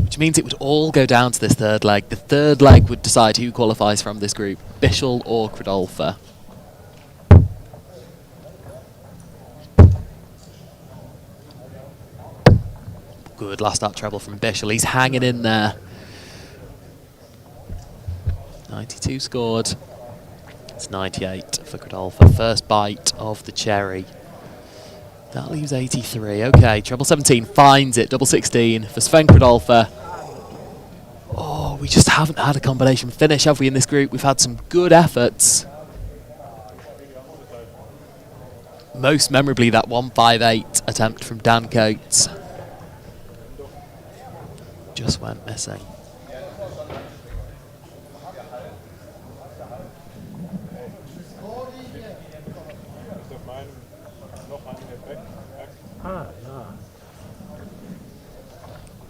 which means it would all go down to this third leg. The third leg would decide who qualifies from this group, Bishelle or Kredalfa. Good last out treble from Bishelle. He's hanging in there. 92 scored. It's 98 for Kredalfa. First bite of the cherry. That leaves 83. Okay, treble 17 finds it. Double 16 for Sven Kredalfa. Oh, we just haven't had a combination finish, have we, in this group? We've had some good efforts. Most memorably, that 158 attempt from Dan Coates. Just went missing.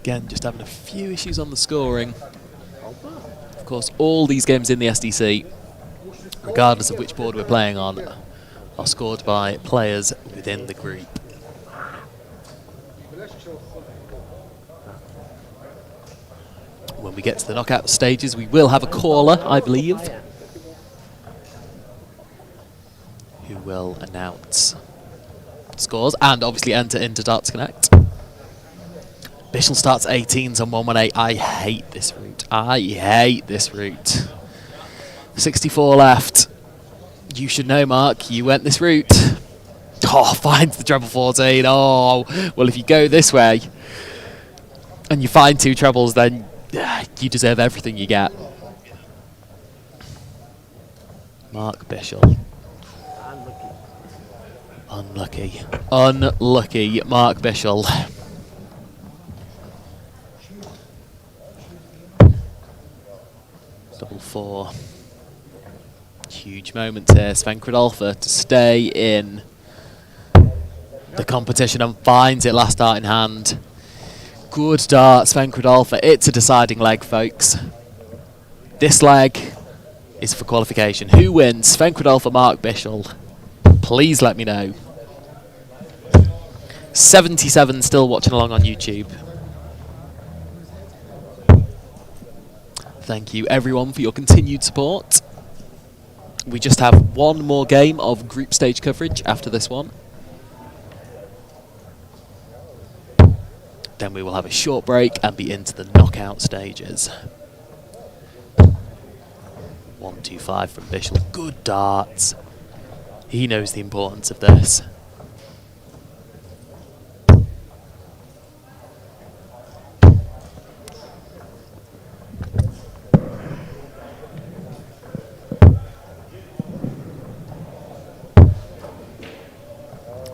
Again, just having a few issues on the scoring. Of course, all these games in the SDC, regardless of which board we're playing on, are scored by players within the group. When we get to the knockout stages, we will have a caller, I believe, who will announce scores and obviously enter into Darts Connect. Bishelle starts 18s on 118. I hate this route. I hate this route. 64 left. You should know, Mark. You went this route. Oh, finds the treble 14. Oh, well, if you go this way and you find 2 trebles, then you deserve everything you get. Mark Bishelle. Unlucky. Unlucky Mark Bishelle. Double 4. Huge moment here. Sven Kredalfa to stay in the competition and finds it last dart in hand. Good dart, Sven Kredalfa. It's a deciding leg, folks. This leg is for qualification. Who wins? Sven Kredalfa, Mark Bishelle. Please let me know. 77 still watching along on YouTube. Thank you everyone for your continued support. We just have one more game of group stage coverage after this one. Then we will have a short break and be into the knockout stages. 1-2-5 from Bishelle. Good darts. He knows the importance of this.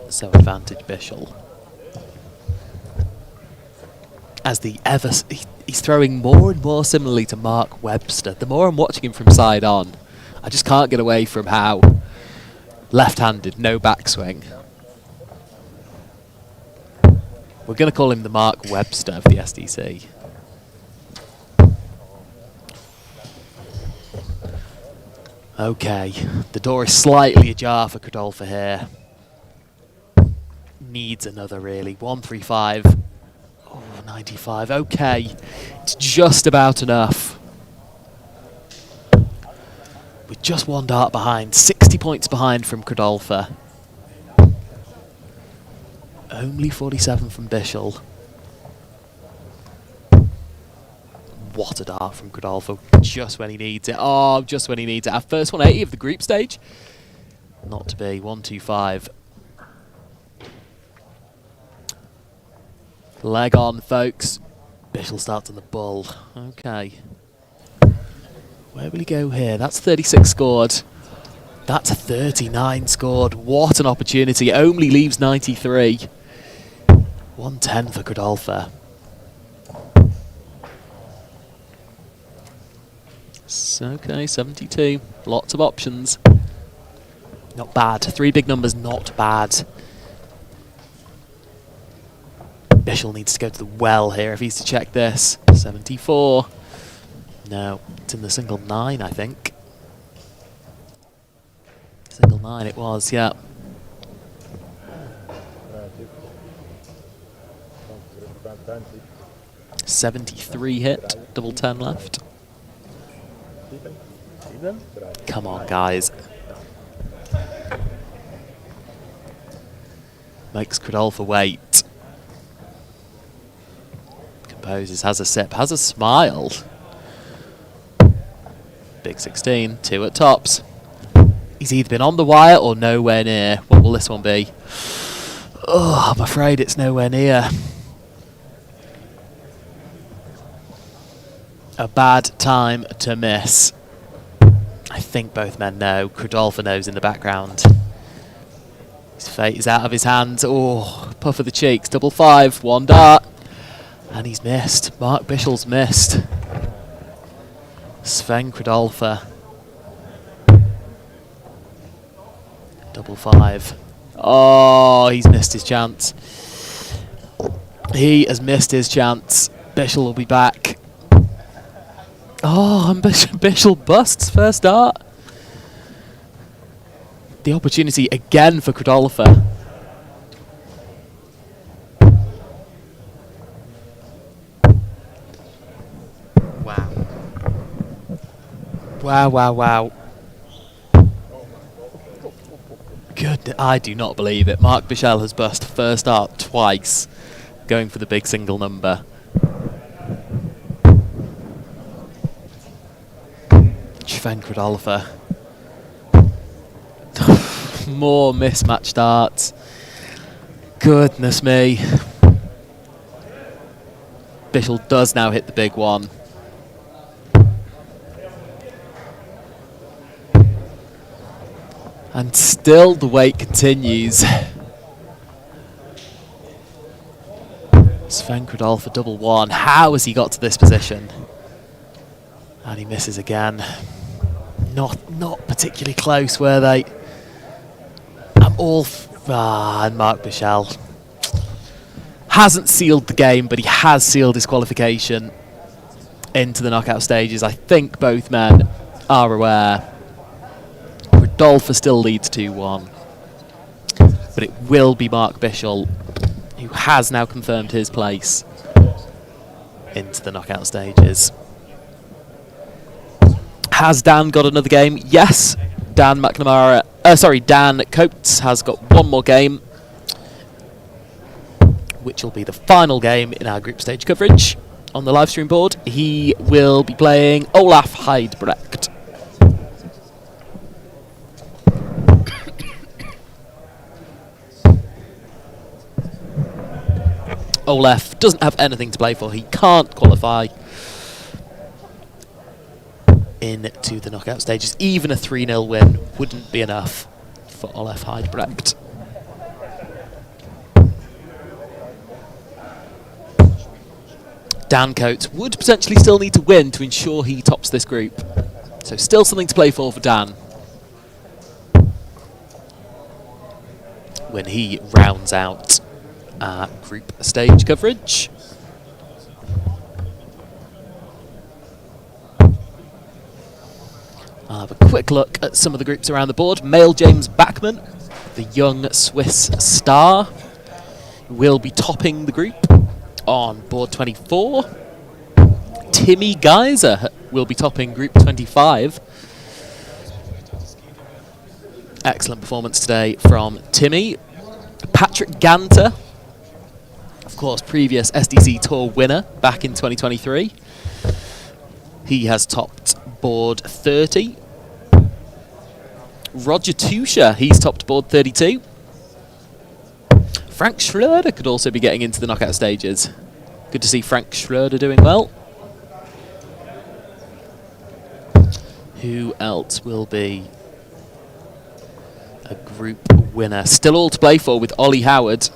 So advantage Bishelle. As he's throwing more and more similarly to Mark Webster. The more I'm watching him from side on, I just can't get away from how left-handed, no backswing. We're going to call him the Mark Webster of the SDC. Okay, the door is slightly ajar for Kredalfa here. Needs another really. 135. Oh, 95. Okay, it's just about enough. With just 1 dart behind, 60 points behind from Kredalfa. Only 47 from Bishelle. What a dart from Kredalfa, just when he needs it. Oh, just when he needs it. Our first 180 of the group stage. Not to be. 125. Leg on, folks. Bishelle starts on the bull. Okay. Where will he go here? That's 36 scored. That's a 39 scored. What an opportunity. It only leaves 93. 110 for Kredalfa. Okay, 72. Lots of options. Not bad. 3 big numbers, not bad. Bishelle needs to go to the well here if he's to check this. 74. No, it's in the single 9, I think. Single 9 it was, yeah. .73 hit, double 10 left. Come on, guys. Makes Kredalfa wait. Composes, has a sip, has a smile. Big 16, 2 at tops. He's either been on the wire or nowhere near. What will this one be? Oh, I'm afraid it's nowhere near. A bad time to miss. I think both men know. Kredalfa knows in the background. His fate is out of his hands. Oh, puff of the cheeks. Double 5, 1 dart. And he's missed. Mark Bishelle's missed. Sven Kredalfa. Double 5. Oh, he's missed his chance. He has missed his chance. Bishelle will be back. Oh, and Bishelle busts first dart. The opportunity again for Kredalfa. Wow. Wow, wow, wow. Good, I do not believe it. Mark Bishelle has burst first dart twice, going for the big single number. Sven Kredalfa. more mismatched darts. Goodness me. Bishelle does now hit the big one. And still the wait continues. Sven Kredalfa double one. How has he got to this position? And he misses again. Not particularly close, were they? And Mark Bishelle hasn't sealed the game, but he has sealed his qualification into the knockout stages. I think both men are aware. Kredalfa still leads 2-1, but it will be Mark Bishelle who has now confirmed his place into the knockout stages. Has Dan got another game? Yes. Dan Coates has got one more game, which will be the final game in our group stage coverage on the live stream board. He will be playing Olaf Hiderech. Olaf doesn't have anything to play for. He can't qualify into the knockout stages. Even a 3-0 win wouldn't be enough for Olaf Hiderech. Dan Coates would potentially still need to win to ensure he tops this group. So still something to play for Dan when he rounds out our group stage coverage. I'll have a quick look at some of the groups around the board. Male James Backman, the young Swiss star, will be topping the group on board 24. Timmy Geyser will be topping group 25. Excellent performance today from Timmy. Patrick Ganter, of course, previous SDC Tour winner back in 2023. He has topped board 30. Roger Tusha, he's topped board 32. Frank Schroeder could also be getting into the knockout stages. Good to see Frank Schroeder doing well. Who else will be a group winner? Still all to play for with Ollie Howard.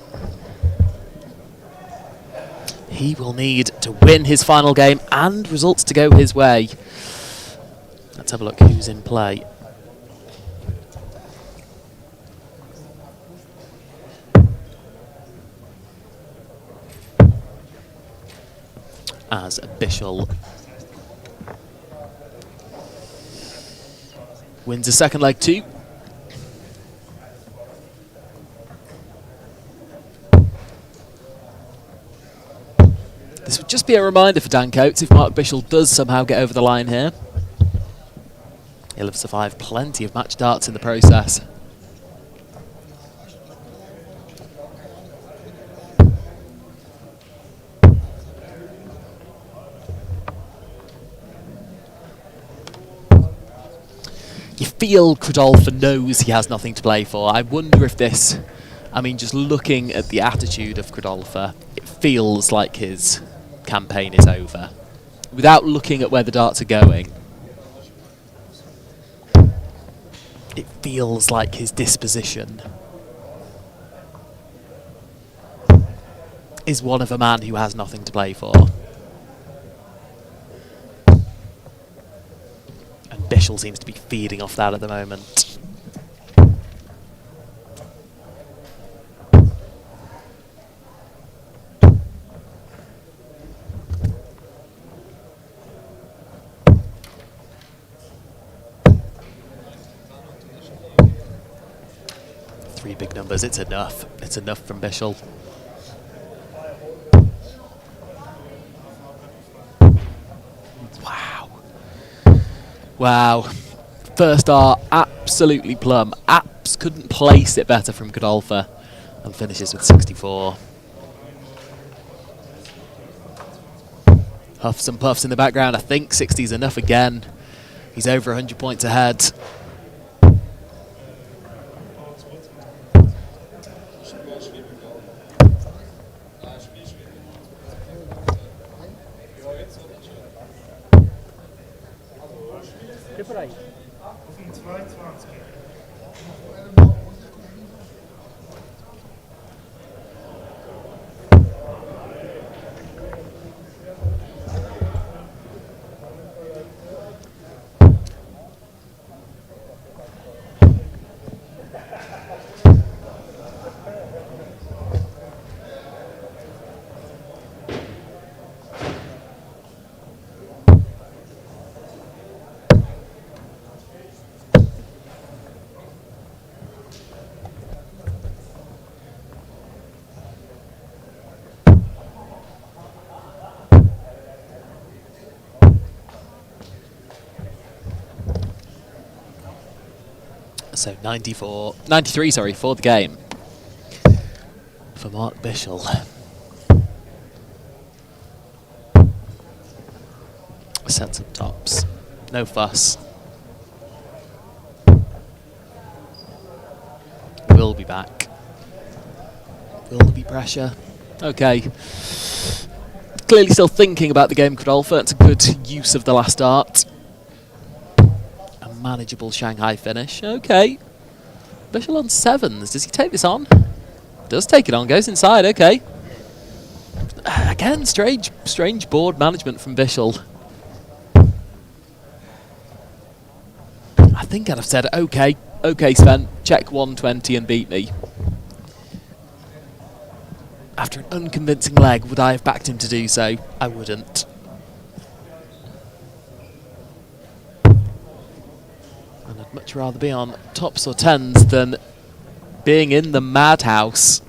He will need to win his final game and results to go his way. Let's have a look who's in play. As Bishelle wins a second leg too. This would just be a reminder for Dan Coates if Mark Bishelle does somehow get over the line here. He'll have survived plenty of match darts in the process. You feel Kredalfa knows he has nothing to play for. I wonder if this, I mean, just looking at the attitude of Kredalfa, it feels like his campaign is over. Without looking at where the darts are going, it feels like his disposition is one of a man who has nothing to play for. And Bishelle seems to be feeding off that at the moment. Three big numbers, it's enough. It's enough from Bishelle. Wow. First art, absolutely plumb. Apps couldn't place it better from Kredalfa, and finishes with 64. Huffs and puffs in the background. I think 60 is enough again. He's over 100 points ahead. Bereit. Auf den 22. So 93, sorry, for the game for Mark Bishelle. Sets up tops, no fuss. Will be back. Will there be pressure? Okay. Clearly still thinking about the game, Kredalfa. It's a good use of the last start. Manageable Shanghai finish. Okay. Bishelle on 7s. Does he take this on? Does take it on. Goes inside. Okay. Again, strange board management from Bishelle. I think I'd have said, okay, Sven, check 120 and beat me. After an unconvincing leg, would I have backed him to do so? I wouldn't. I'd much rather be on tops or 10s than being in the madhouse,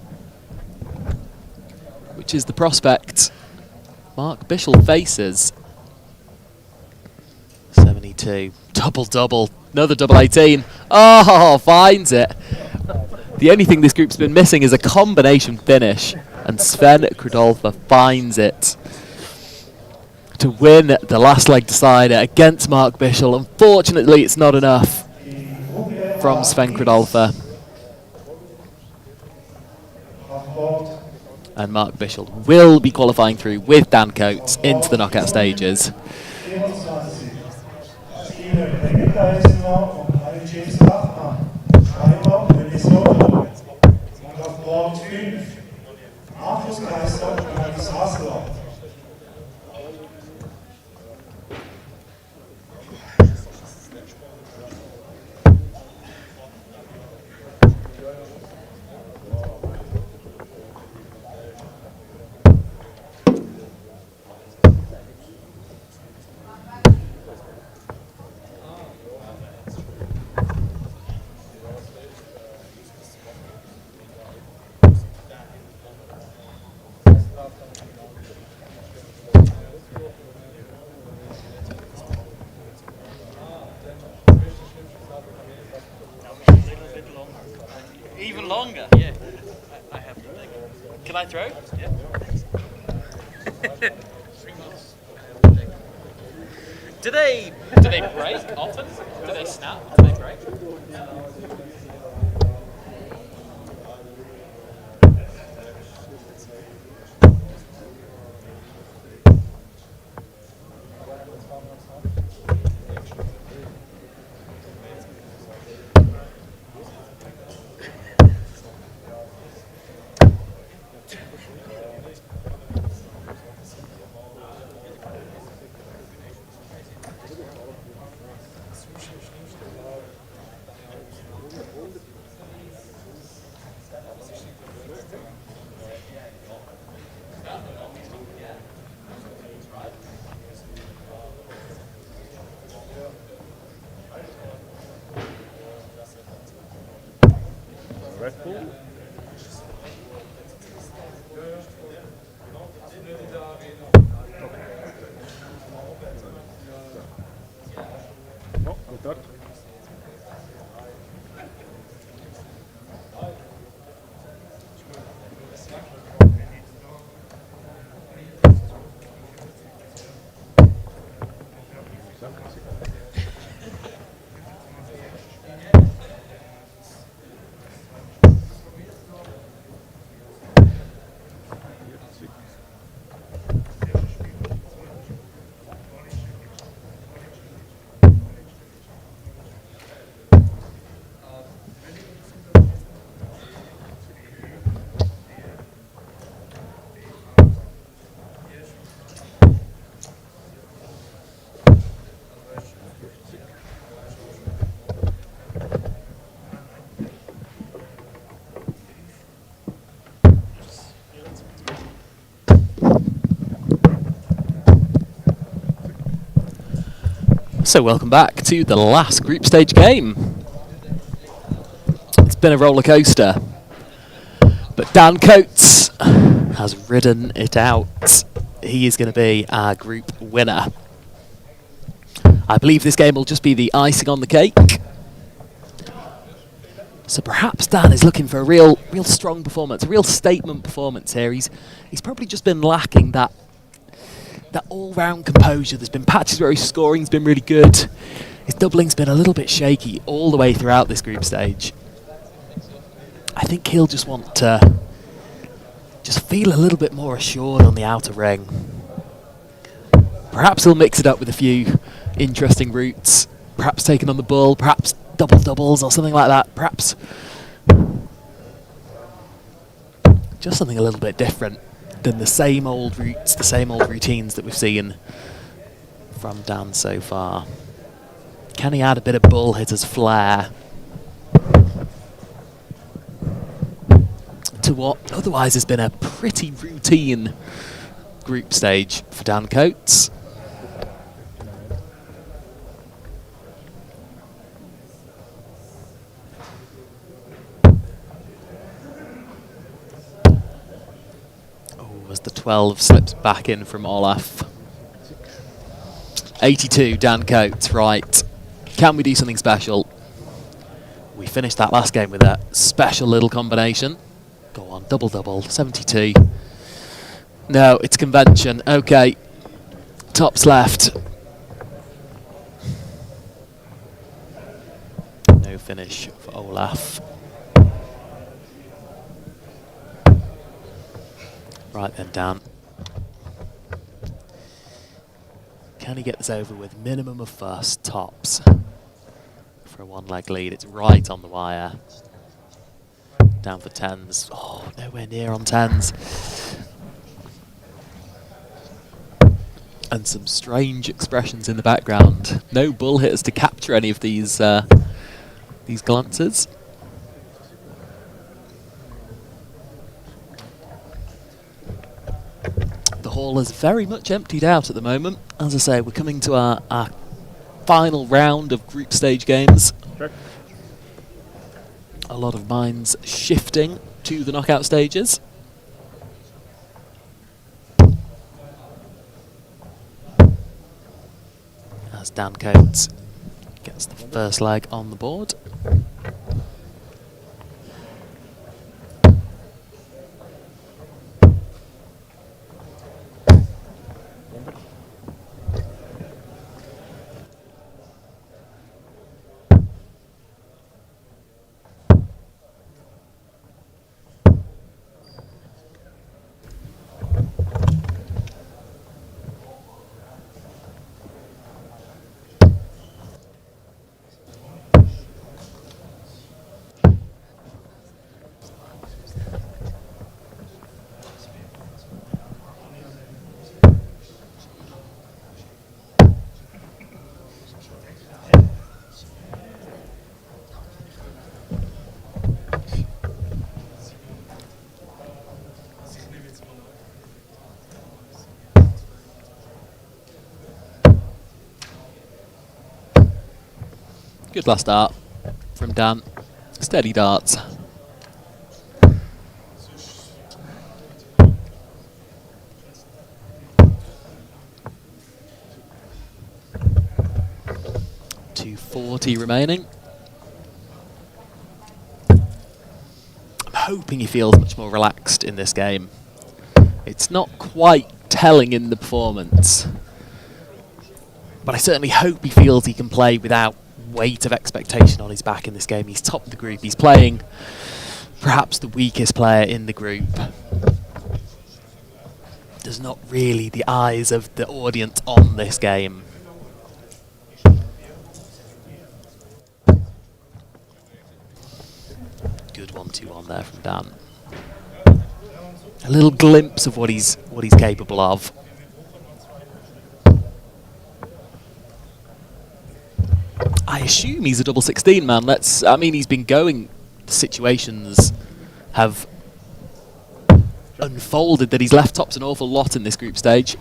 which is the prospect Mark Bishelle faces. 72. Double. Another double 18. Oh, finds it. The only thing this group's been missing is a combination finish, and Sven Kredalfa finds it to win the last leg decider against Mark Bishelle. Unfortunately, it's not enough from Sven Kredalfa. And Mark Bishelle will be qualifying through with Dan Coates into the knockout stages. Even longer? Yeah. I have the thing. Can I throw? Yeah. Do they break often? Do they snap? Do they break? Red Bull. Oh, good dart. So welcome back to the last group stage game. It's been a roller coaster, but Dan Coates has ridden it out. He is going to be our group winner. I believe this game will just be the icing on the cake. So perhaps Dan is looking for a real strong performance, a real statement performance here. He's probably just been lacking that all-round composure. There's been patches where his scoring's been really good. His doubling's been a little bit shaky all the way throughout this group stage. I think he'll just want to just feel a little bit more assured on the outer ring. Perhaps he'll mix it up with a few interesting routes. Perhaps taking on the bull, perhaps double doubles or something like that. Perhaps just something a little bit different than the same old routes, the same old routines that we've seen from Dan so far. Can he add a bit of bull hitter's flair to what otherwise has been a pretty routine group stage for Dan Coates? As the 12 slips back in from Olaf. 82, Dan Coates, right. Can we do something special? We finished that last game with a special little combination. Go on, double-double, 72. No, it's convention. Okay. Tops left. No finish for Olaf. Right then, Dan. Can he get this over with minimum of first tops for a one-leg lead? It's right on the wire. Down for tens. Oh, nowhere near on tens. And some strange expressions in the background. No bull hitters to capture any of these glances. The hall is very much emptied out at the moment. As I say, we're coming to our final round of group stage games. Check. A lot of minds shifting to the knockout stages. As Dan Coates gets the first leg on the board. Good last start from Dan. Steady darts. .240 remaining. I'm hoping he feels much more relaxed in this game. It's not quite telling in the performance, but I certainly hope he feels he can play without weight of expectation on his back in this game. He's top of the group. He's playing perhaps the weakest player in the group. There's not really the eyes of the audience on this game. Good 1-2-1 there from Dan. A little glimpse of what he's capable of. I assume he's a double 16 man. I mean, he's been going. Situations have unfolded that he's left tops an awful lot in this group stage.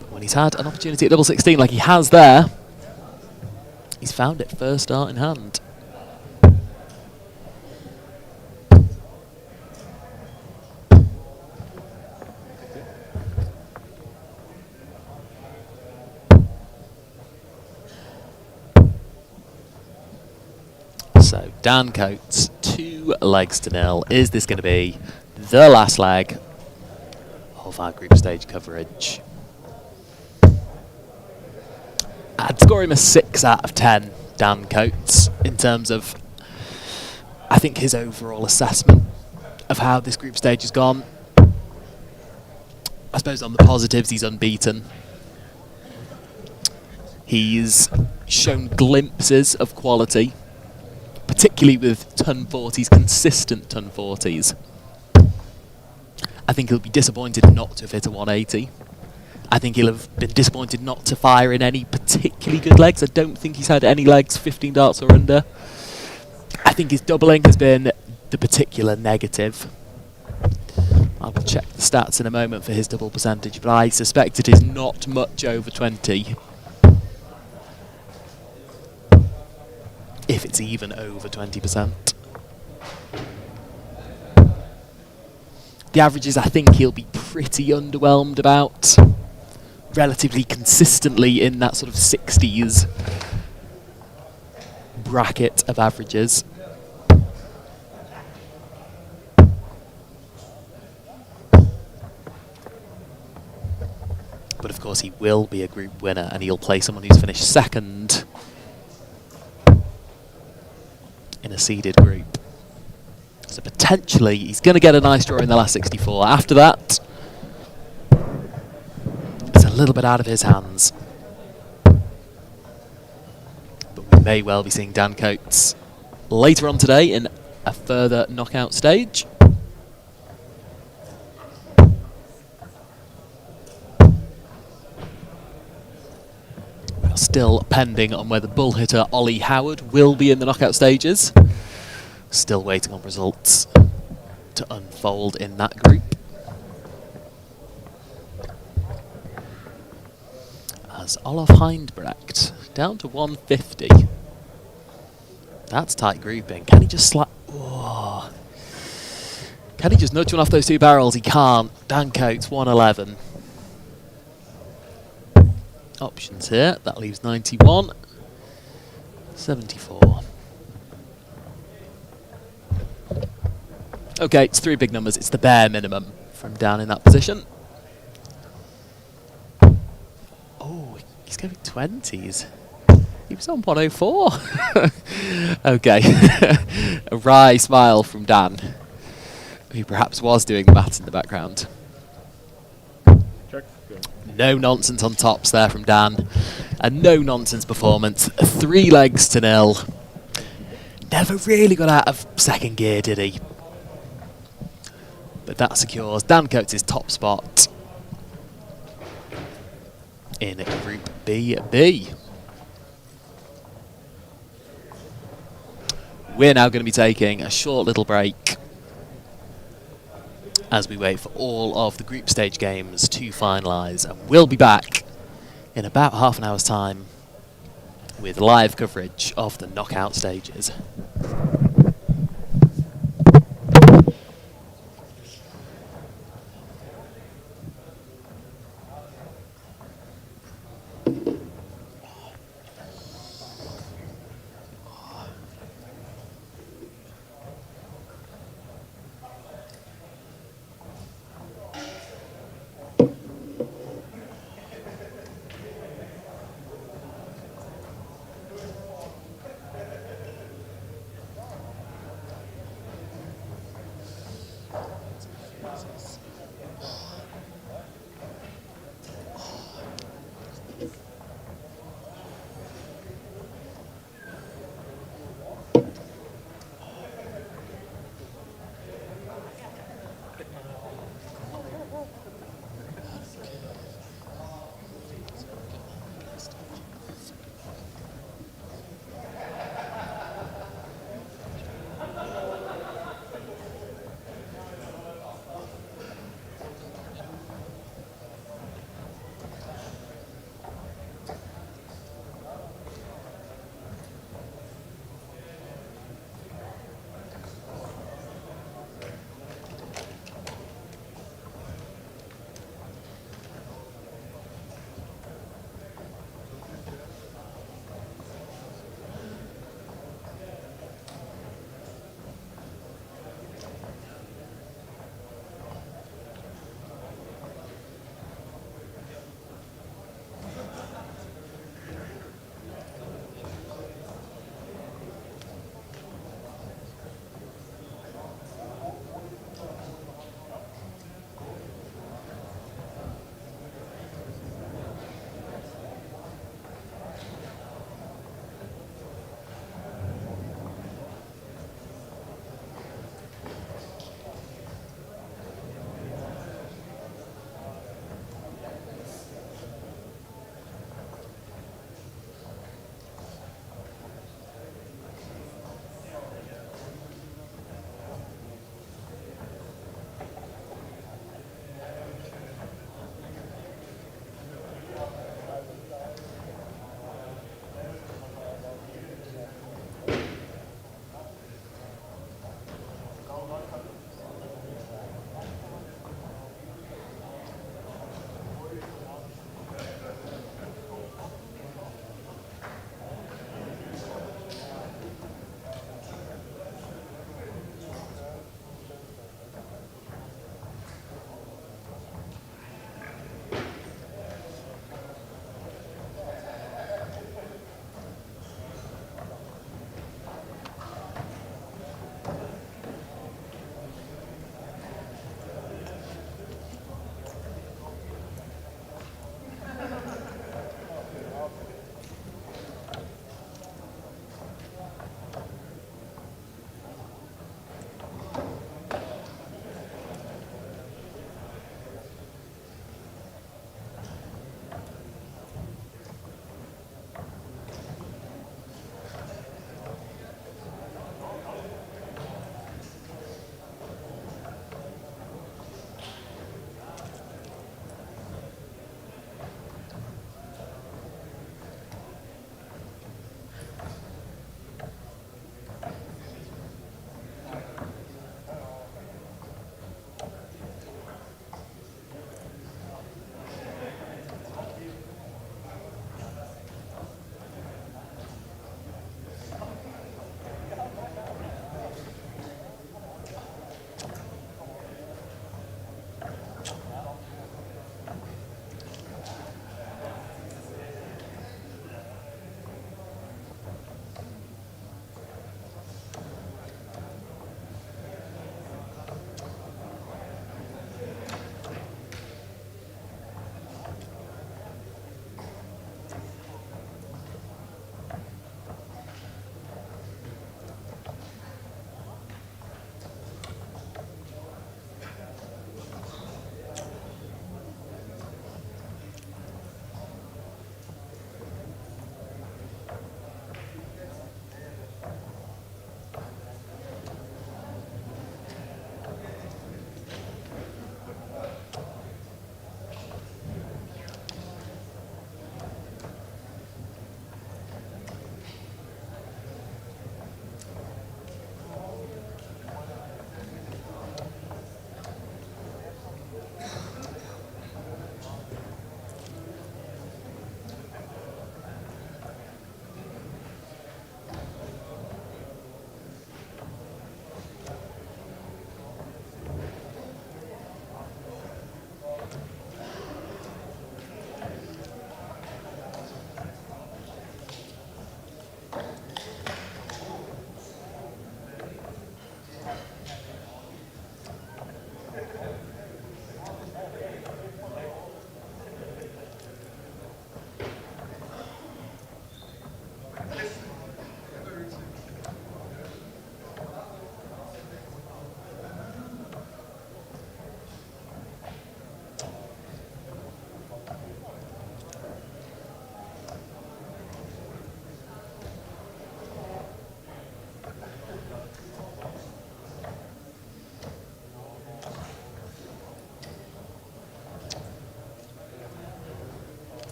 But when he's had an opportunity at double 16 like he has there. He's found it first start in hand. So Dan Coates, 2 legs to 0. Is this going to be the last leg of our group stage coverage? I'd score him a 6 out of 10, Dan Coates, in terms of, I think, his overall assessment of how this group stage has gone. I suppose on the positives, he's unbeaten. He's shown glimpses of quality, particularly with ton 40s, consistent ton 40s. I think he'll be disappointed not to have hit a 180. I think he'll have been disappointed not to fire in any particularly good legs. I don't think he's had any legs 15 darts or under. I think his doubling has been the particular negative. I will check the stats in a moment for his double percentage, but I suspect it is not much over 20. If it's even over 20%. The averages I think he'll be pretty underwhelmed about. Relatively consistently in that sort of 60s bracket of averages. But of course he will be a group winner and he'll play someone who's finished second in a seeded group. So potentially he's going to get a nice draw in the last 64. After that, it's a little bit out of his hands. But we may well be seeing Dan Coates later on today in a further knockout stage. We are still pending on whether bull hitter Ollie Howard will be in the knockout stages. Still waiting on results to unfold in that group. As Olaf Hiderech down to 150. That's tight grouping. Can he just slap? Oh. Can he just nudge one off those 2 barrels? He can't. Dan Coates 111. Options here. That leaves 91. 74. Okay, it's 3 big numbers. It's the bare minimum from down in that position. Oh, he's going 20s. He was on 104. Okay. A wry smile from Dan, who perhaps was doing the maths in the background. Check. Go. No nonsense on tops there from Dan. A no-nonsense performance. 3 legs to 0. Never really got out of second gear, did he? But that secures Dan Coates' top spot in Group B. We're now going to be taking a short little break as we wait for all of the group stage games to finalise, and we'll be back in about half an hour's time with live coverage of the knockout stages.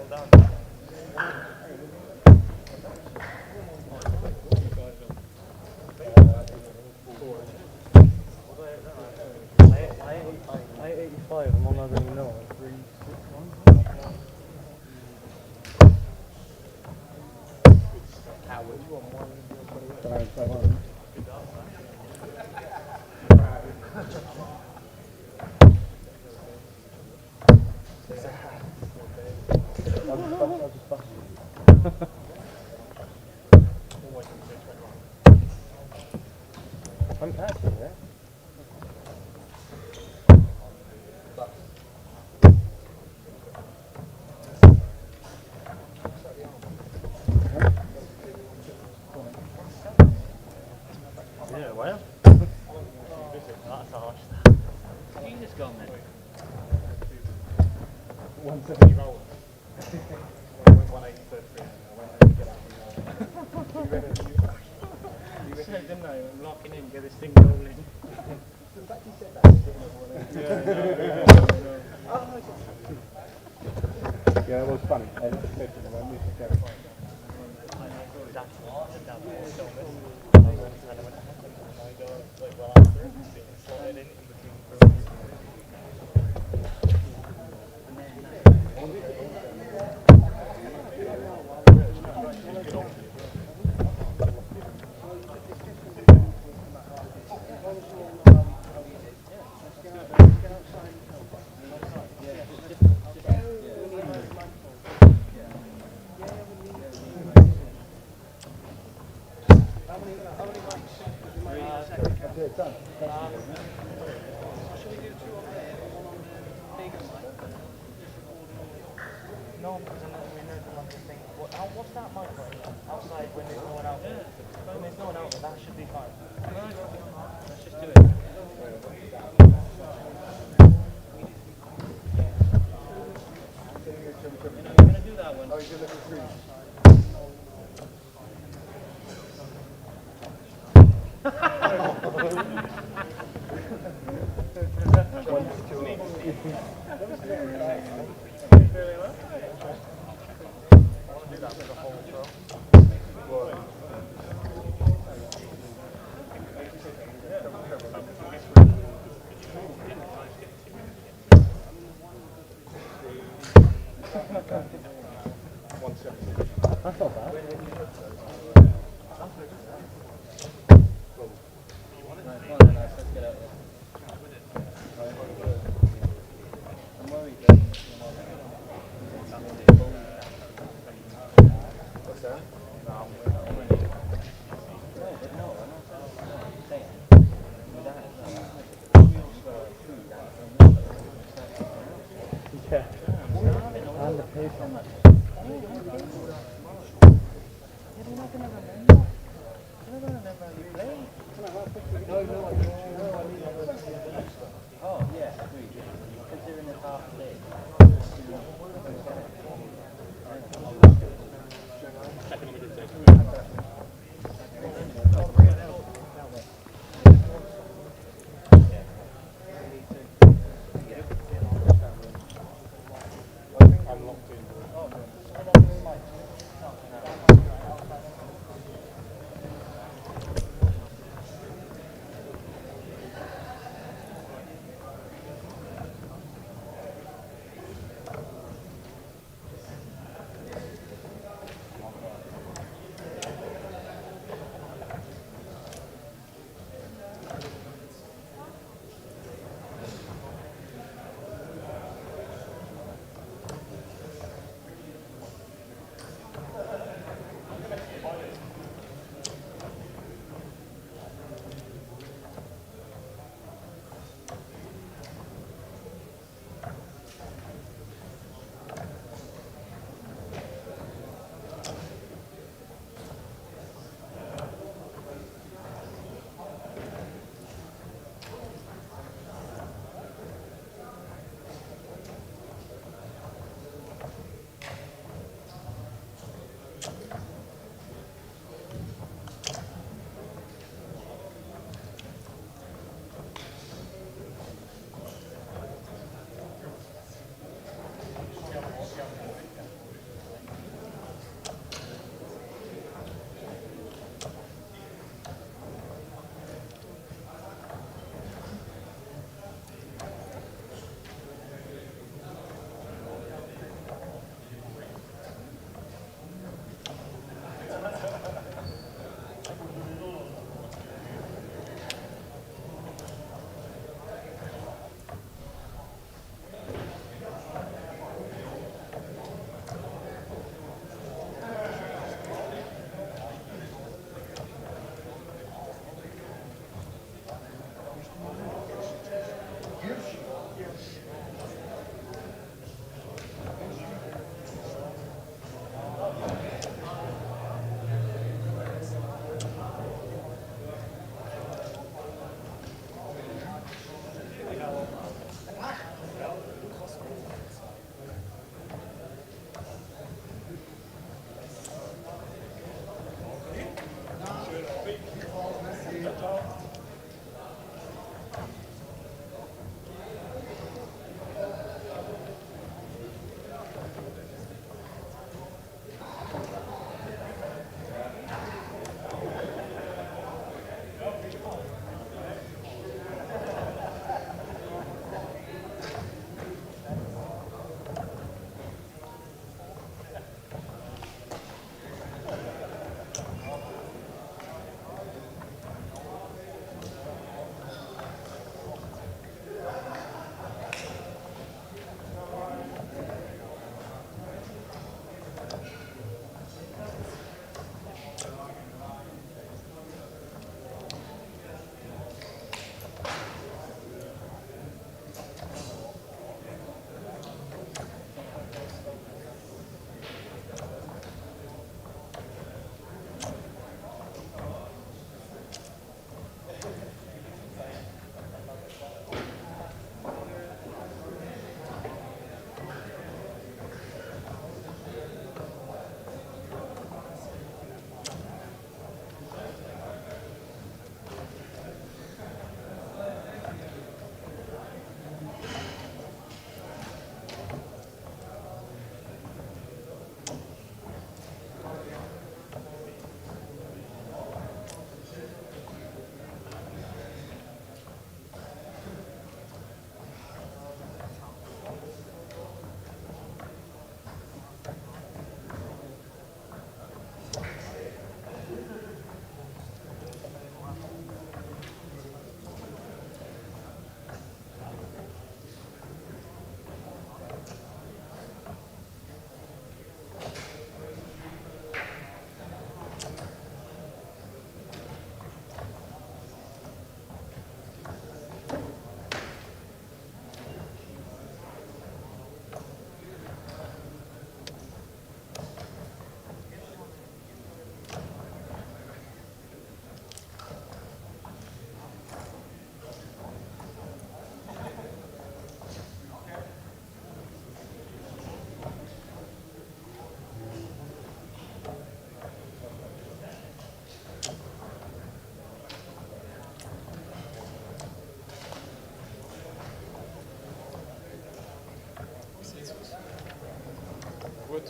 settle down. I 85, I'm on other than no, 361. I'm passing, yeah? Yeah, well. That's harsh. You just gone then. 170 roll. 180 you said, didn't I? I'm locking in, get this thing rolling. Yeah, it was funny. I said to them, I need to go. No, because I'm not really the one thing. What's that micro? Outside when there's no one out there. When there's no one out there, that should be fine. Let's just do it. You're going to do that one. Oh, you're going to do That's not bad. Yeah. And the pace on that. Oh, yeah, agreed. Considering it's half a day. I'm locked in.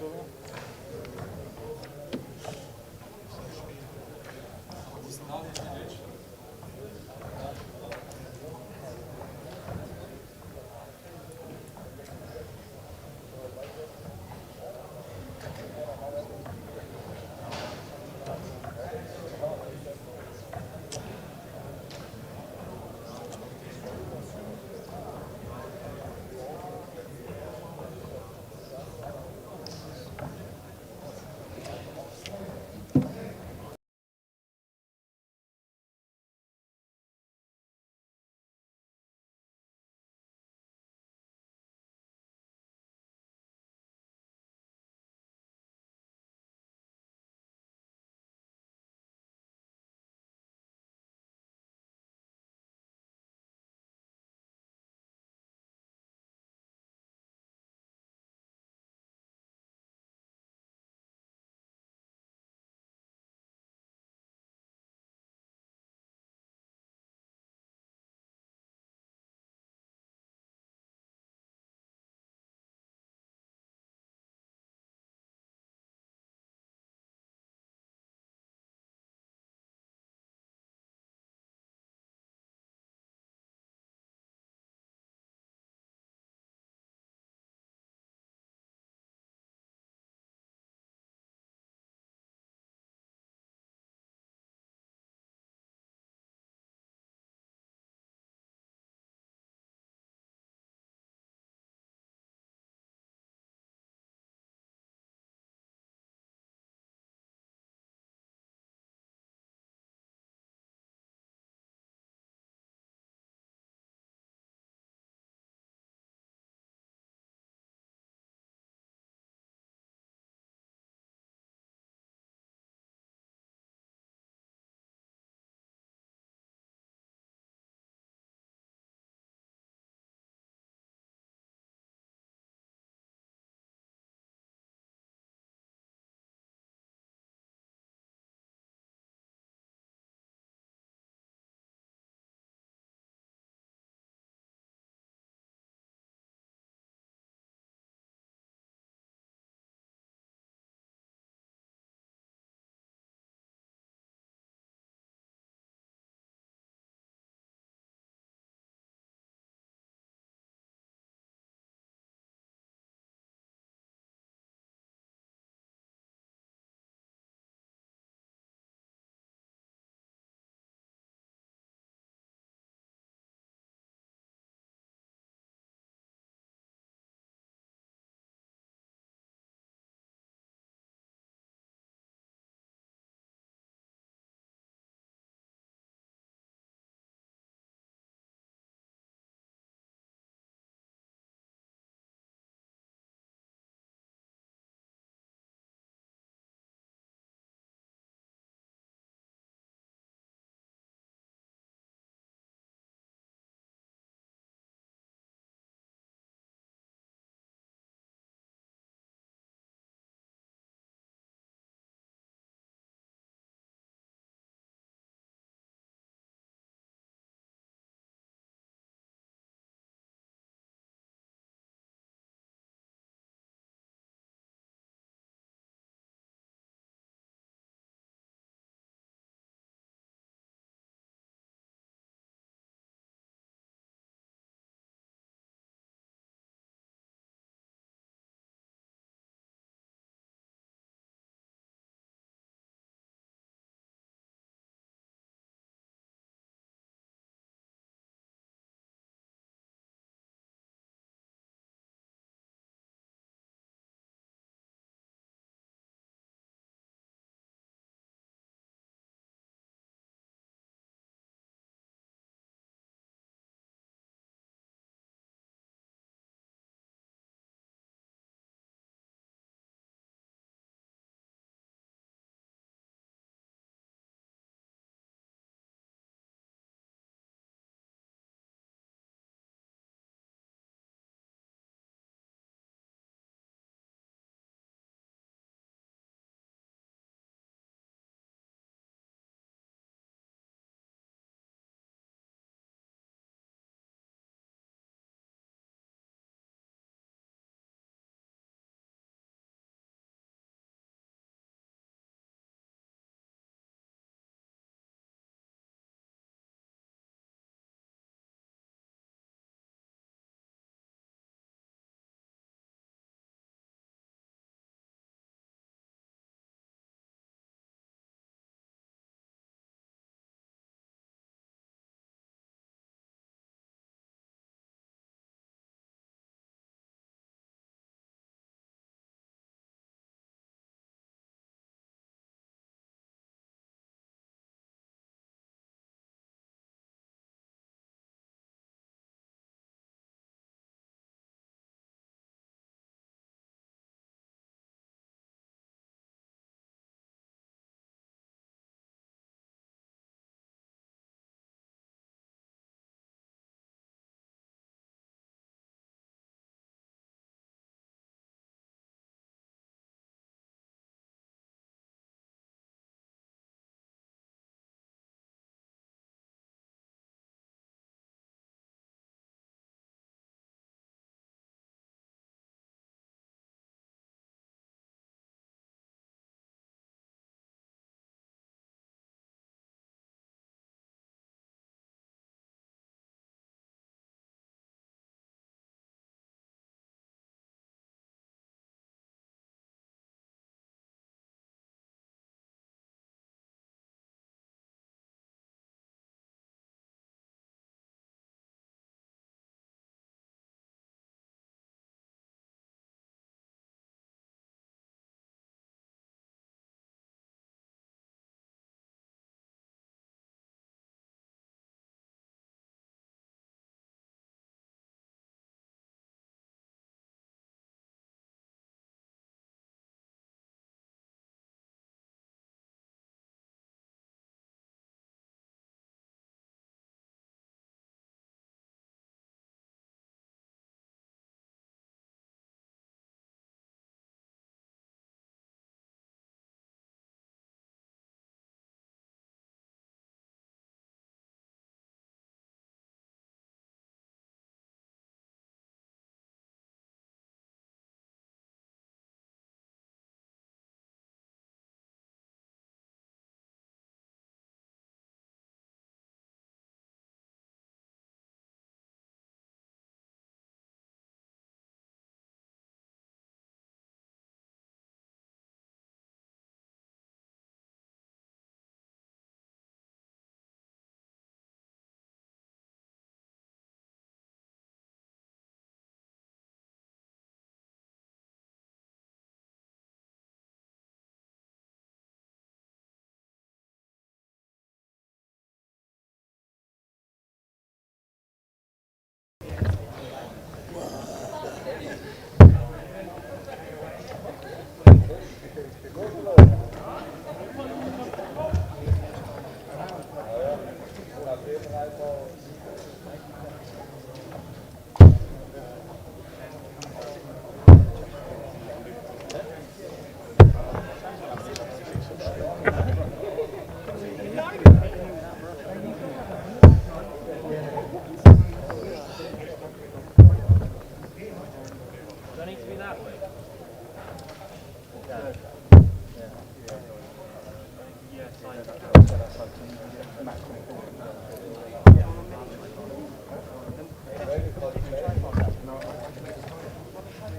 So.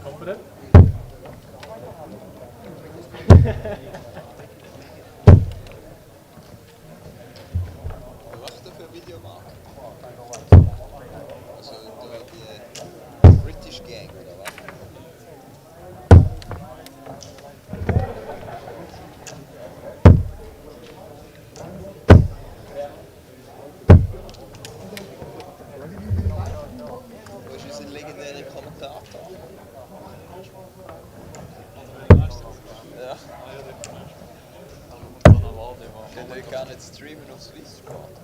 Confident? Was du für ein Video machen? Also die British Gang oder was? Wo ist unser legendärer Kommentator? Ja. Der will gar nicht streamen auf Swiss Sport.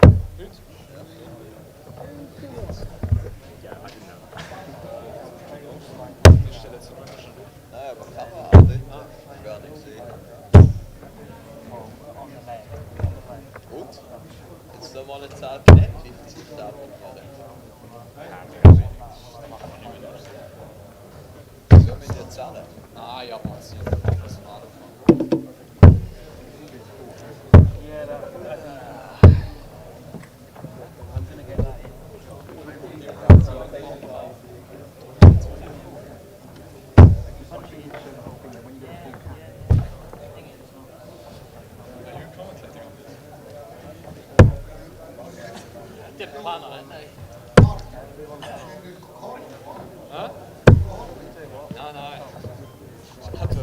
Yeah, I didn't know. Nein, aber kann man auch nicht. Gar nicht gesehen. Und? Jetzt noch mal eine Zahl genannt, wie viel Zeit da so mit der Zahl? Ah ja, man sieht das mal. Didn't plan on it, no. Huh? No, no.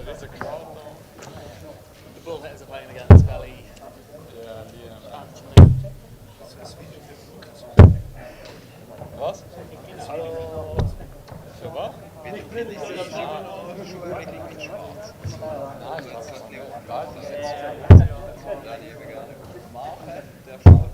There's a crowd now. The Bullheads are playing against Belly. Ja, Actually. Was? Für was? Nein, ich weiß nicht. Geil, das ist jetzt. Nein, ich will gar nicht machen. Der schaut.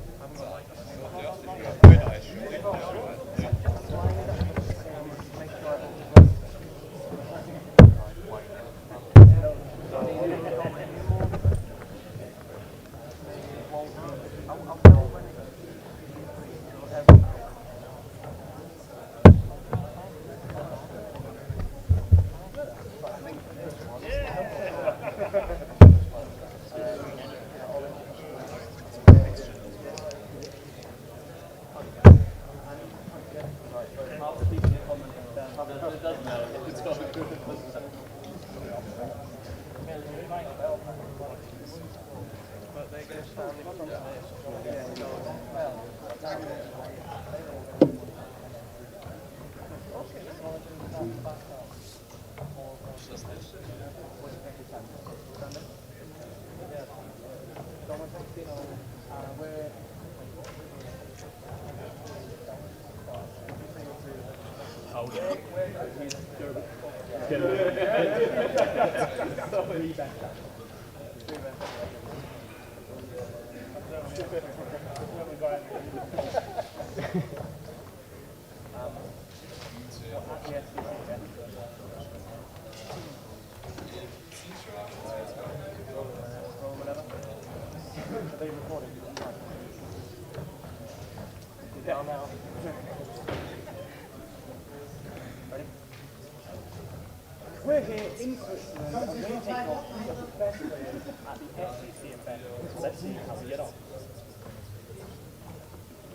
We're here in Switzerland and we take off the best players at the SDC event. Let's see how we get on.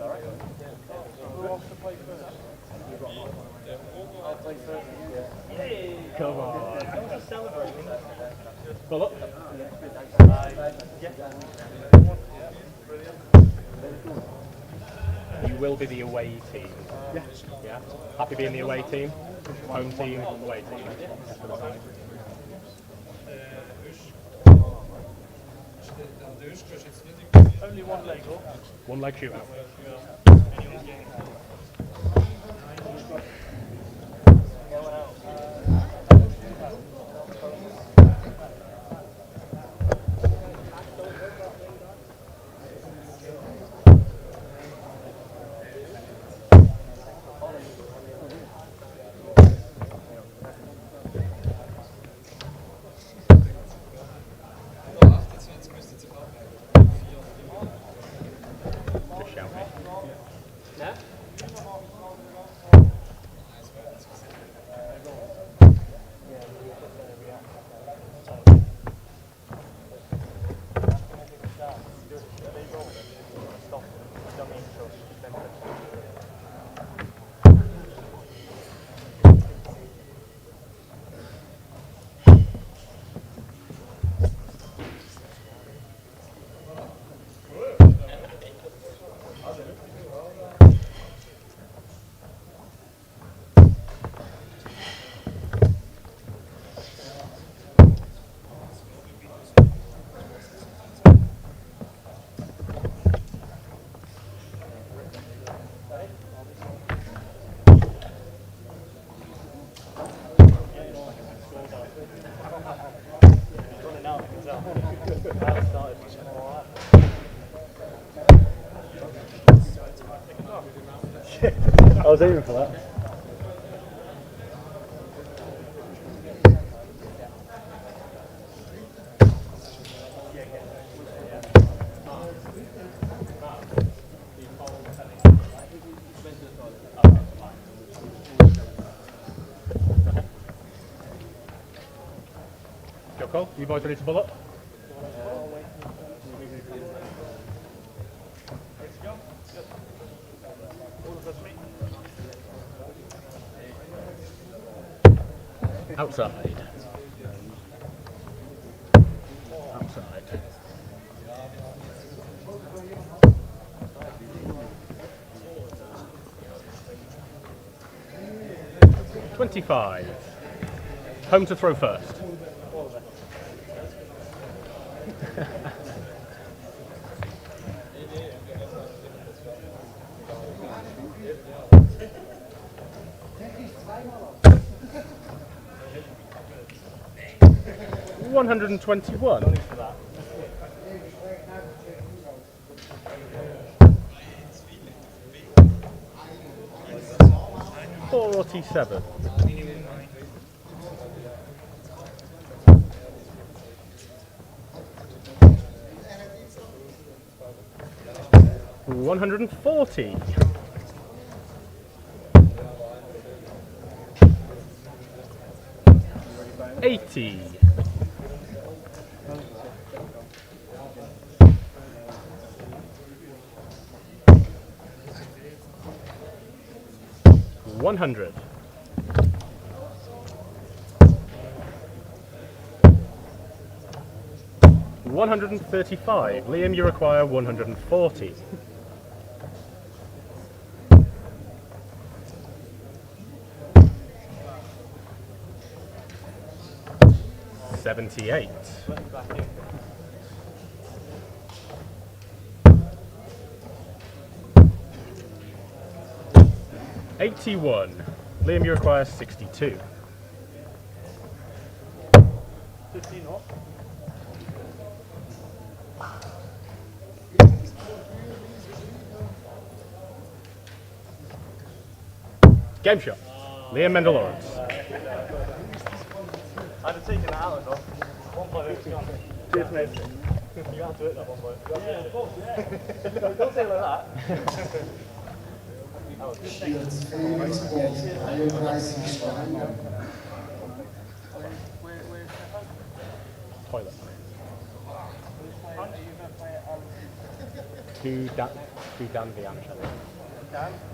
Alright? Who wants to play first? I'll play first. Yay! Come on. Just celebrating. Pull up. You will be the away team. Yeah. Happy being the away team? Home team, away team. For the time. Only one leg up. One leg shootout. Yeah? was aiming for that. Go, Cole. You boys ready to pull up? Outside. Outside. $25. Home to throw first. $121. 47. $140. 80. 100. 135. Liam, you require 140. 78. 81. Liam, you require 62. 15 up. Game shot. Liam Mendelawrence. I'd have taken that out though. 1 point, it's gone. Cheers, mate. You have to hit that 1 point. Yeah, of course, yeah. Don't say it like that. Shields Baseball 33 Steine. Toilet. To Dan the Angelo.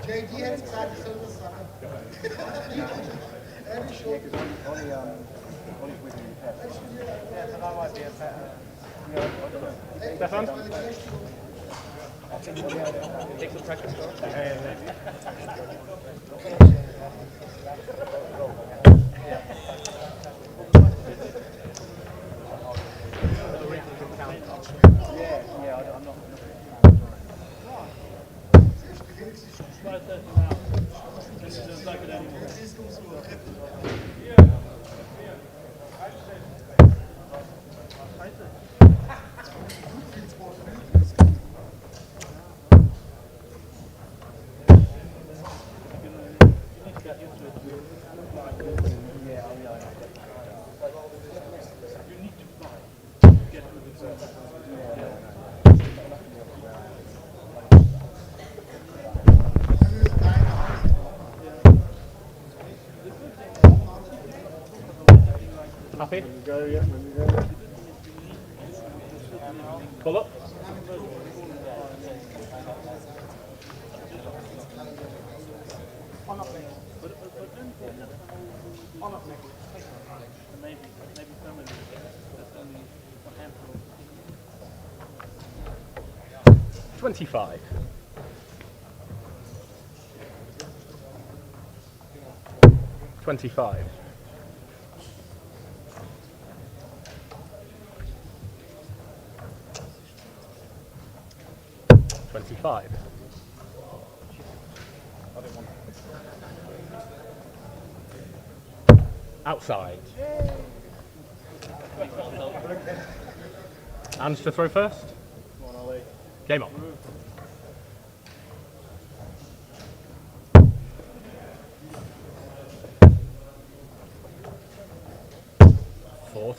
JD hat gesagt, ich soll das sagen. Every show. Yeah, so that might be a better. Stefan? Take some practice, though. Yeah, I'm not. This is like it anymore. Happy? Go, yeah, pull up. $25. 25. 25. Outside. Hands to throw first. Game on.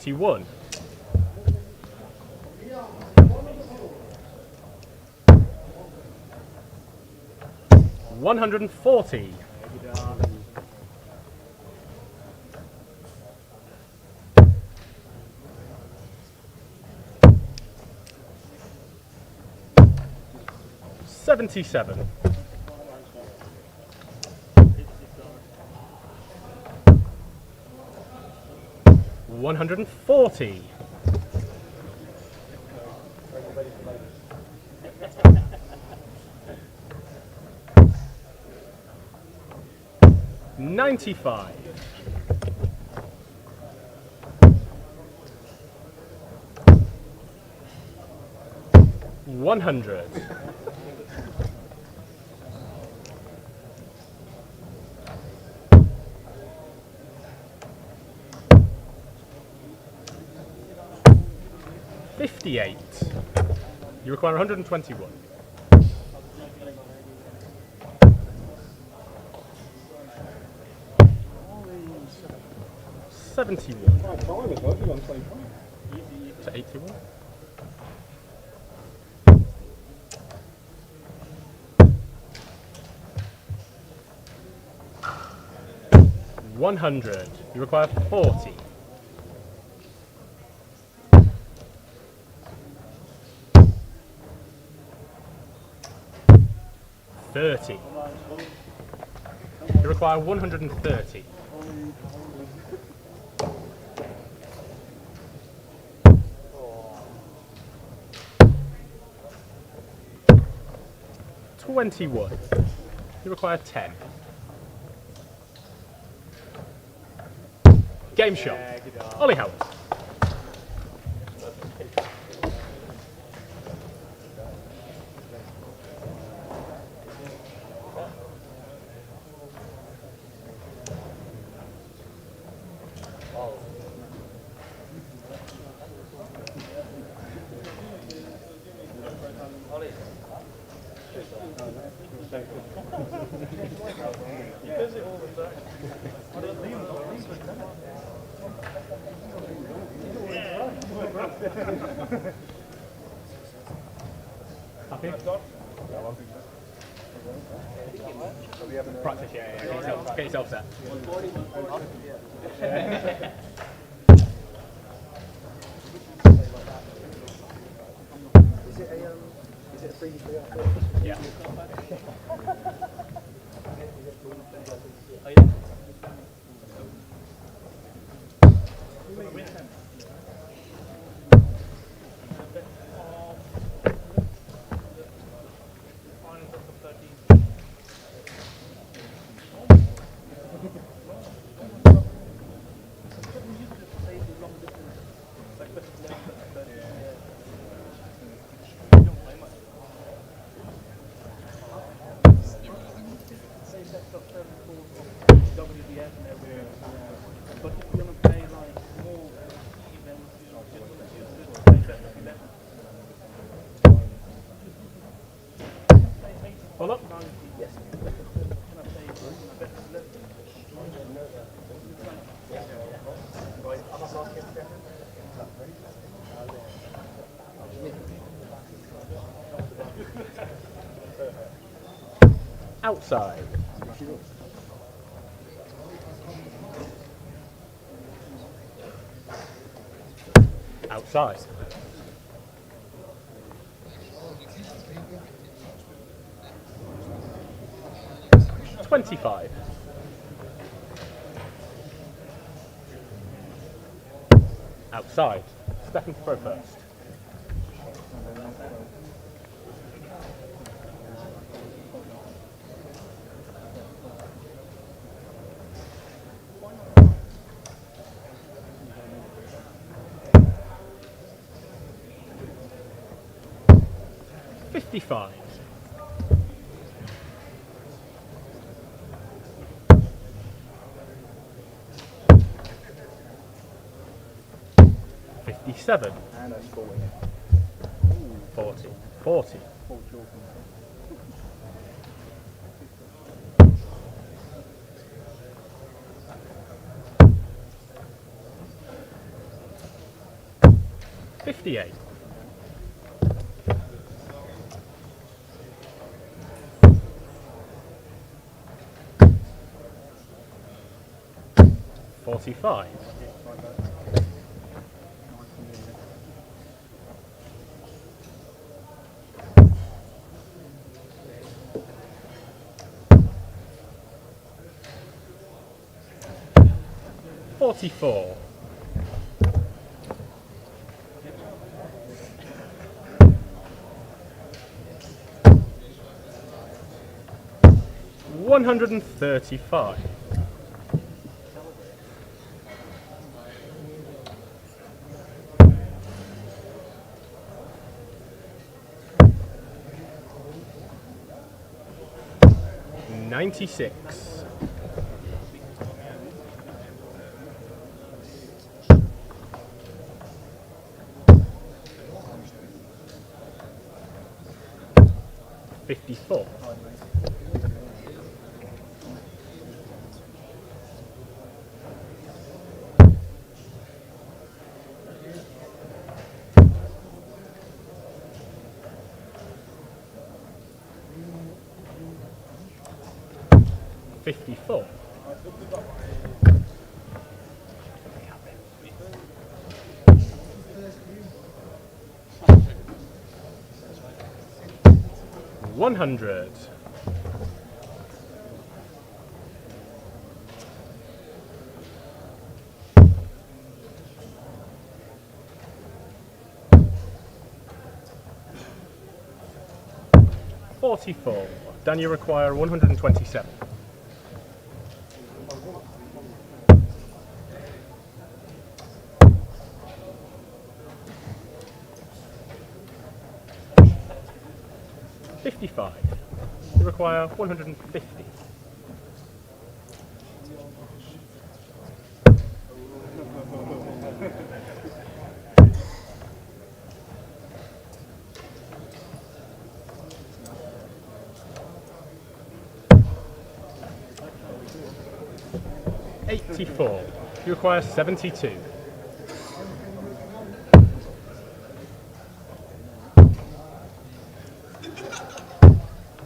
81. 140. 77. 140. 95. 100. 58. You require 121. 71. To 81. 100. You require 40. 30. You require 130. 21. You require 10. Game shot. Ollie Howard. Happy? Practice, yeah. Get yourself set. Is it a 3D? Yeah. Hold up. Yes. Outside. Outside. $25. Outside. Step into throw first. $55. 57. And that's 40. 40. 40. 50. 58. $45. $44. $135. $96. $54. $54. $100. $44. Dan, you require 127. $55. You require 150. $84. You require 72.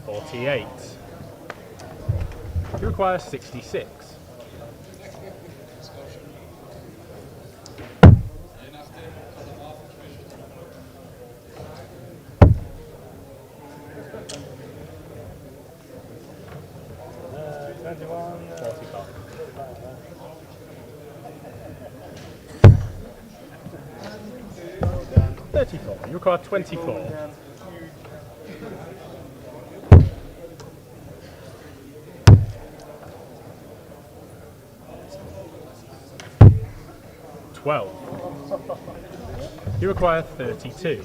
$48. You require 66. $34. You require 24. $12. You require 32.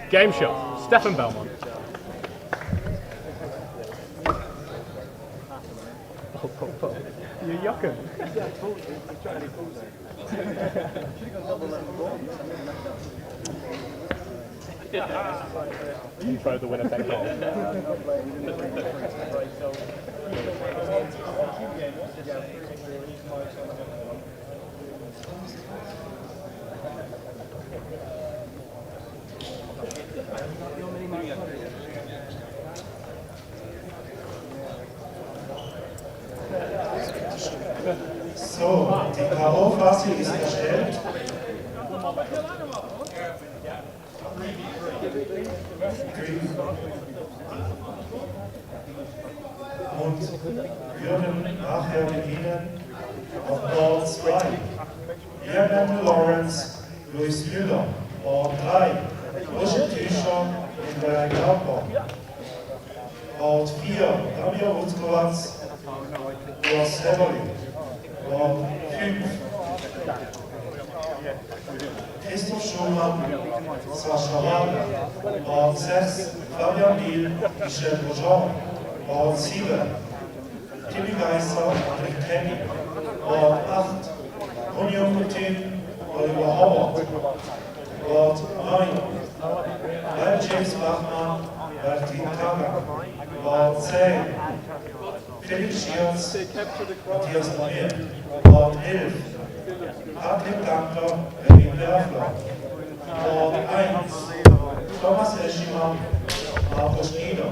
Game shot, Stefan Belmont. You're yucking. You throw the winner take all. So, die K.O.-Phase ist erstellt. Und würden nachher beginnen auf Ball 2. Björn Lawrence, Luis Müller. Ball 3, Roger Tischer und Brian Garpo. Ball 4, Damir Wutzkowatz, Ross Heberly. Ball 5, Christoph Schumann, Sascha Wagner. Ball 6, Fabian Biel, Michel Bourgeon. Ball 7, Timmy Geisser, André Kenny. Ball 8, Union Team, Oliver Howard. Ball 9, James Bachmann, Bertin Kaga. Ball 10, Philipp Schierz, Matthias Manier. Ball 11, Kredalfa, Kredalfa. Wort 1, Thomas Eschimann, Markus Nieder.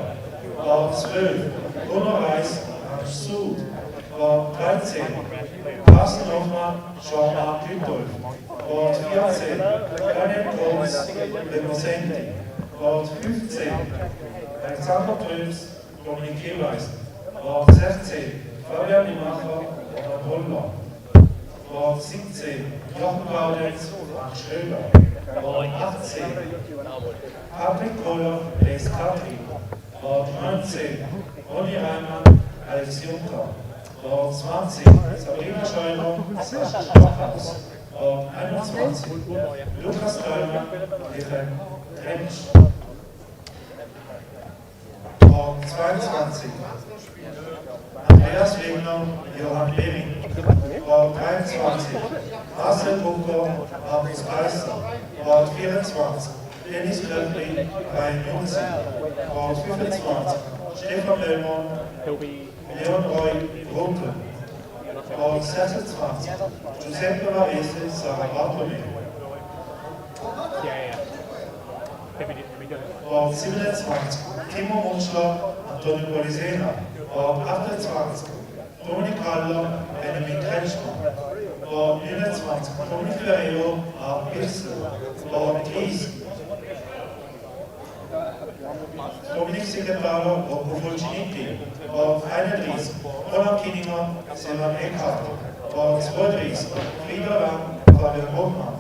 Wort 12, Gunnar Reis, Hans Sud. Wort 13, Carsten Hoffmann, Jean-Marc Lütolf. Wort 14, Daniel Groß, Representi. Wort 15, Alexander Tröps, Dominik Kehlweis. Wort 16, Fabian Limacher, Robert Holler. Wort 17, Jochen Gaudenz, Frank Schröder. Wort 18, Patrick Koller, Les Katri. Wort 19, Ronny Reimann, Alex Juncker. Wort 20, Sabrina Scheuner, Sascha Stockhaus. Wort 21, Lukas Teumer, Wilhelm Rentsch. Wort 22, Andreas Wegner, Johann Levin. Wort 23, Marcel Bunker, Markus Geister. Wort 24, Dennis Klöckling, Rhein Junsen. Wort 25, Stefan Löhmann, Leon Roy, Rumpel. Wort 26, Giuseppe Varese, Sarah Bartolomé. Wort 27, Timo Munschler, Antonio Polisena. Wort 28, Dominik Haller, Benjamin Kretschmann. Wort 29, Dominik Ferrero, Art Pirsel. Wort 30, Dominik Segretaler, Rocco Fulciniti. Wort 31, Roland Kinninger, Silvan Eckhardt. Wort 32, Frieder Lang, Fabian Hoffmann.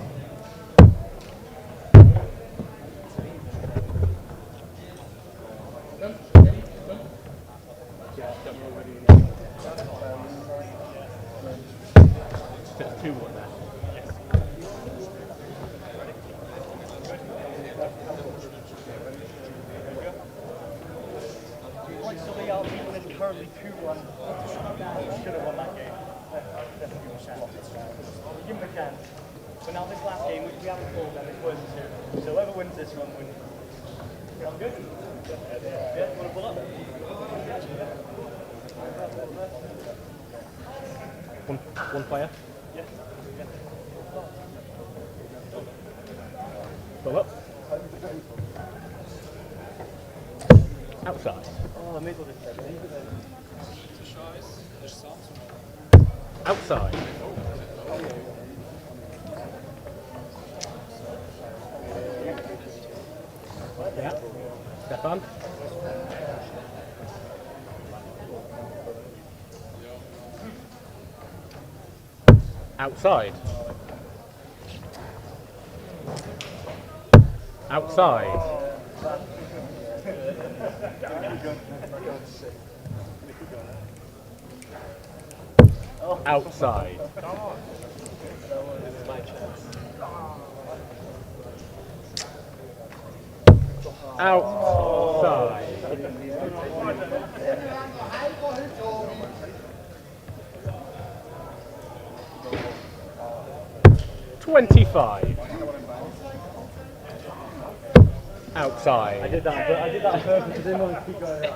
Currently 2-1. Should have won that game. Definitely a chance. Give them a chance. But now this last game, which we haven't called, and it's worth two. So whoever wins this one wins. Sounds good? Yeah, want to pull up? One player. Yeah. Pull up. Outside. Oh, I made all this better. Outside. Yeah. Stefan. Outside. Outside. Outside. Outside. 25. Outside. I did that on purpose. I didn't want to keep going.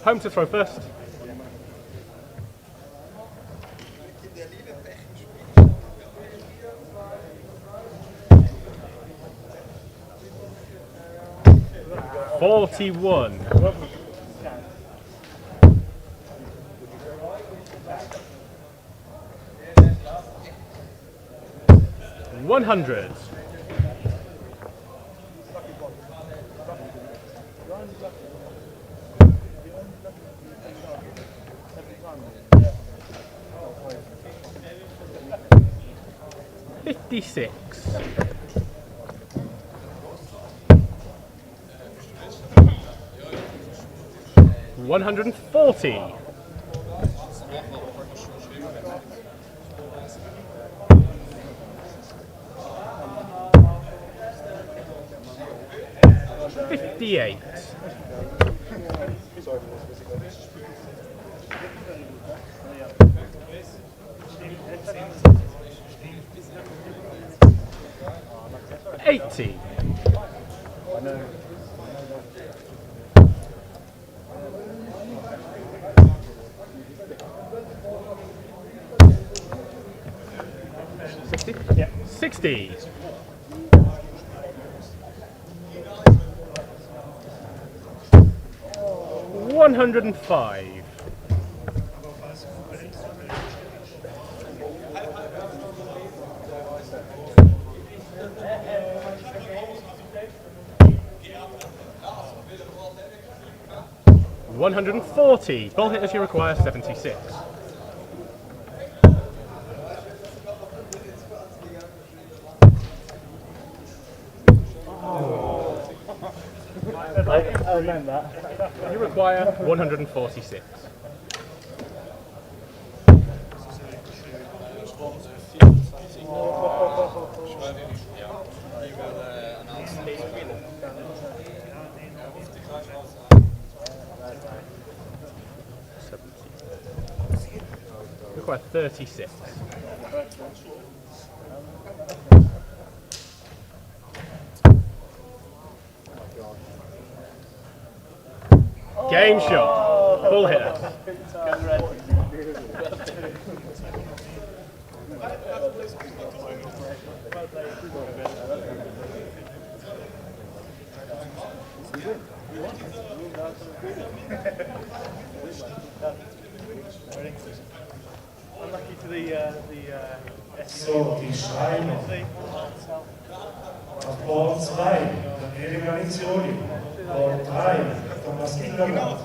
Home to throw first. $41. 100. $56. 140. 58. 80. 60. 105. 140. Ball hitters you require 76. I remember that. You require 146. Require 36. Game shot. Full hitter. Unlucky to the So, die Schreiner auf Bord 2, Daniele Galizioli, Bord 3, Thomas Ingerland,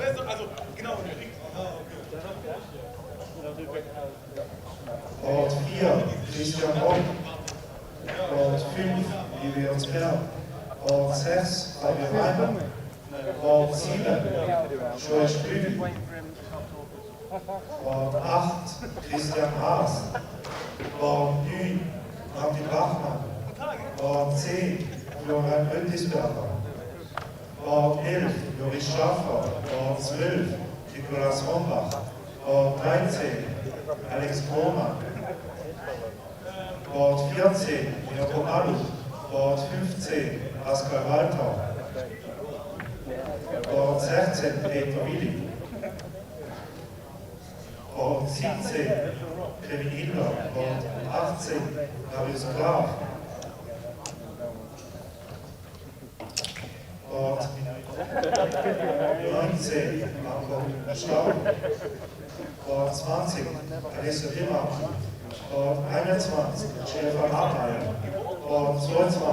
Bord 4, Christian Hopp, Bord 5, Vivian Berg, Bord 6, Fabio Reimer, Bord 7, Joel Strübel, Bord 8, Christian Haas, Bord 9, Martin Bachmann, Bord 10, Florian Oettisberger, Bord 11, Joris Schaffer, Bord 12, Nikolaus Rombach, Bord 13, Alex Krohmann, Bord 14, Mirko Maluch, Bord 15, Pascal Walter, Bord 16, Peter Willi, Bord 17, Kevin Hindler, Bord 18, Darius Graf, Bord 19, Marco Staub, Bord 20, Alessio Dimmer, Bord 21, Stefan Hartmeier, Bord 22,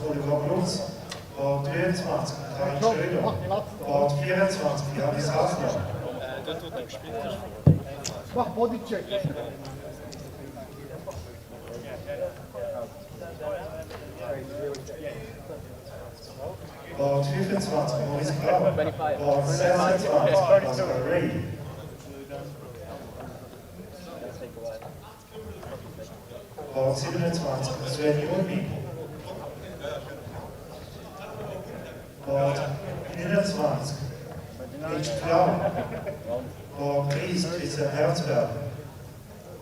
Oliver Glutz, Bord 23, Karin Schröder, Bord 24, Janis Hafner, Mach Bodycheck. Bord 25, Maurice Grau, Bord 26, Pascal Ray, Bord 27, Sven Jurmi, Bord 21, Rich Klau, Bord 30, Christian Herzberg,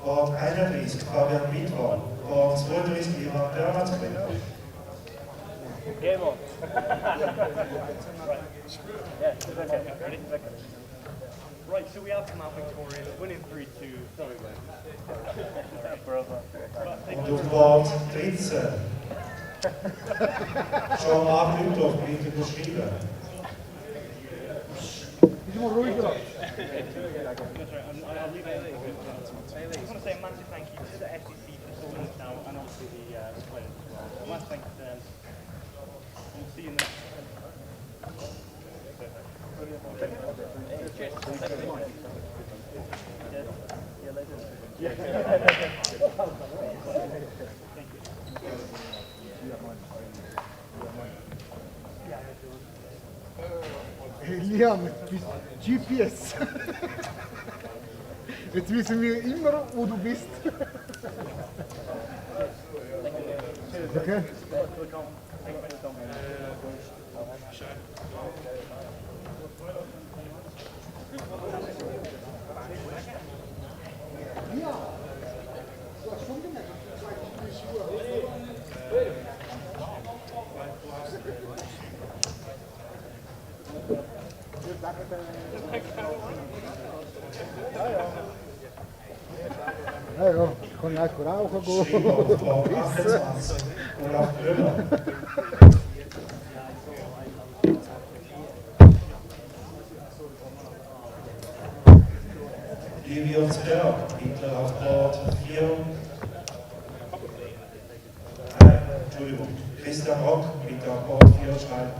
Bord 31, Fabian Mietwohr, Bord 32, Ivan Bernhardsberg. Game on. Ready? Right, so we have come out victorious, winning 3-2. Sorry, brother. Und auf Bord 13, Jean-Marc Lüthoff, bitte beschrieben. Ist mal ruhig da. I just want to say a massive thank you to the SDC for sorting this out and obviously the players as well. A massive thank you to them. We'll see you in the next Liam, GPS. Jetzt wissen wir immer, wo du bist. Okay. Ja, ja, ich kann ja auch rauchen gehen. Bord 28, Olaf Gröner. Livius Berg, hinter auf Bord 4. Entschuldigung, Christian Rock, hinter auf Bord 4 schreiben.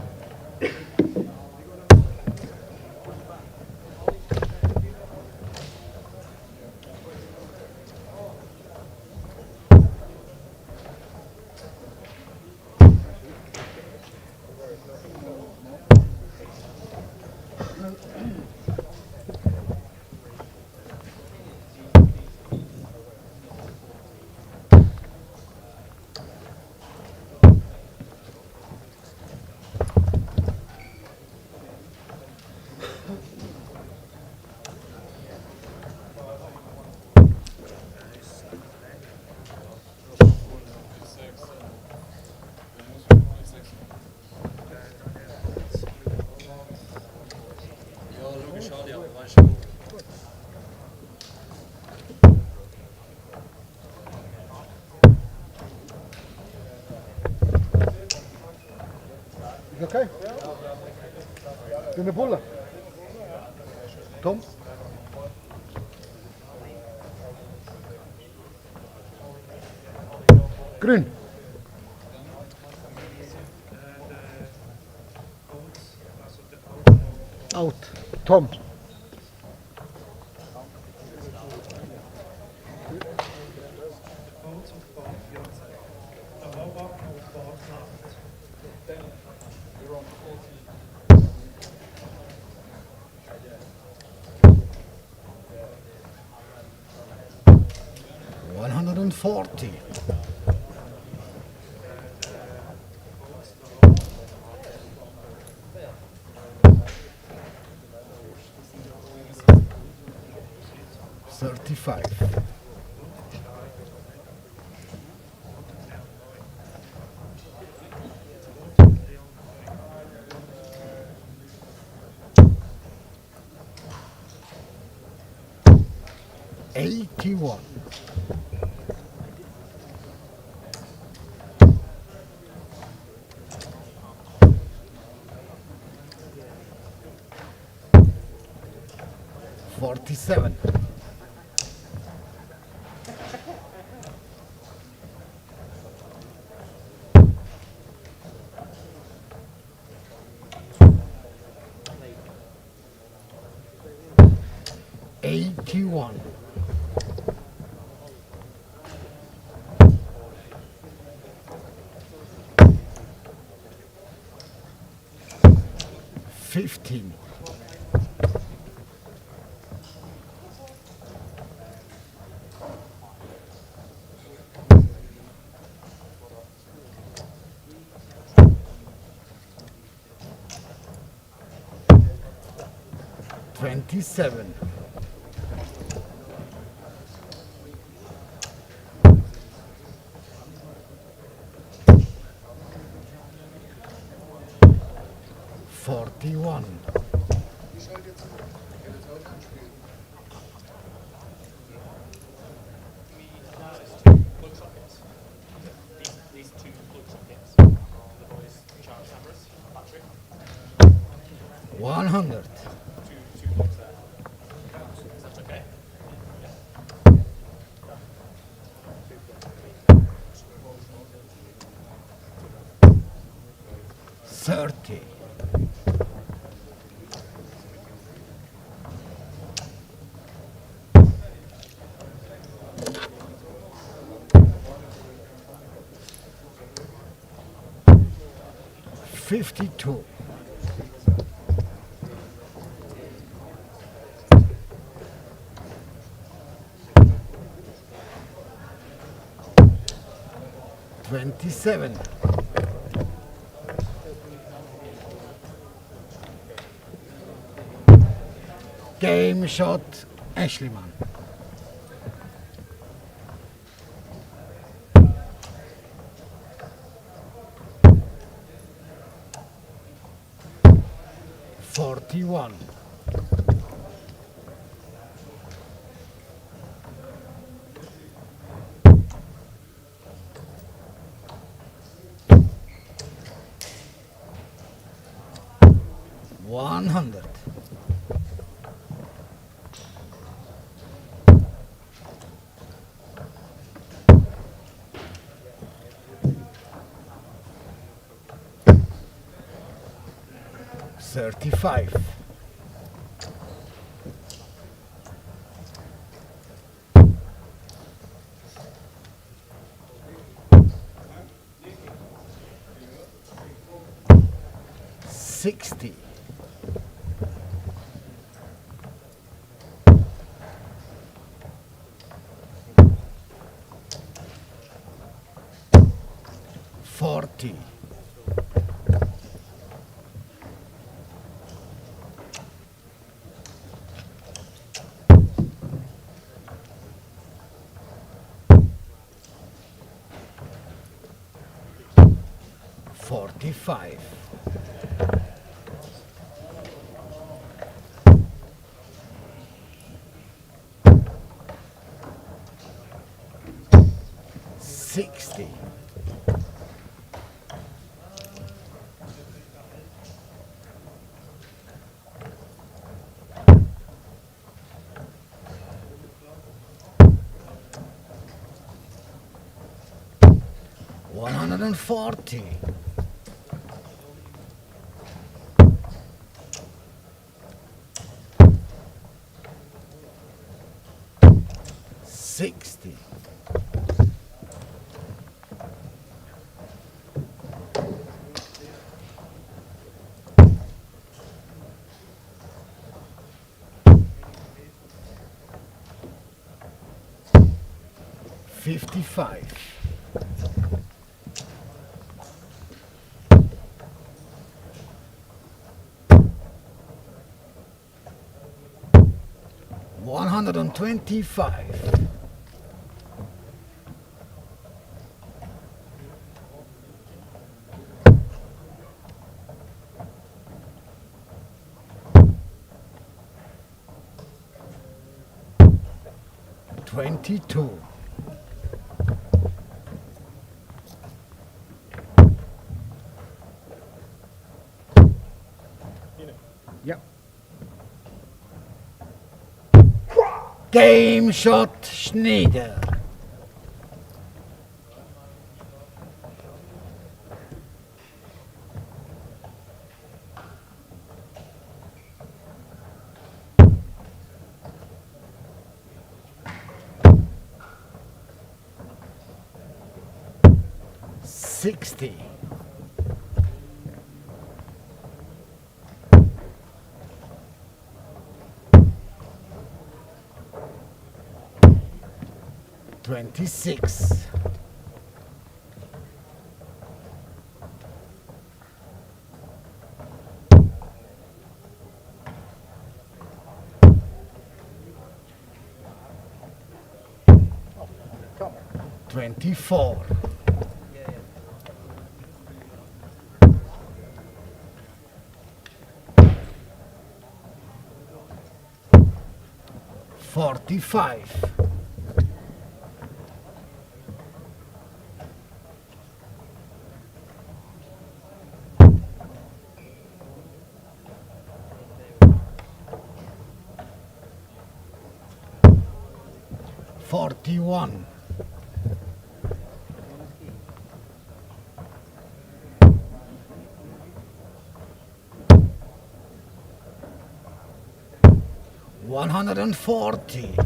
Ja, logisch, schade, aber weißt du. Is okay? In de bolle. Tom? Grün. Out. Tom. $140. $35. $81. $47. $81. $15. $27. $41. These two plug sockets, the boys charge cameras, battery. 100. Two plugs there. Is that okay? $30. $52. $27. Game shot, Ashleyman. $41. 100. $35. $60. $40. $45. $60. $140. $60. $55. $125. $22. Yep. Game shot Schneider. $60. $26. $24. $45. $41. $140.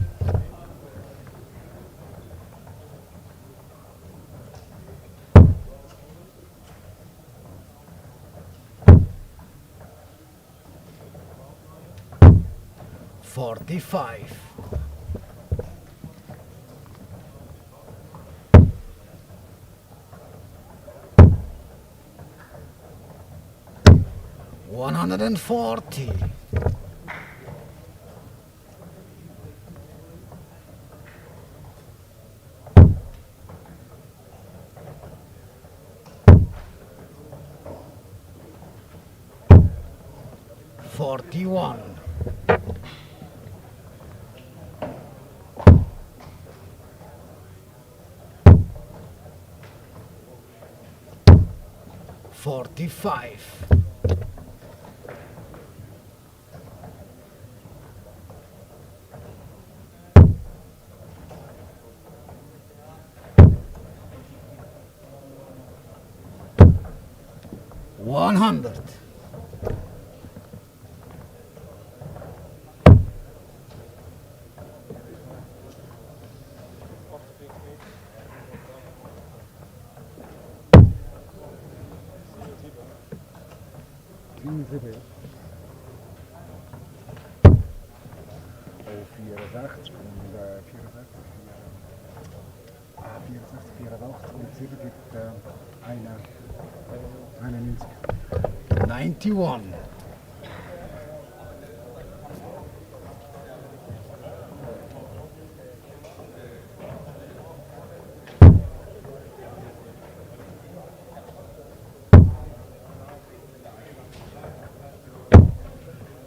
$45. $140. $41. $45. 100. Oh, 64 und 64, 64, 84 und 7 gibt 91. 91.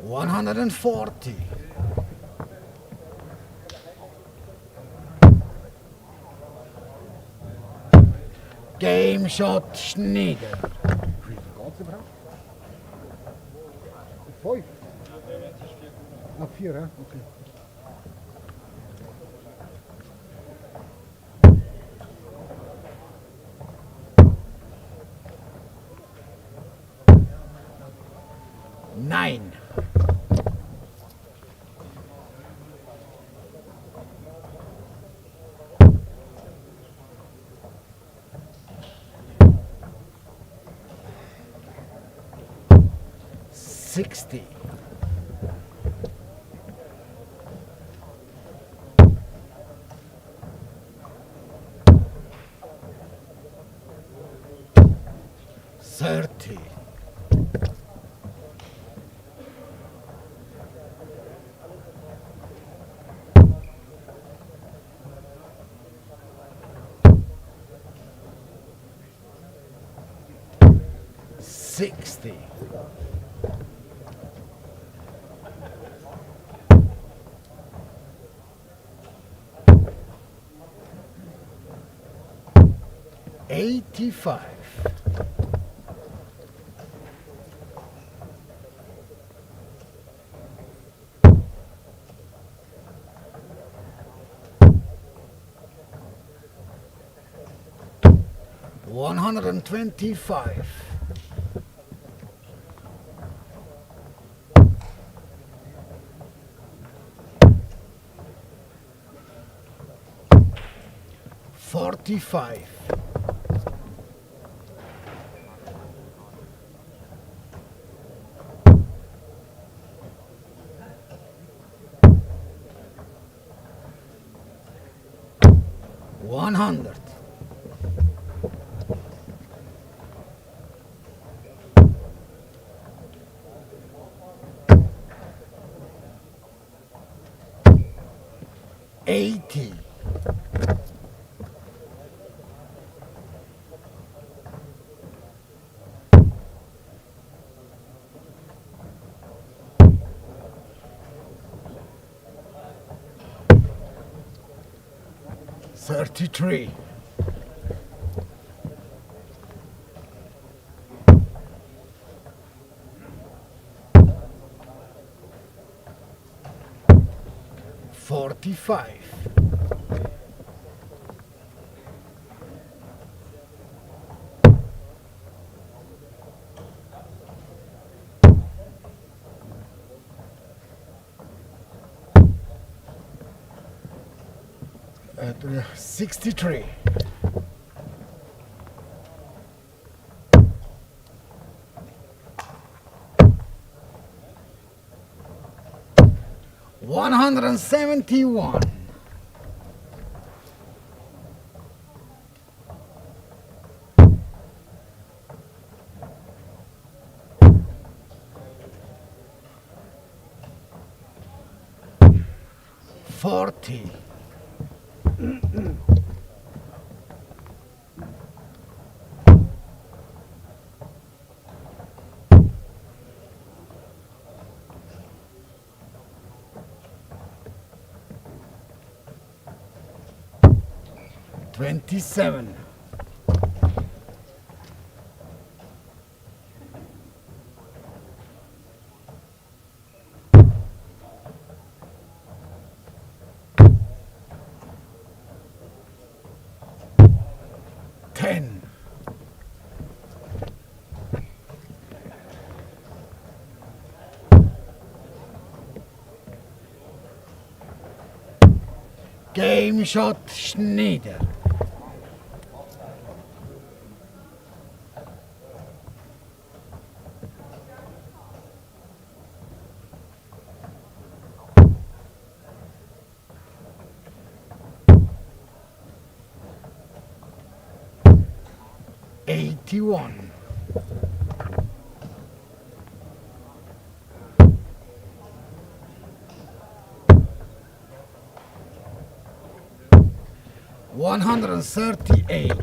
$140. Game Shot Schneider. Wie viel geht's überhaupt? 5? Ah, 4, ja? Okay. Nein. $60. $30. $60. $85. $125. $45. $100. $80. $33. $45. $63. $171. $40. $27. $10. Game shot Schneider. '81. $138.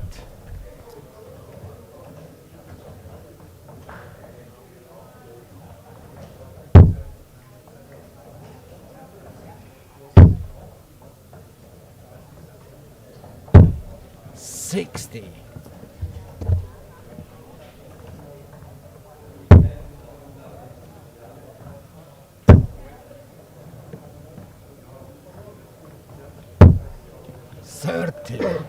$60. $30.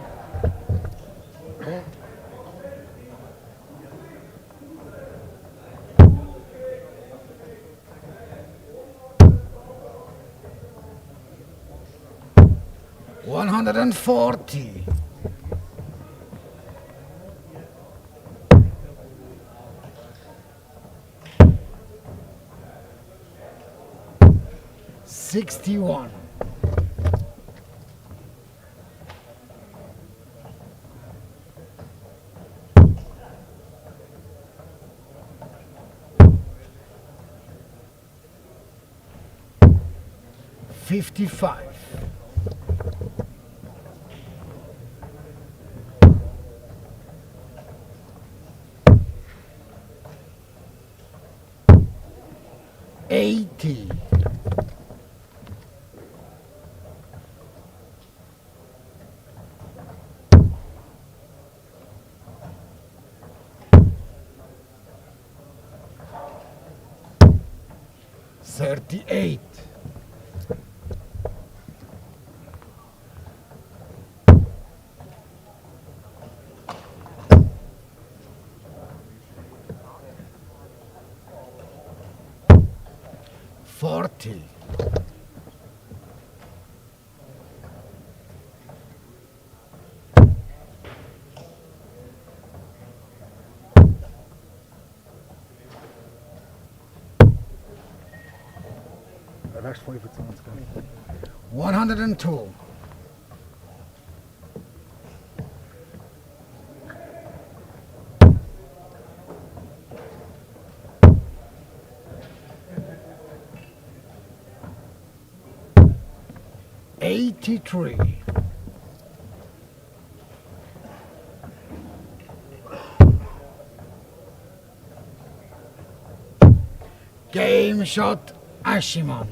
$140. $61. $55. $80. $38. $40. That's 5 for times. 102. $83. Game shot Ashimon.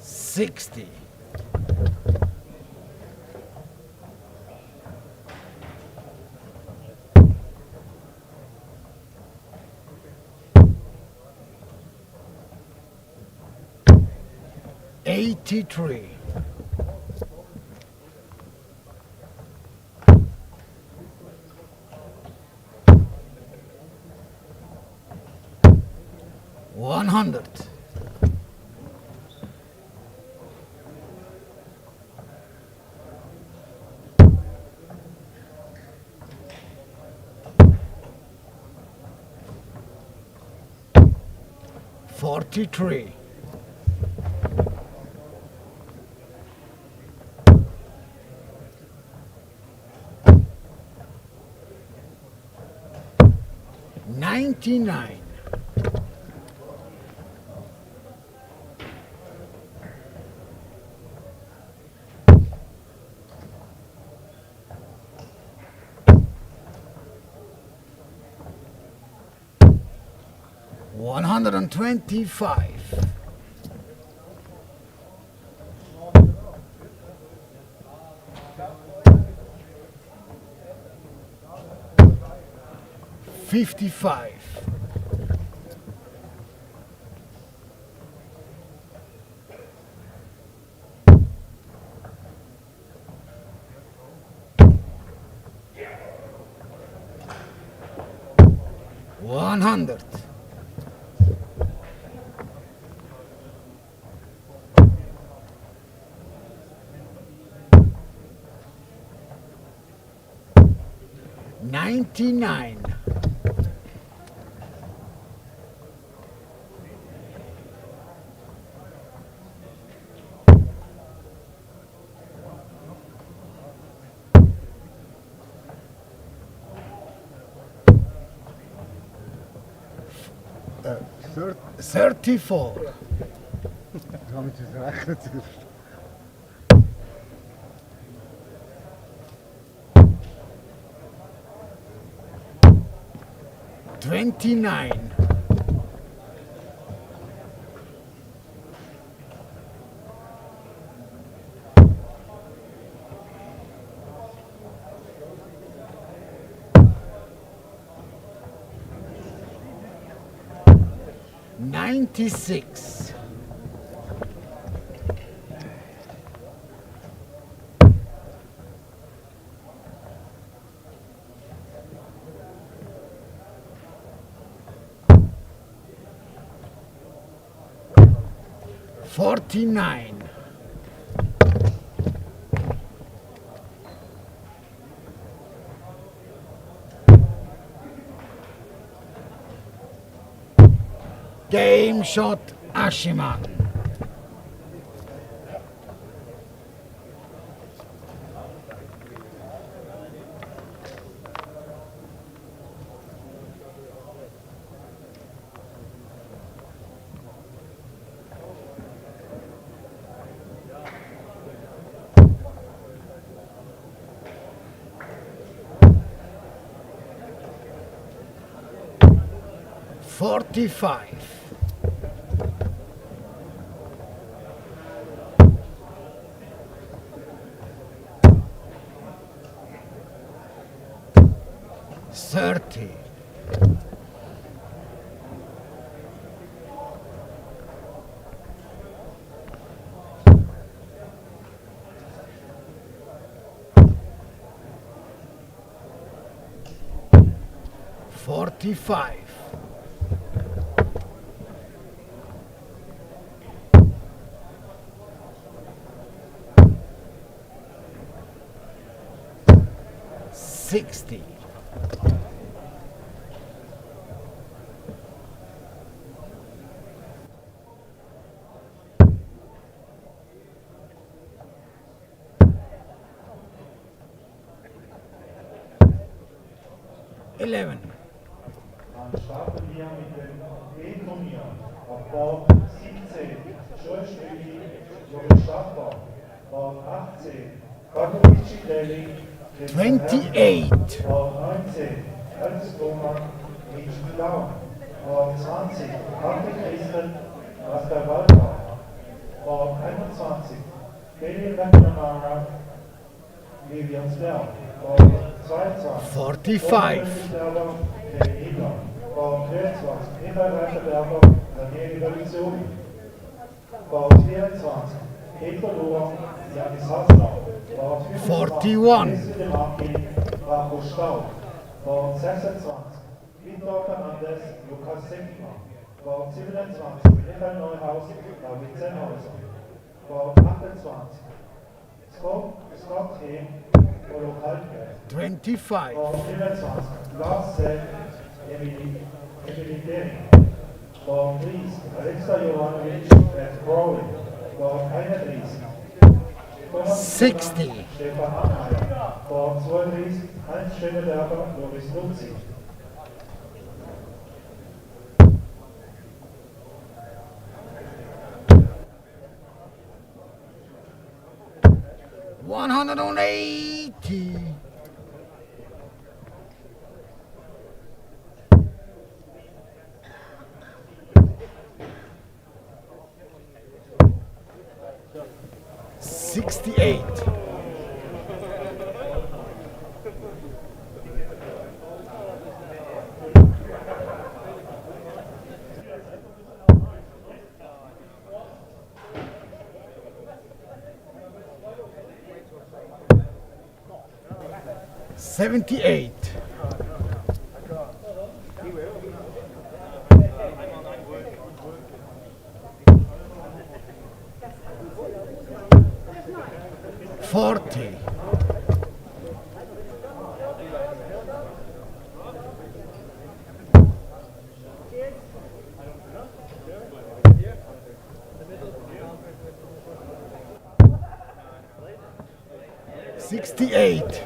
$60. $83. $100. $43. $99. $125. $55. 100. 99. 34. Damit ist rechnet. 29. 96. 49. 'Game shot Ashiman. $45. 30. 45. 60. 11. Dann starten wir mit dem B-Turnier auf Bord 17, Schulstühle, Jogi Stadtbahn, Bord 18, Katowice Delhi, 28. Bord 19, Herzogoma, Mitschblau, Bord 20, Arte Christen, Master Walter, Bord 21, Kelly McNamara, Viviansberg, Bord 22, 45. Bord 23, Eva Weiterberger, Daniel Revolution. Bord 24, Peter Lohr, Janis Hassler. Bord 41. Jesse Martin, Marco Staub. Bord 26, Victor Fernandes, Lukas Senkmann. Bord 27, Michael Neuhaus, David Sennhauser. Bord 28, Scott Heim, Polo Kaltberg. 25. Bord 24, Lars Zell, Emily Dering. Bord 30, Alexa Jovanovic, Matt Crowley. Bord 31, Thomas 60. Stefan Anmeier. Bord 32, Heinz Schöneberger, Loris Lutzi. $180. 68. 78. 68.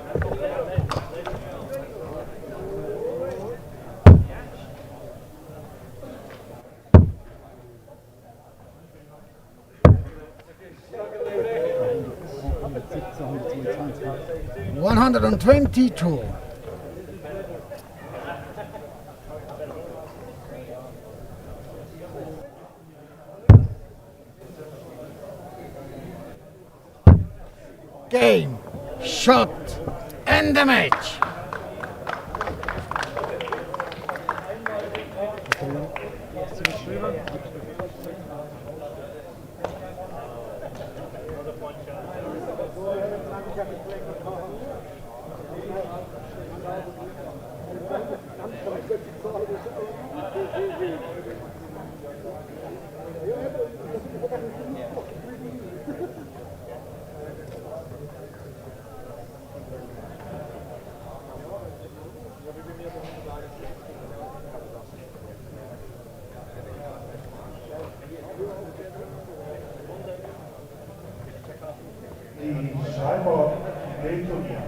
$122. Game, shot, and the match. Die Schreiber im Weltturnier.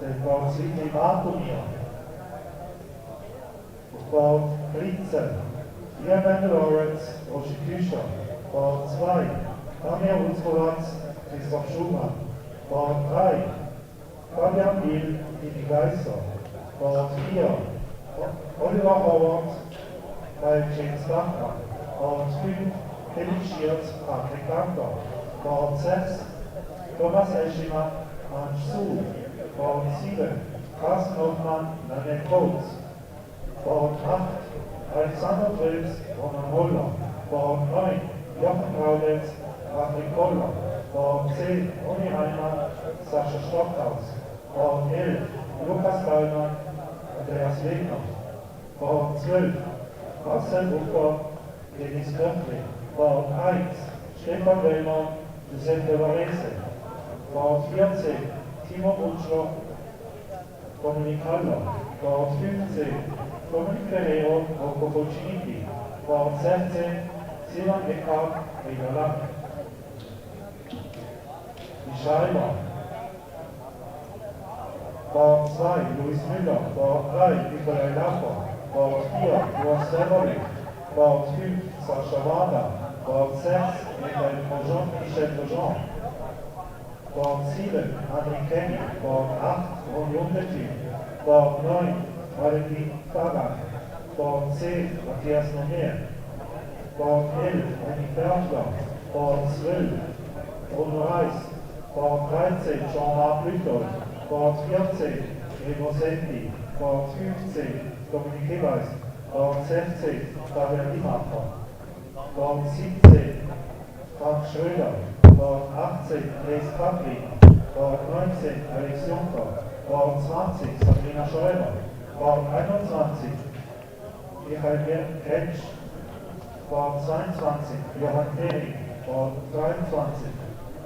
Den Bau Sydney Turnier. Bau 13, Ian Lawrence, Prostitution. Bau 2, Tanja Utzkowatz, Christoph Schumann. Bau 3, Fabian Bill, Dini Geister. Bau 4, Oliver Howard, Kyle James Bachmann. Bau 5, Kevin Schierz, Patrick Danker. Bau 6, Thomas Eschimann, Hans Suhl. Bord 7, Carsten Hoffmann, Daniel Coates. Bord 8, Alexander Krebs, Roman Holler. Bord 9, Jochen Graudetz, Patrick Koller. Bord 10, Ronny Heimann, Sascha Stockhaus. Bord 11, Lukas Ballmann, Andreas Wegner. Bord 12, Marcel Bucher, Dennis Köpfli. Bord 1, Stefan Wellmer, Giuseppe Varese. Bord 14, Timo Butschler, Dominik Haller. Bord 15, Dominik Ferrero, Rocco Fulciniti. Bord 16, Simon Eckhardt, Rieger Lang. Die Schreiber. Bord 2, Luis Müller. Bord 3, Nikolai Laffer. Bord 4, Johann Severlich. Bord 5, Sascha Wada. Bord 6, Michel Lejean. Bord 7, Adrien Kenny. Bord 8, Ronny Untertief. Bord 9, Valentin Farag. Bord 10, Matthias Nomer. Bord 11, Ronny Bergler. Bord 12, Bruno Reis. Bord 13, Jean-Marc Lüthold. Bord 14, Gregor Sendi. Bord 15, Dominik Eweis. Bord 16, Fabian Limacher. Bord 17, Frank Schröder. Bord 18, Reis Kapli. Bord 19, Alex Juncker. Bord 20, Sabrina Schreiber. Bord 21, Michael Kretsch. Bord 22, Johann Fehring. Bord 23,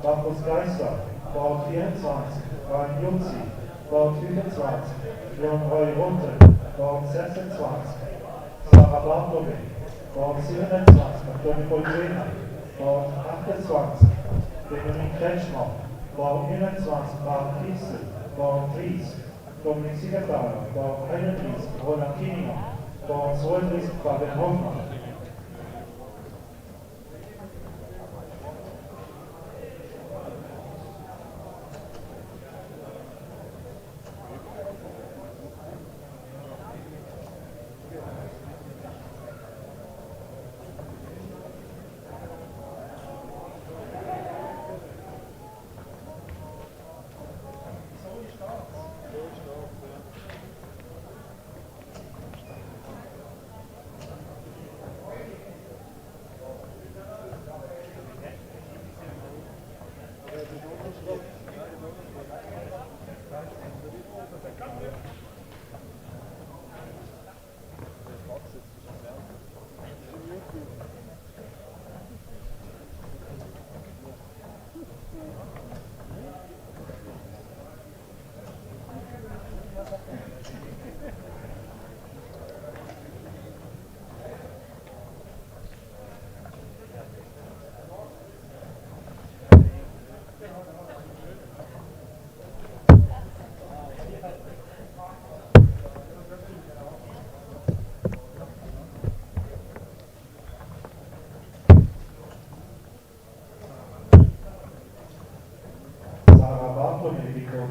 Markus Geister. Bord 24, Ryan Jutzi. Bord 25, Leon Roy Runte. Bord 26, Sarah Bartolomé. Bord 27, Antonio Poltrena. Bord 28, Benjamin Kretschmer. Bord 29, Mark Kiesel. Bord 30, Dominik Siegerthaler. Bord 31, Roland Kininger. Bord 32, Fabian Hoffmann.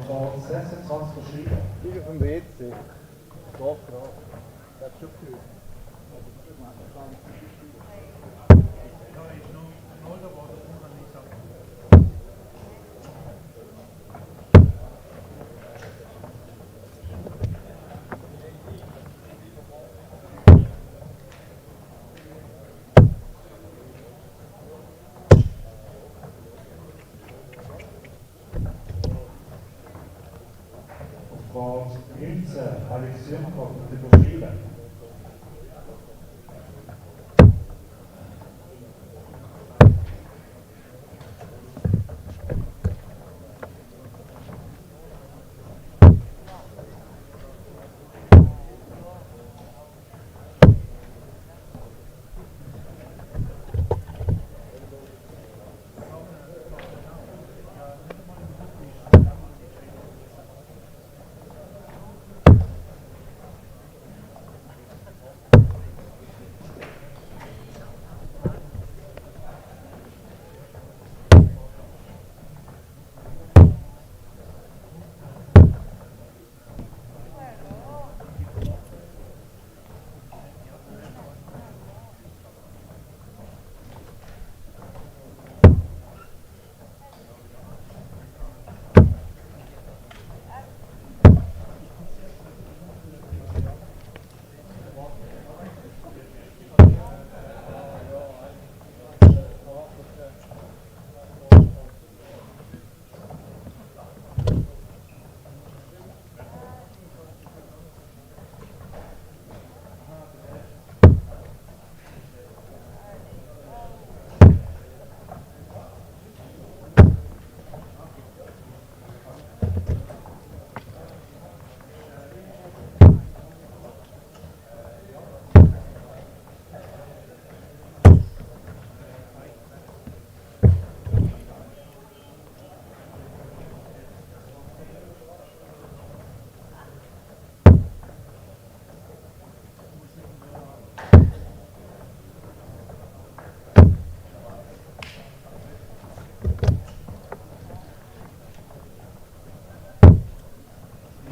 vor 26 verschieden. Hier vom WC. Doch, ja. Das ist schon viel. Vor 19 Alex Jungkow mit den Verschieden.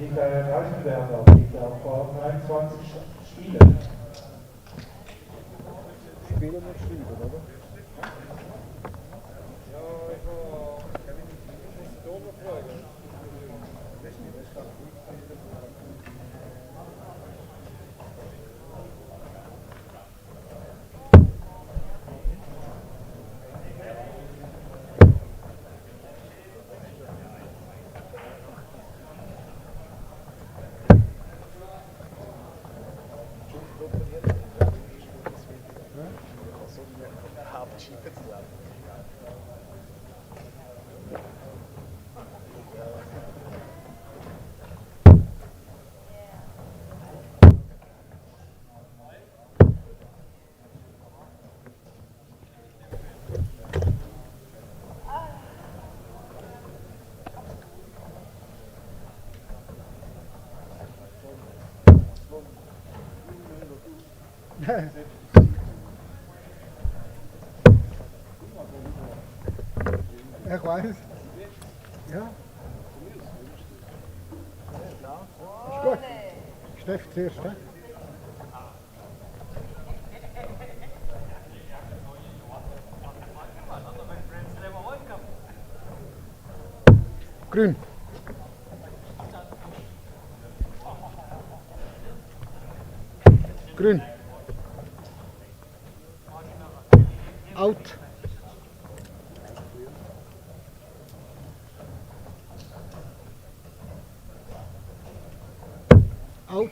Michael Reichenberger liegt auf 23 Spielen. Spielen und Schreiben, oder? Ich weiß. Ja. Ist gut. Steff zuerst, hä? Grün. Grün. Out. Out.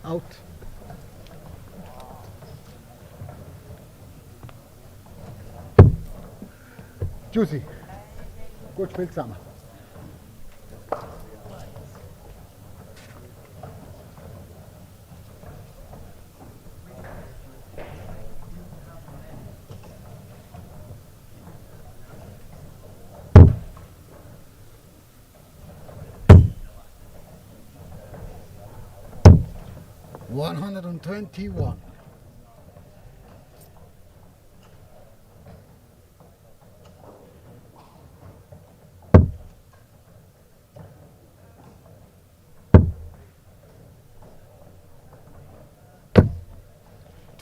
Out. Tschüssi. Gut spielt zusammen. $121.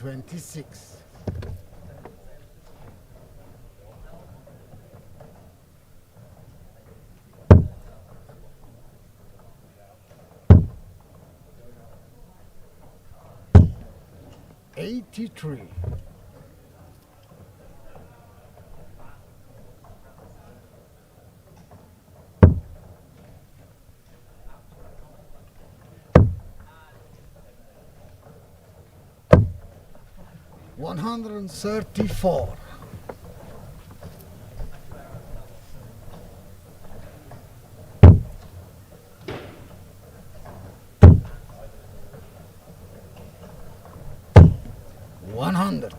26. $83. 134. 100.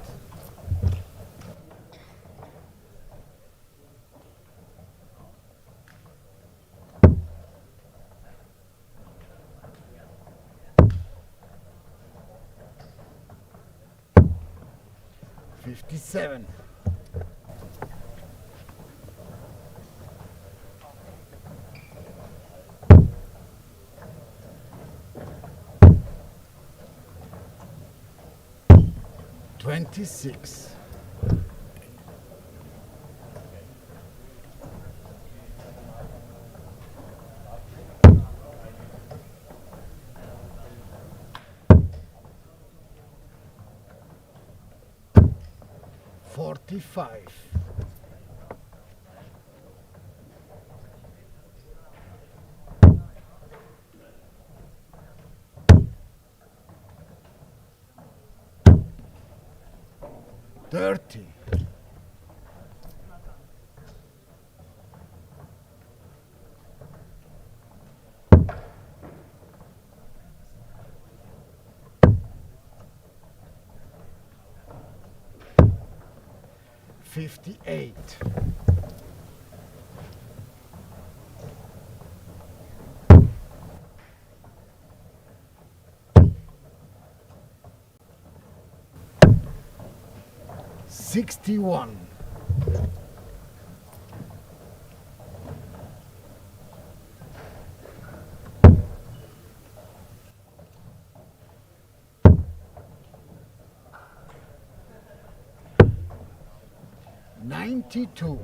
57. 26. 45. 30. 58. 61. 92.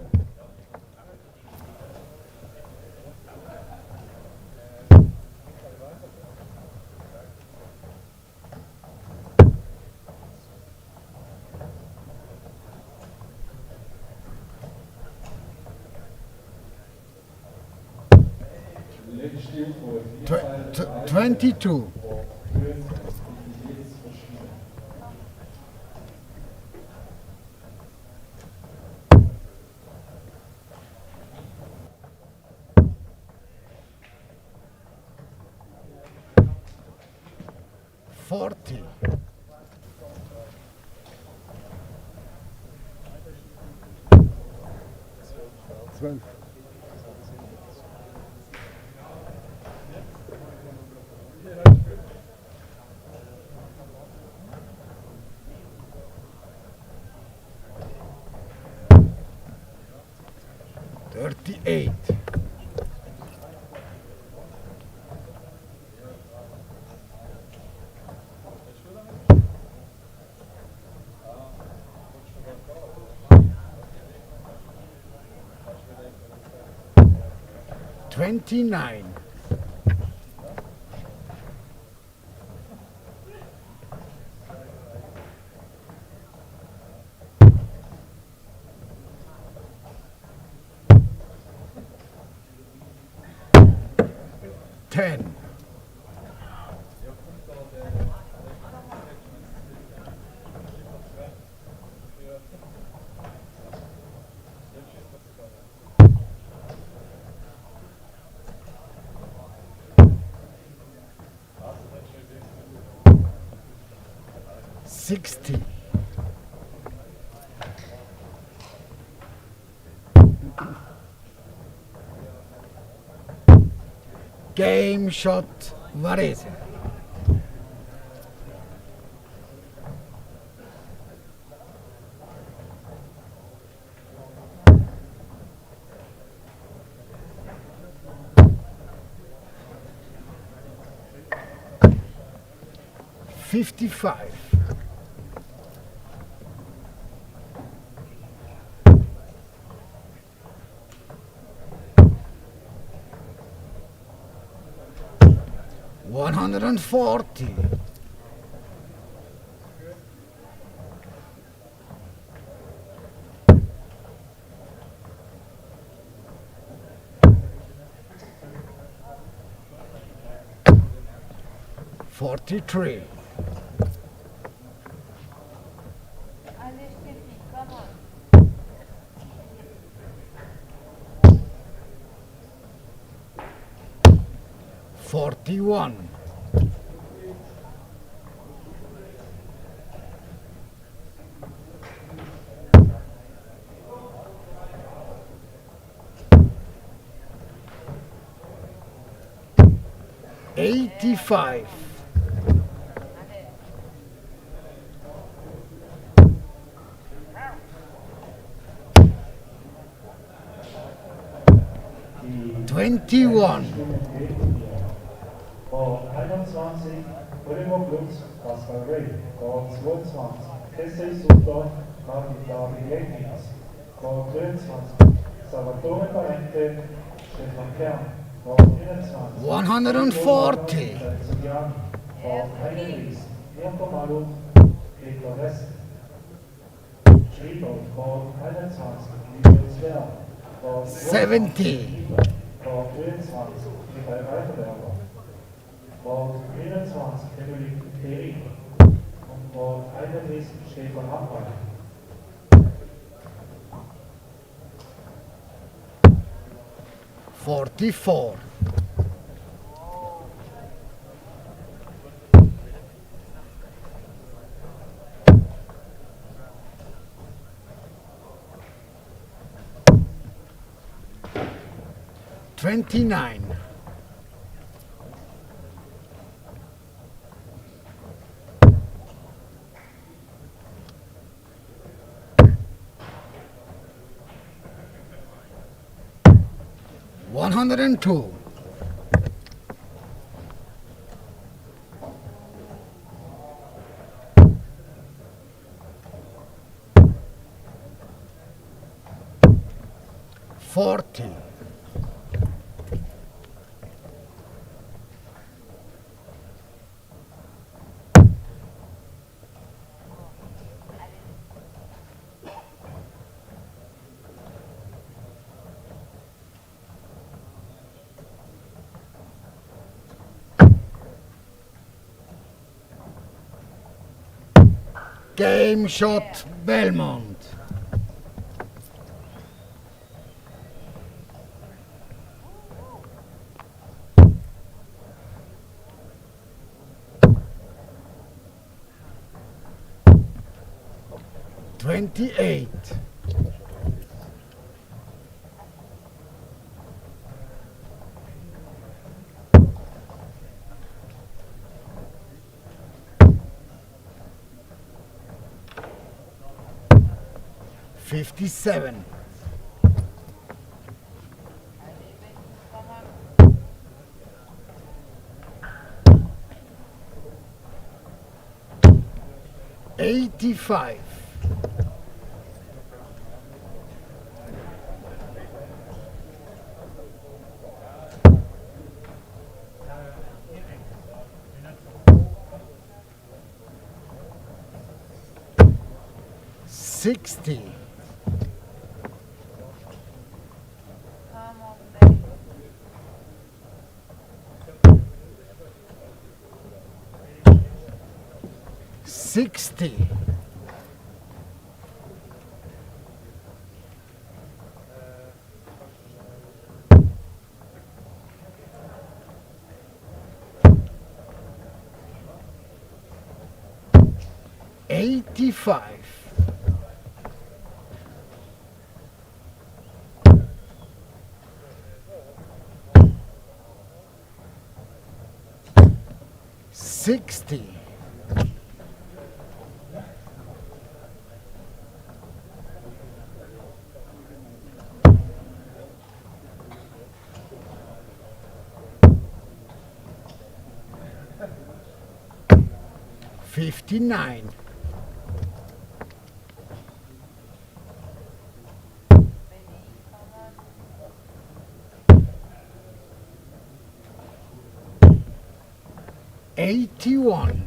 22. 40. 12. 38. 29. 10. 60. Game shot Varese. $55. 140. 43. Come on. 41. 85. 21. Ball 21, Oliver Glutz, Pascal Ray. Ball 22, Kessel Sutter, Martin David Legnitz. Ball 23, Salvatore Parente, Stefan Kern. Ball 24, 140. Ball 31, Mirko Malu, Peter West. Schieber, Ball 21, Liebe Zwerg. Ball 70. Ball 23, Michael Reiterberger. Ball 21, Emily Peri. Und Ball 31, Stefan Hammer. Forty-four. 29. 102. 40. 'Game shot Belmont. '28. 57. 85. 60. 60. 85. 60. 59. 60. 81.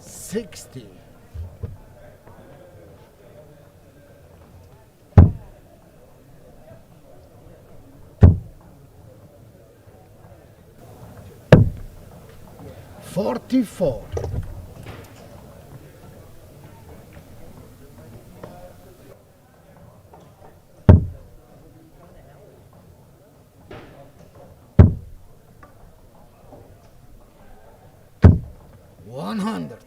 $60. 44. 100.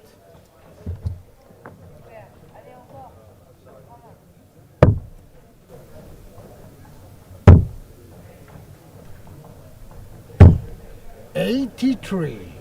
83.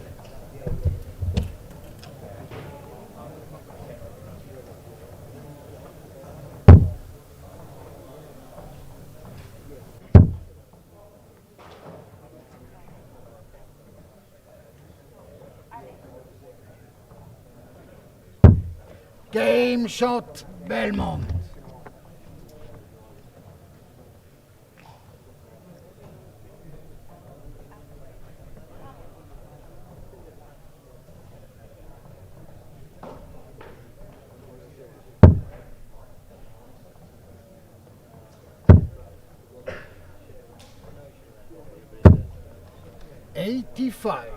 'Game shot, Belmont. $85.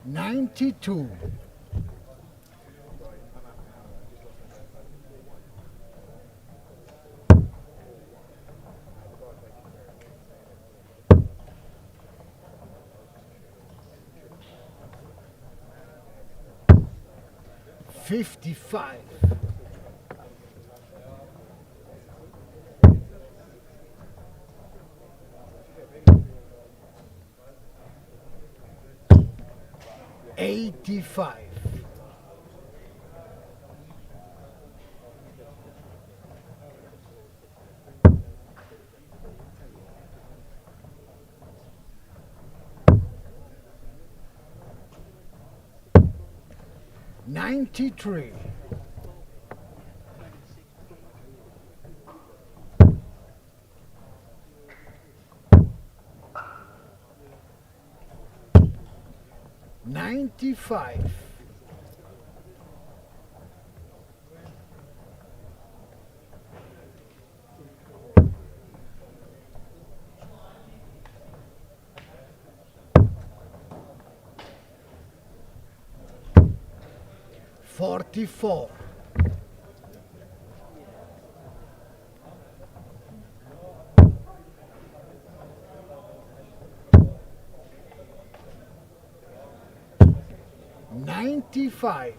92. 55. 85. 93. 95. 44. 95.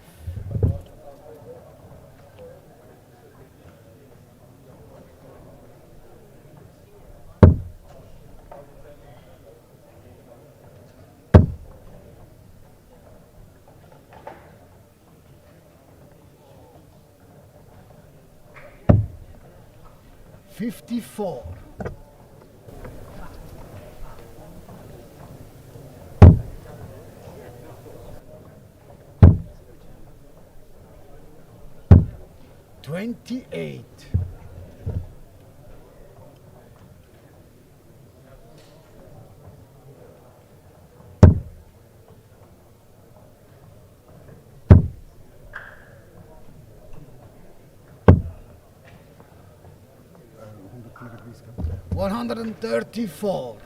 54. 28. 134.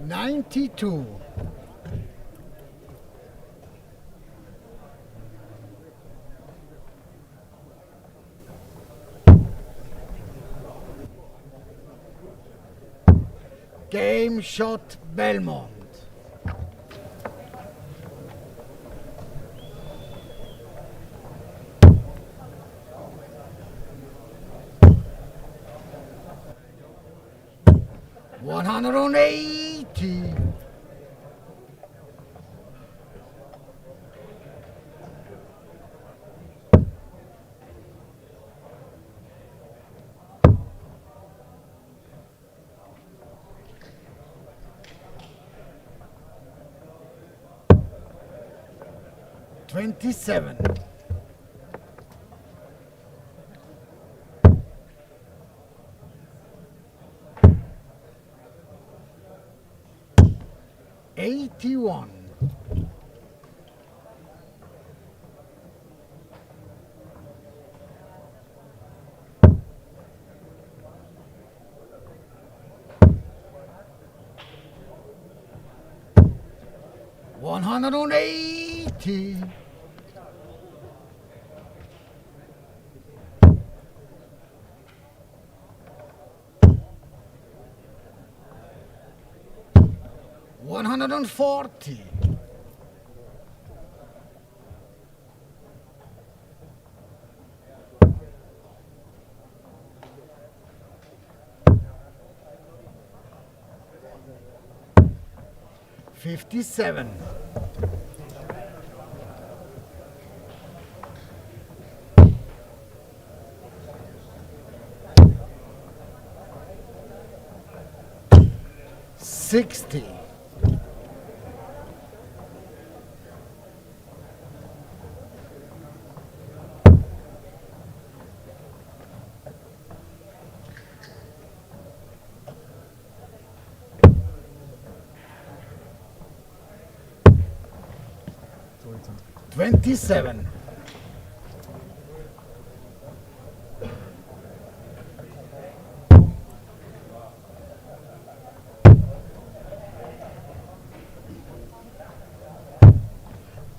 92. 'Game shot, Belmont. 180. 27. 81. 180. 140. 57. 60. 27.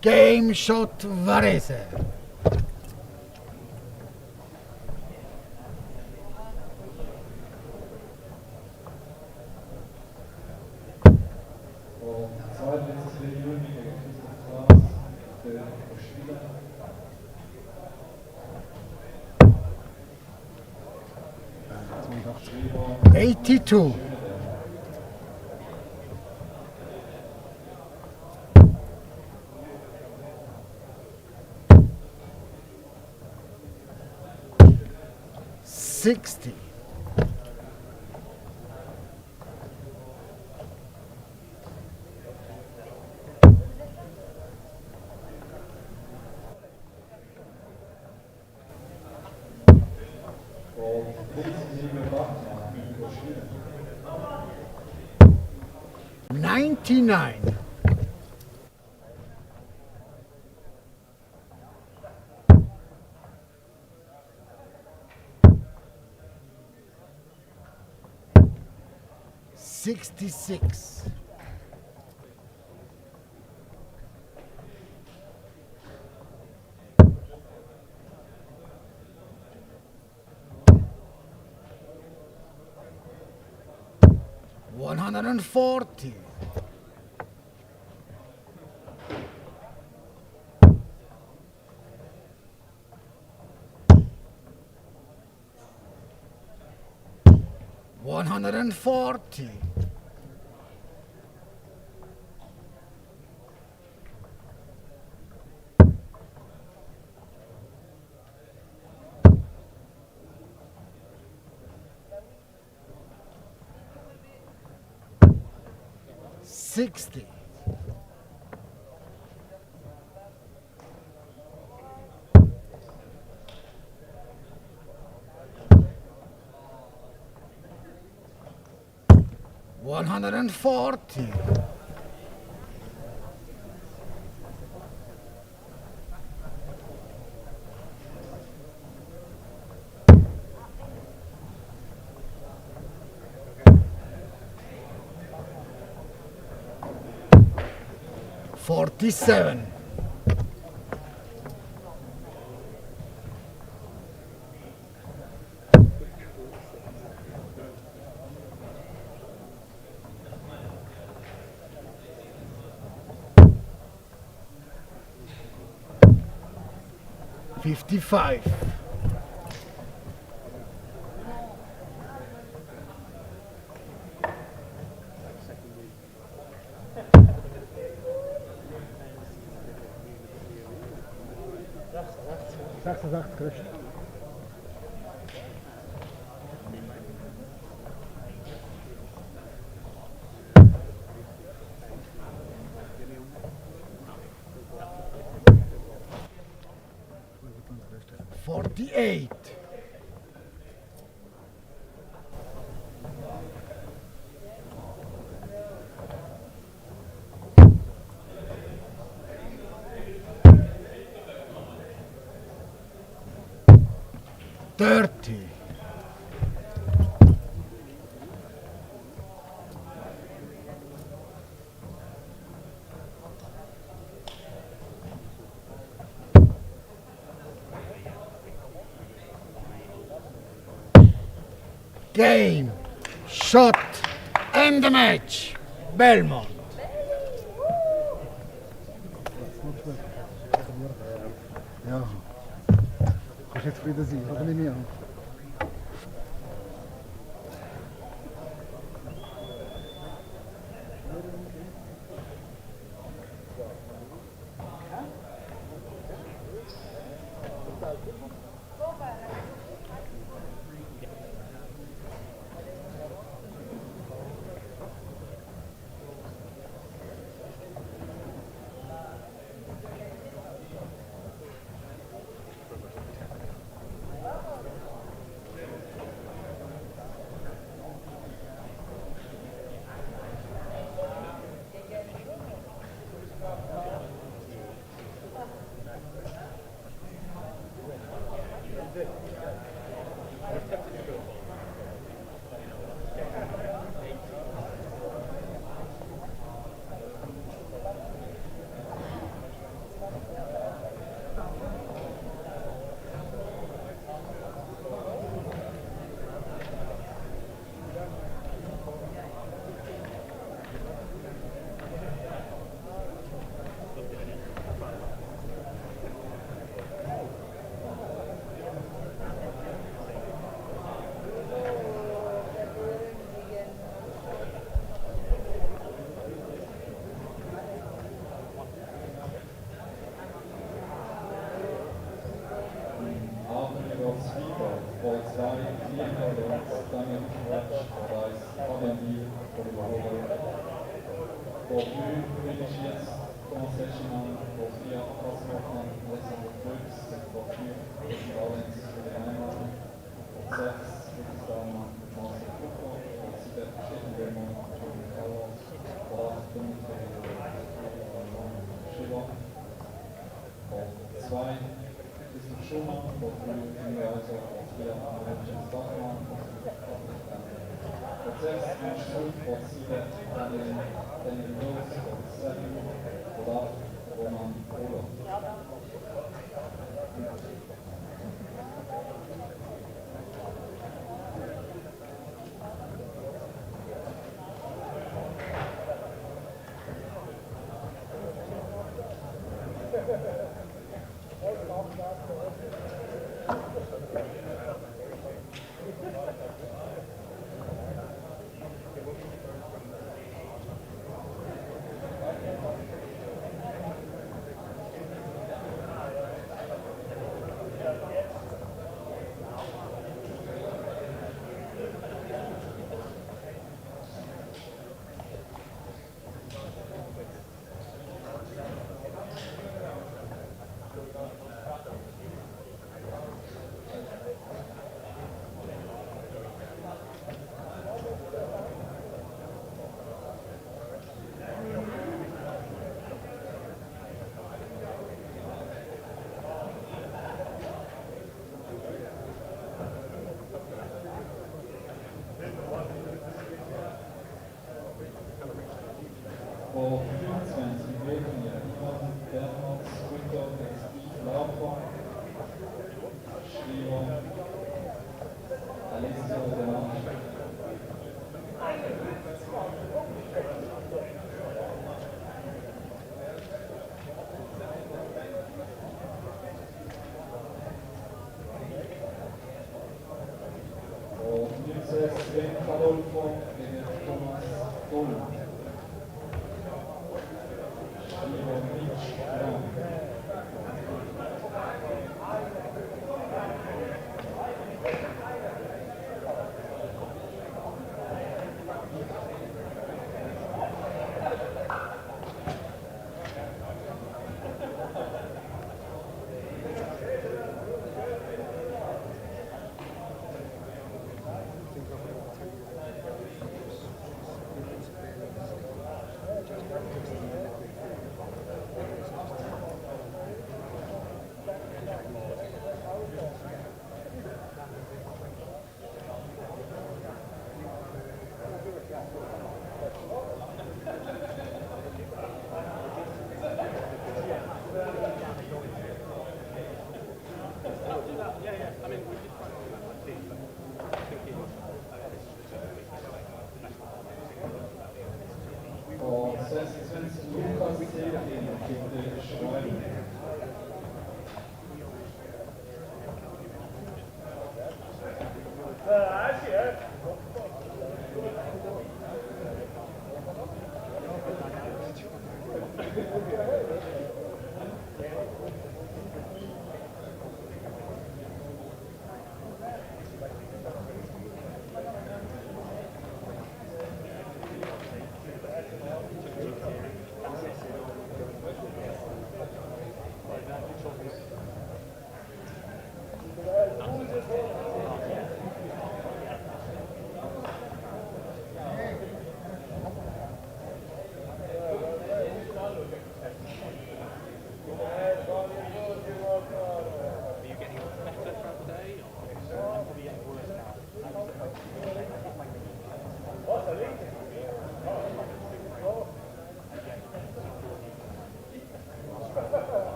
'Game shot Varese. Und zweitletztes Region gegen Christoph Klaas, der Spieler. 82. 60. 99. 66. 140. 140. 60. 140. 47. 55. 55. 86 Christ. $48. $30. Game, shot, and the match. Belmont. Ja. Als je het vrienden ziet, dat ben ik niet aan.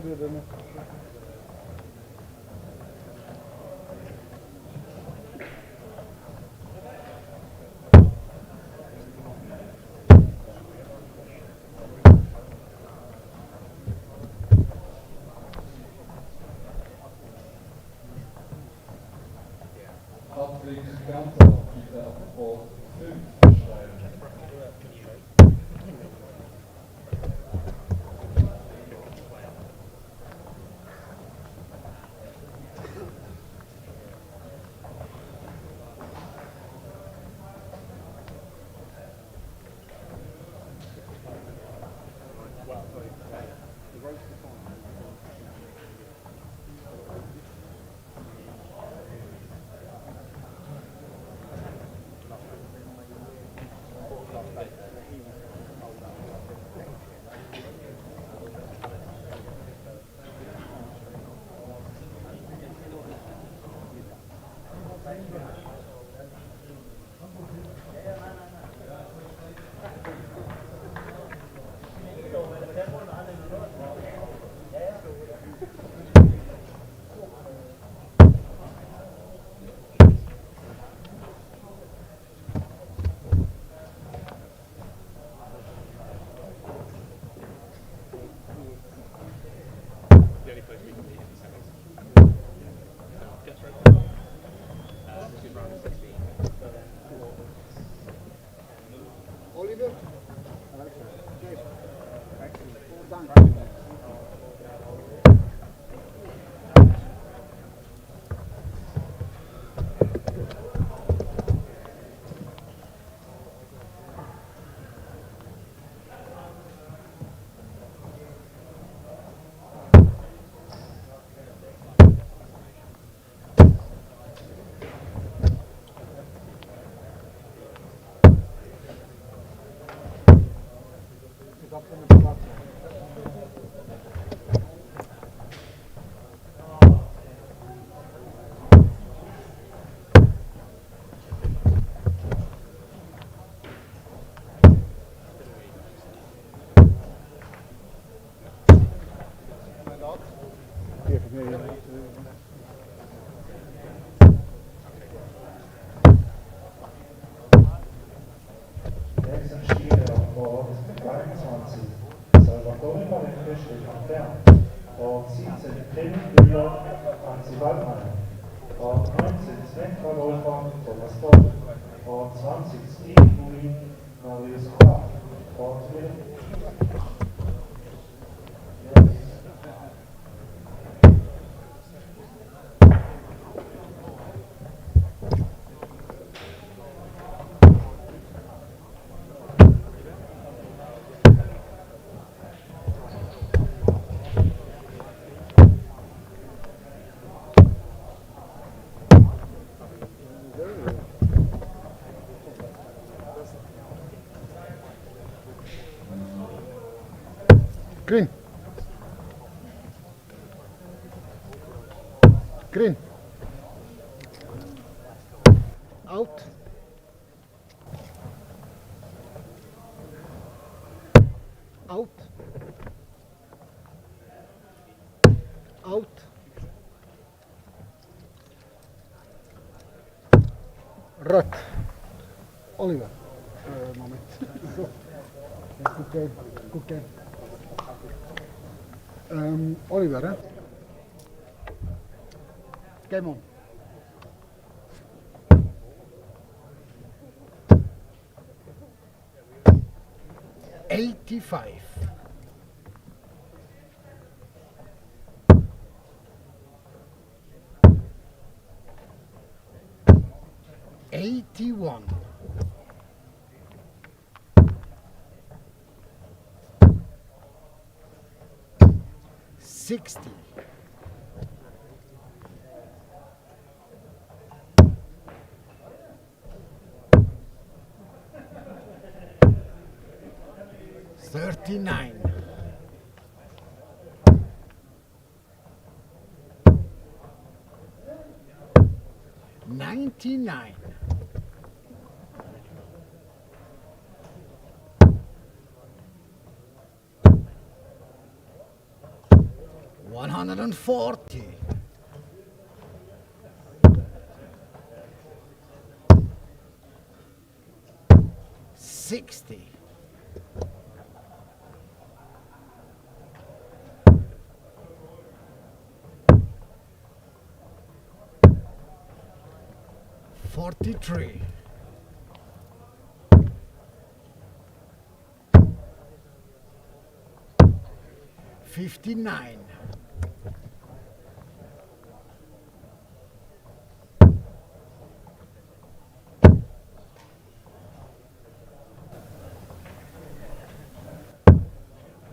birbirine. Oliver? Nächster Spieler an Bord ist mit 23. Salvatore Parecchio steht am Fern. Bord 17 Kevin Bühler, Hansi Waldmeier. Bord 19 Sven Kredalfa, Thomas Boll. Bord 20 Steve Louis, Marius Graf. Bord 4 Green. Green. Out. Out. Out. Rött. Oliver. Moment. So. Good game. Good game. Oliver, hè? Game on. $85. $81. $60. $39. $99. 140. 60. 43. 59.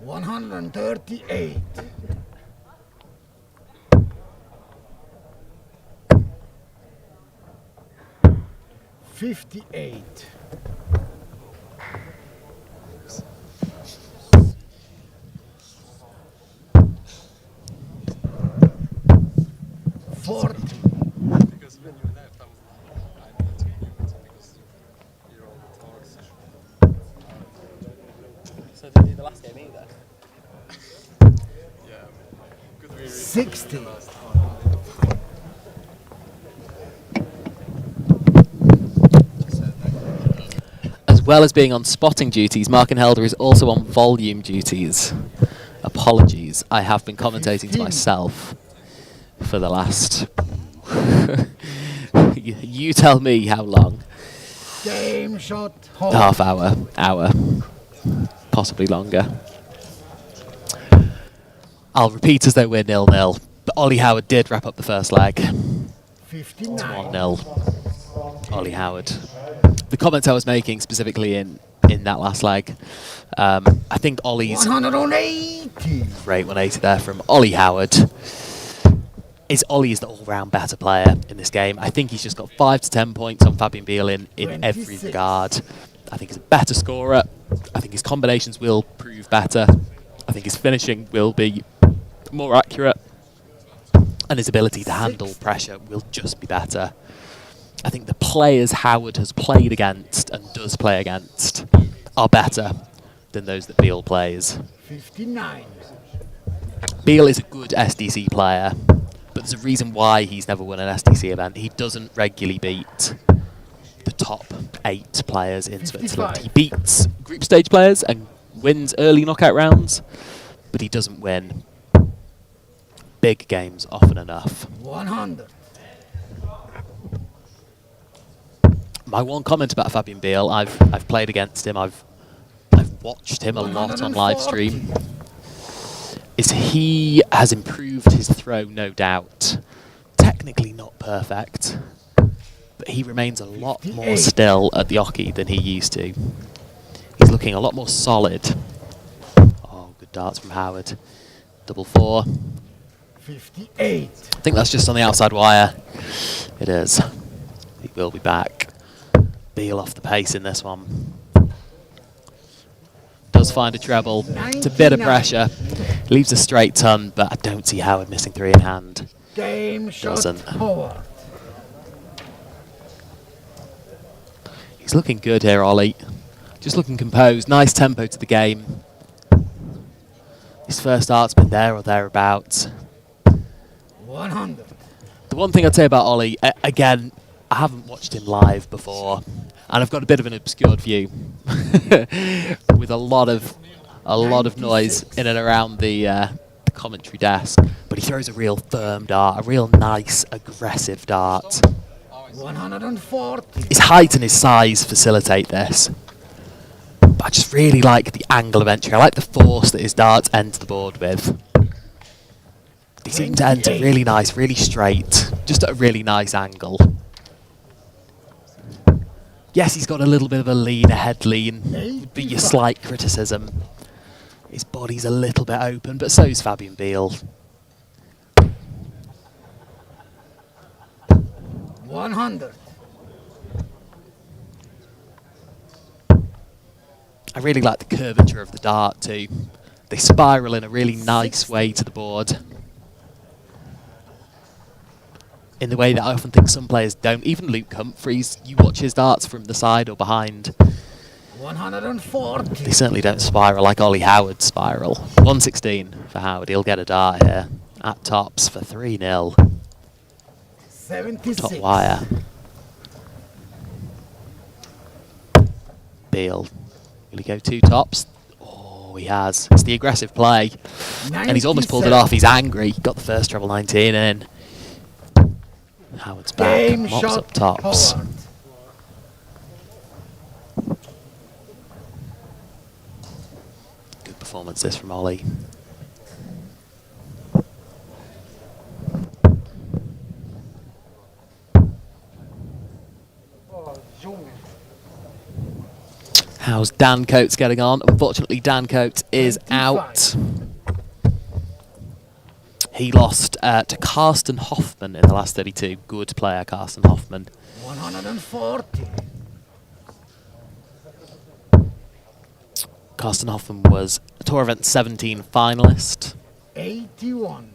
138. 58. 40. Because when you left, I was like, I need to mute because you hear all the talks. So did you do the last game either? Yeah, could we read 60. the last time? As well as being on spotting duties, Markenhelder is also on volume duties. Apologies, I have been commentating to myself for the last... you tell me how long. Game shot. Half hour, possibly longer. I'll repeat as though we're 0-0, but Ollie Howard did wrap up the first leg. 59. 1-0, Ollie Howard. The comments I was making specifically in that last leg, I think Ollie's 180. great 180 there from Ollie Howard. Ollie is the all-round better player in this game. I think he's just got 5 to 10 points on Fabian Biel in every 26. regard. I think he's a better scorer. I think his combinations will prove better. I think his finishing will be more accurate. And his ability to handle pressure will just be better. I think the players Howard has played against and does play against are better than those that Biel plays. 59. Biel is a good SDC player, but there's a reason why he's never won an SDC event. He doesn't regularly beat the top 8 players in Switzerland. He beats group stage players and wins early knockout rounds, but he doesn't win big games often enough. 100. My one comment about Fabian Biel, I've played against him, I've watched him a lot on live stream, is he has improved his throw, no doubt. Technically not perfect, but he remains a lot more still at the oche than he used to. He's looking a lot more solid. Oh, good darts from Howard. 4-4. 58. I think that's just on the outside wire. It is. He will be back. Biel off the pace in this one. Does find a treble. It's a bit of pressure. Leaves a straight ton, but I don't see Howard missing 3 in hand. Game shot. Doesn't. Howard. He's looking good here, Ollie. Just looking composed. Nice tempo to the game. His first art's been there or thereabouts. 100. The one thing I'd say about Ollie, again, I haven't watched him live before, and I've got a bit of an obscured view with a lot of noise in and around the commentary desk. But he throws a real firm dart, a real nice, aggressive dart. 140. His height and his size facilitate this. But I just really like the angle of entry. I like the force that his darts enter the board with. They seem to enter really nice, really straight, just at a really nice angle. Yes, he's got a little bit of a lean, a head lean, would be your slight criticism. His body's a little bit open, but so's Fabian Biel. 100. I really like the curvature of the dart too. They spiral in a really nice way to the board. In the way that I often think some players don't. Even Luke Humphreys, you watch his darts from the side or behind. 140. They certainly don't spiral like Ollie Howard's spiral. 116 for Howard. He'll get a dart here. at tops for 3-0. 76. Top wire. Beale. Will he go 2 tops? Oh, he has. It's the aggressive play. And he's almost pulled it off. He's angry. Got the first treble 19 in. Howard's back. Game Mops shot up tops. Howard. Good performance this from Ollie. How's Dan Coates getting on? Unfortunately, Dan Coates is 25. out. He lost to Karsten Hoffman in the last 32. Good player, Karsten Hoffman. 140. Karsten Hoffman was a Tour Event 17 finalist. 81.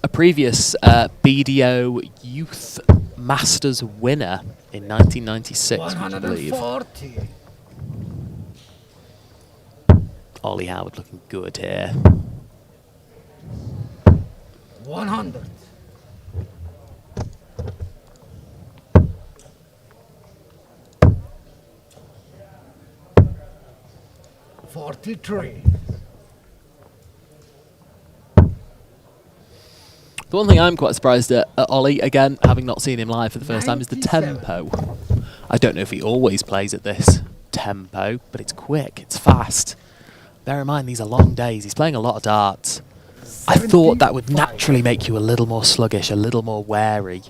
A previous BDO Youth Masters winner in 1996, would you believe? 140. Ollie Howard looking good here. 100. 43. The one thing I'm quite surprised at Ollie, again, having not seen him live for the first time, is the 97. tempo. I don't know if he always plays at this tempo, but it's quick, it's fast. Bear in mind, these are long days. He's playing a lot of darts. I thought that would 75. naturally make you a little more sluggish, a little more wary.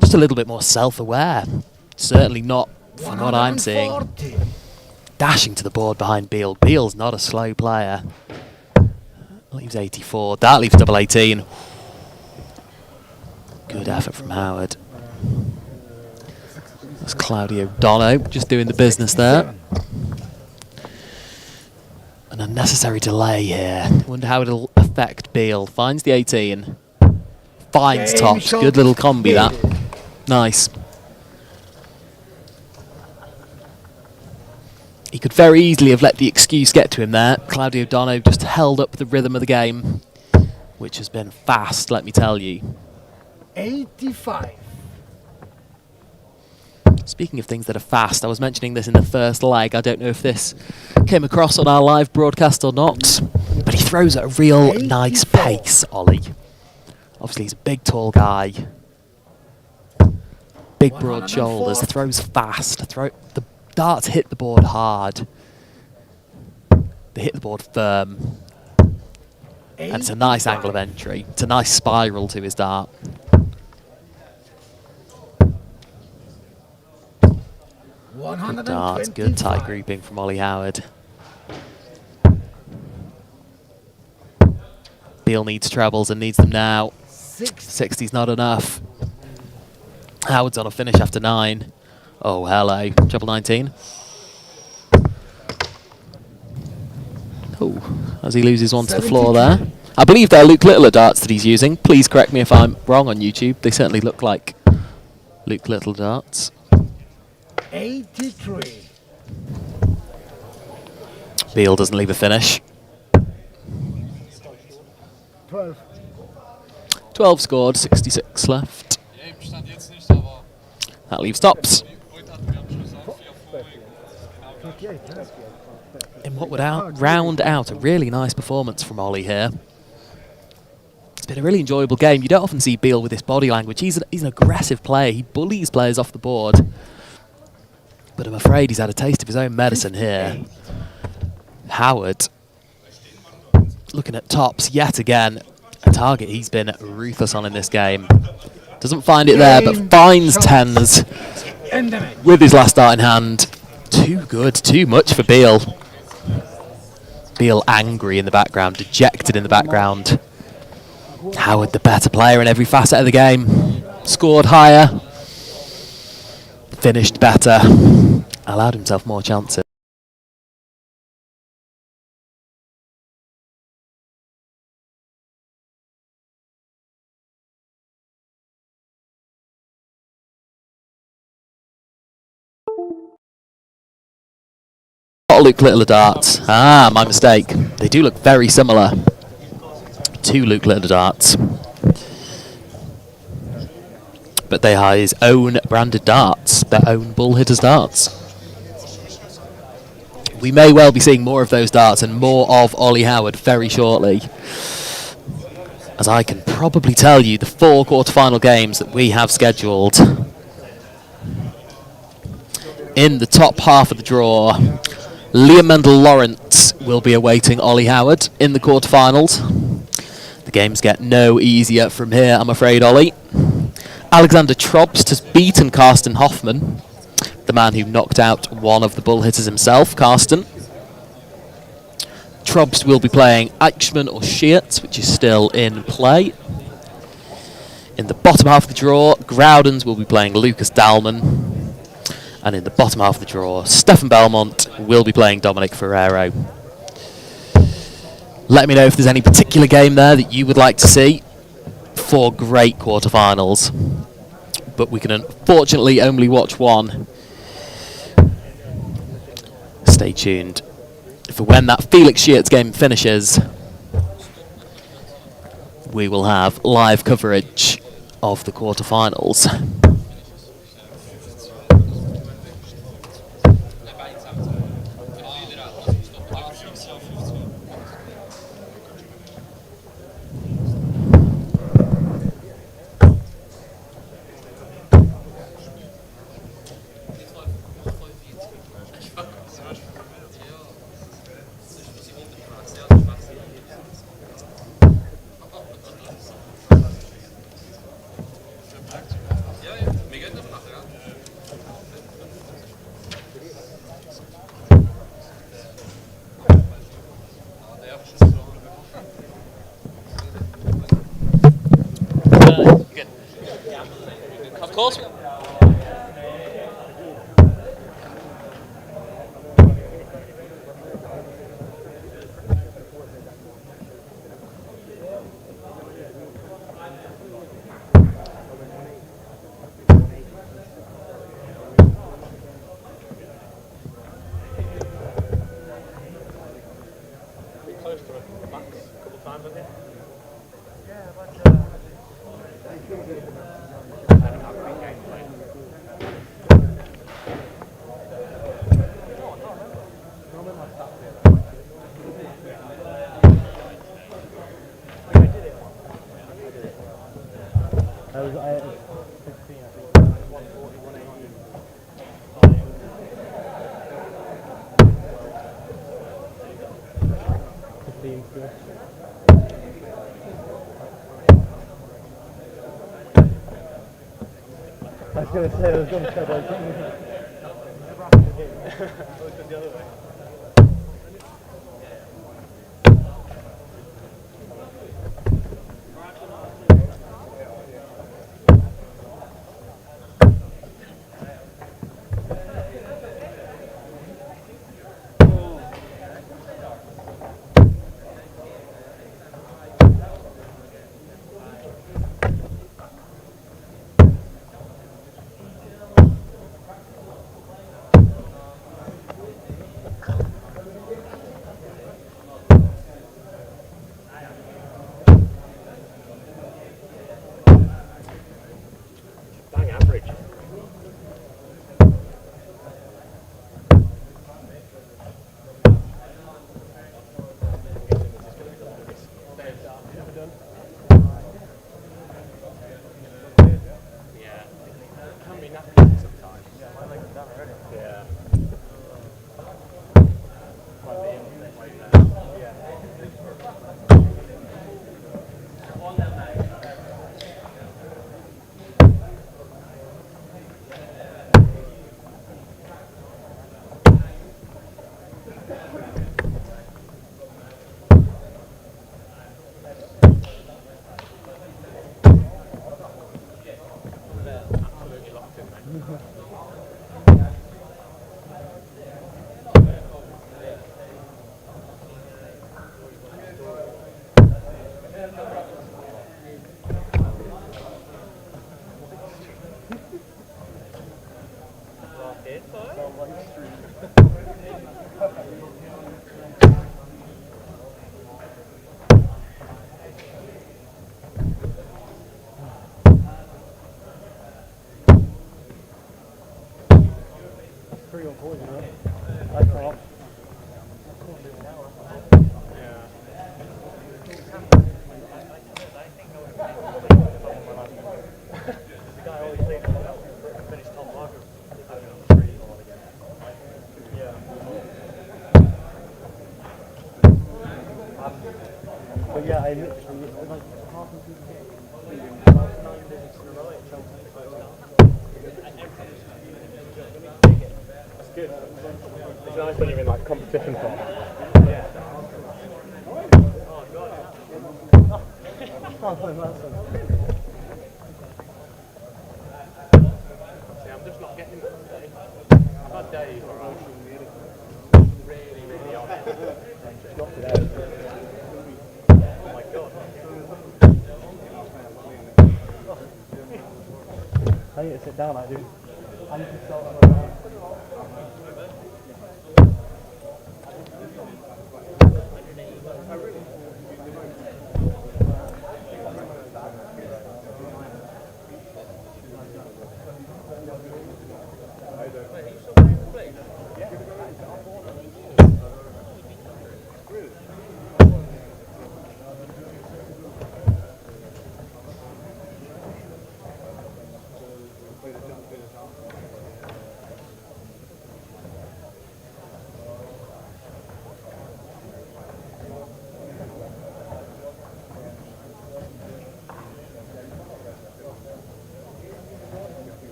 Just a little bit more self-aware. Certainly not from what I'm seeing. 140. Dashing to the board behind Beale. Beale's not a slow player. Leaves 84. That leaves double 18. Good effort from Howard. That's Claudio Dono just doing the business there. An unnecessary delay here. Wonder how it'll affect Beale. Finds the 18. Finds Game tops. shot Good little combi that. Beale. Nice. He could very easily have let the excuse get to him there. Claudio Dono just held up the rhythm of the game, which has been fast, let me tell you. 85. Speaking of things that are fast, I was mentioning this in the first leg. I don't know if this came across on our live broadcast or not, but he throws at a real nice pace, Ollie. Obviously, he's a big, tall guy. Big, broad shoulders. Throws fast. The darts hit the board hard. They hit the board firm. And it's a nice angle of entry. It's a nice spiral to his dart. Good darts, good tight grouping from Ollie Howard. Beale needs trebles and needs them now. 60's not enough. Howard's on a finish after 9. Oh, hello. Treble 19. Oh, as he loses one to the floor there. I believe they're Luke Littler darts that he's using. Please correct me if I'm wrong on YouTube. They certainly look like Luke Littler darts. 83. Beale doesn't leave a finish. 12. 12 scored, 66 left. That leaves tops. In what would round out a really nice performance from Ollie here. It's been a really enjoyable game. You don't often see Beale with this body language. He's an aggressive player. He bullies players off the board. But I'm afraid he's had a taste of his own medicine here. Howard, looking at tops yet again. A target he's been ruthless on in this game. Doesn't find it there, but finds 10s with his last dart in hand. Too good, too much for Beale. Beale angry in the background, dejected in the background. Howard the better player in every facet of the game. Scored higher. Finished better. Allowed himself more chances. not Luke Littler darts. Ah, my mistake. They do look very similar to Luke Littler darts. But they are his own branded darts, their own bull hitters darts. We may well be seeing more of those darts and more of Ollie Howard very shortly. As I can probably tell you the 4 quarter-final games that we have scheduled. In the top half of the draw, Liam Mendel-Lawrence will be awaiting Ollie Howard in the quarter-finals. The games get no easier from here, I'm afraid, Ollie. Alexander Trobst has beaten Karsten Hoffman, the man who knocked out one of the bull hitters himself, Karsten. Trobst will be playing Eichmann or Sheert, which is still in play. In the bottom half of the draw, Groudens will be playing Lucas Dahlmann. And in the bottom half of the draw, Stefan Belmont will be playing Dominic Ferrero. Let me know if there's any particular game there that you would like to see. 4 great quarterfinals. But we can unfortunately only watch one. Stay tuned for when that Felix Sheert's game finishes. We will have live coverage of the quarterfinals. Of course. Close to a max a couple of times, I think. I was 16, I think. 140, 180. I was going to say, I was going to say, but I was the other way. Pretty unfortunate. I can't. The guy always says finish top marker. Yeah. But yeah, I literally like half of the about 9 visits in a row at Chelsea. That's good. It's nice when you're in like competition form. Yeah. Oh god. Oh, that's See, I'm just not getting that today. I've had days where I'm really on it. Just not today. oh my god. I need to sit down, I do. I need to start on my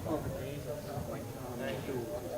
Oh, Jesus. Thank you.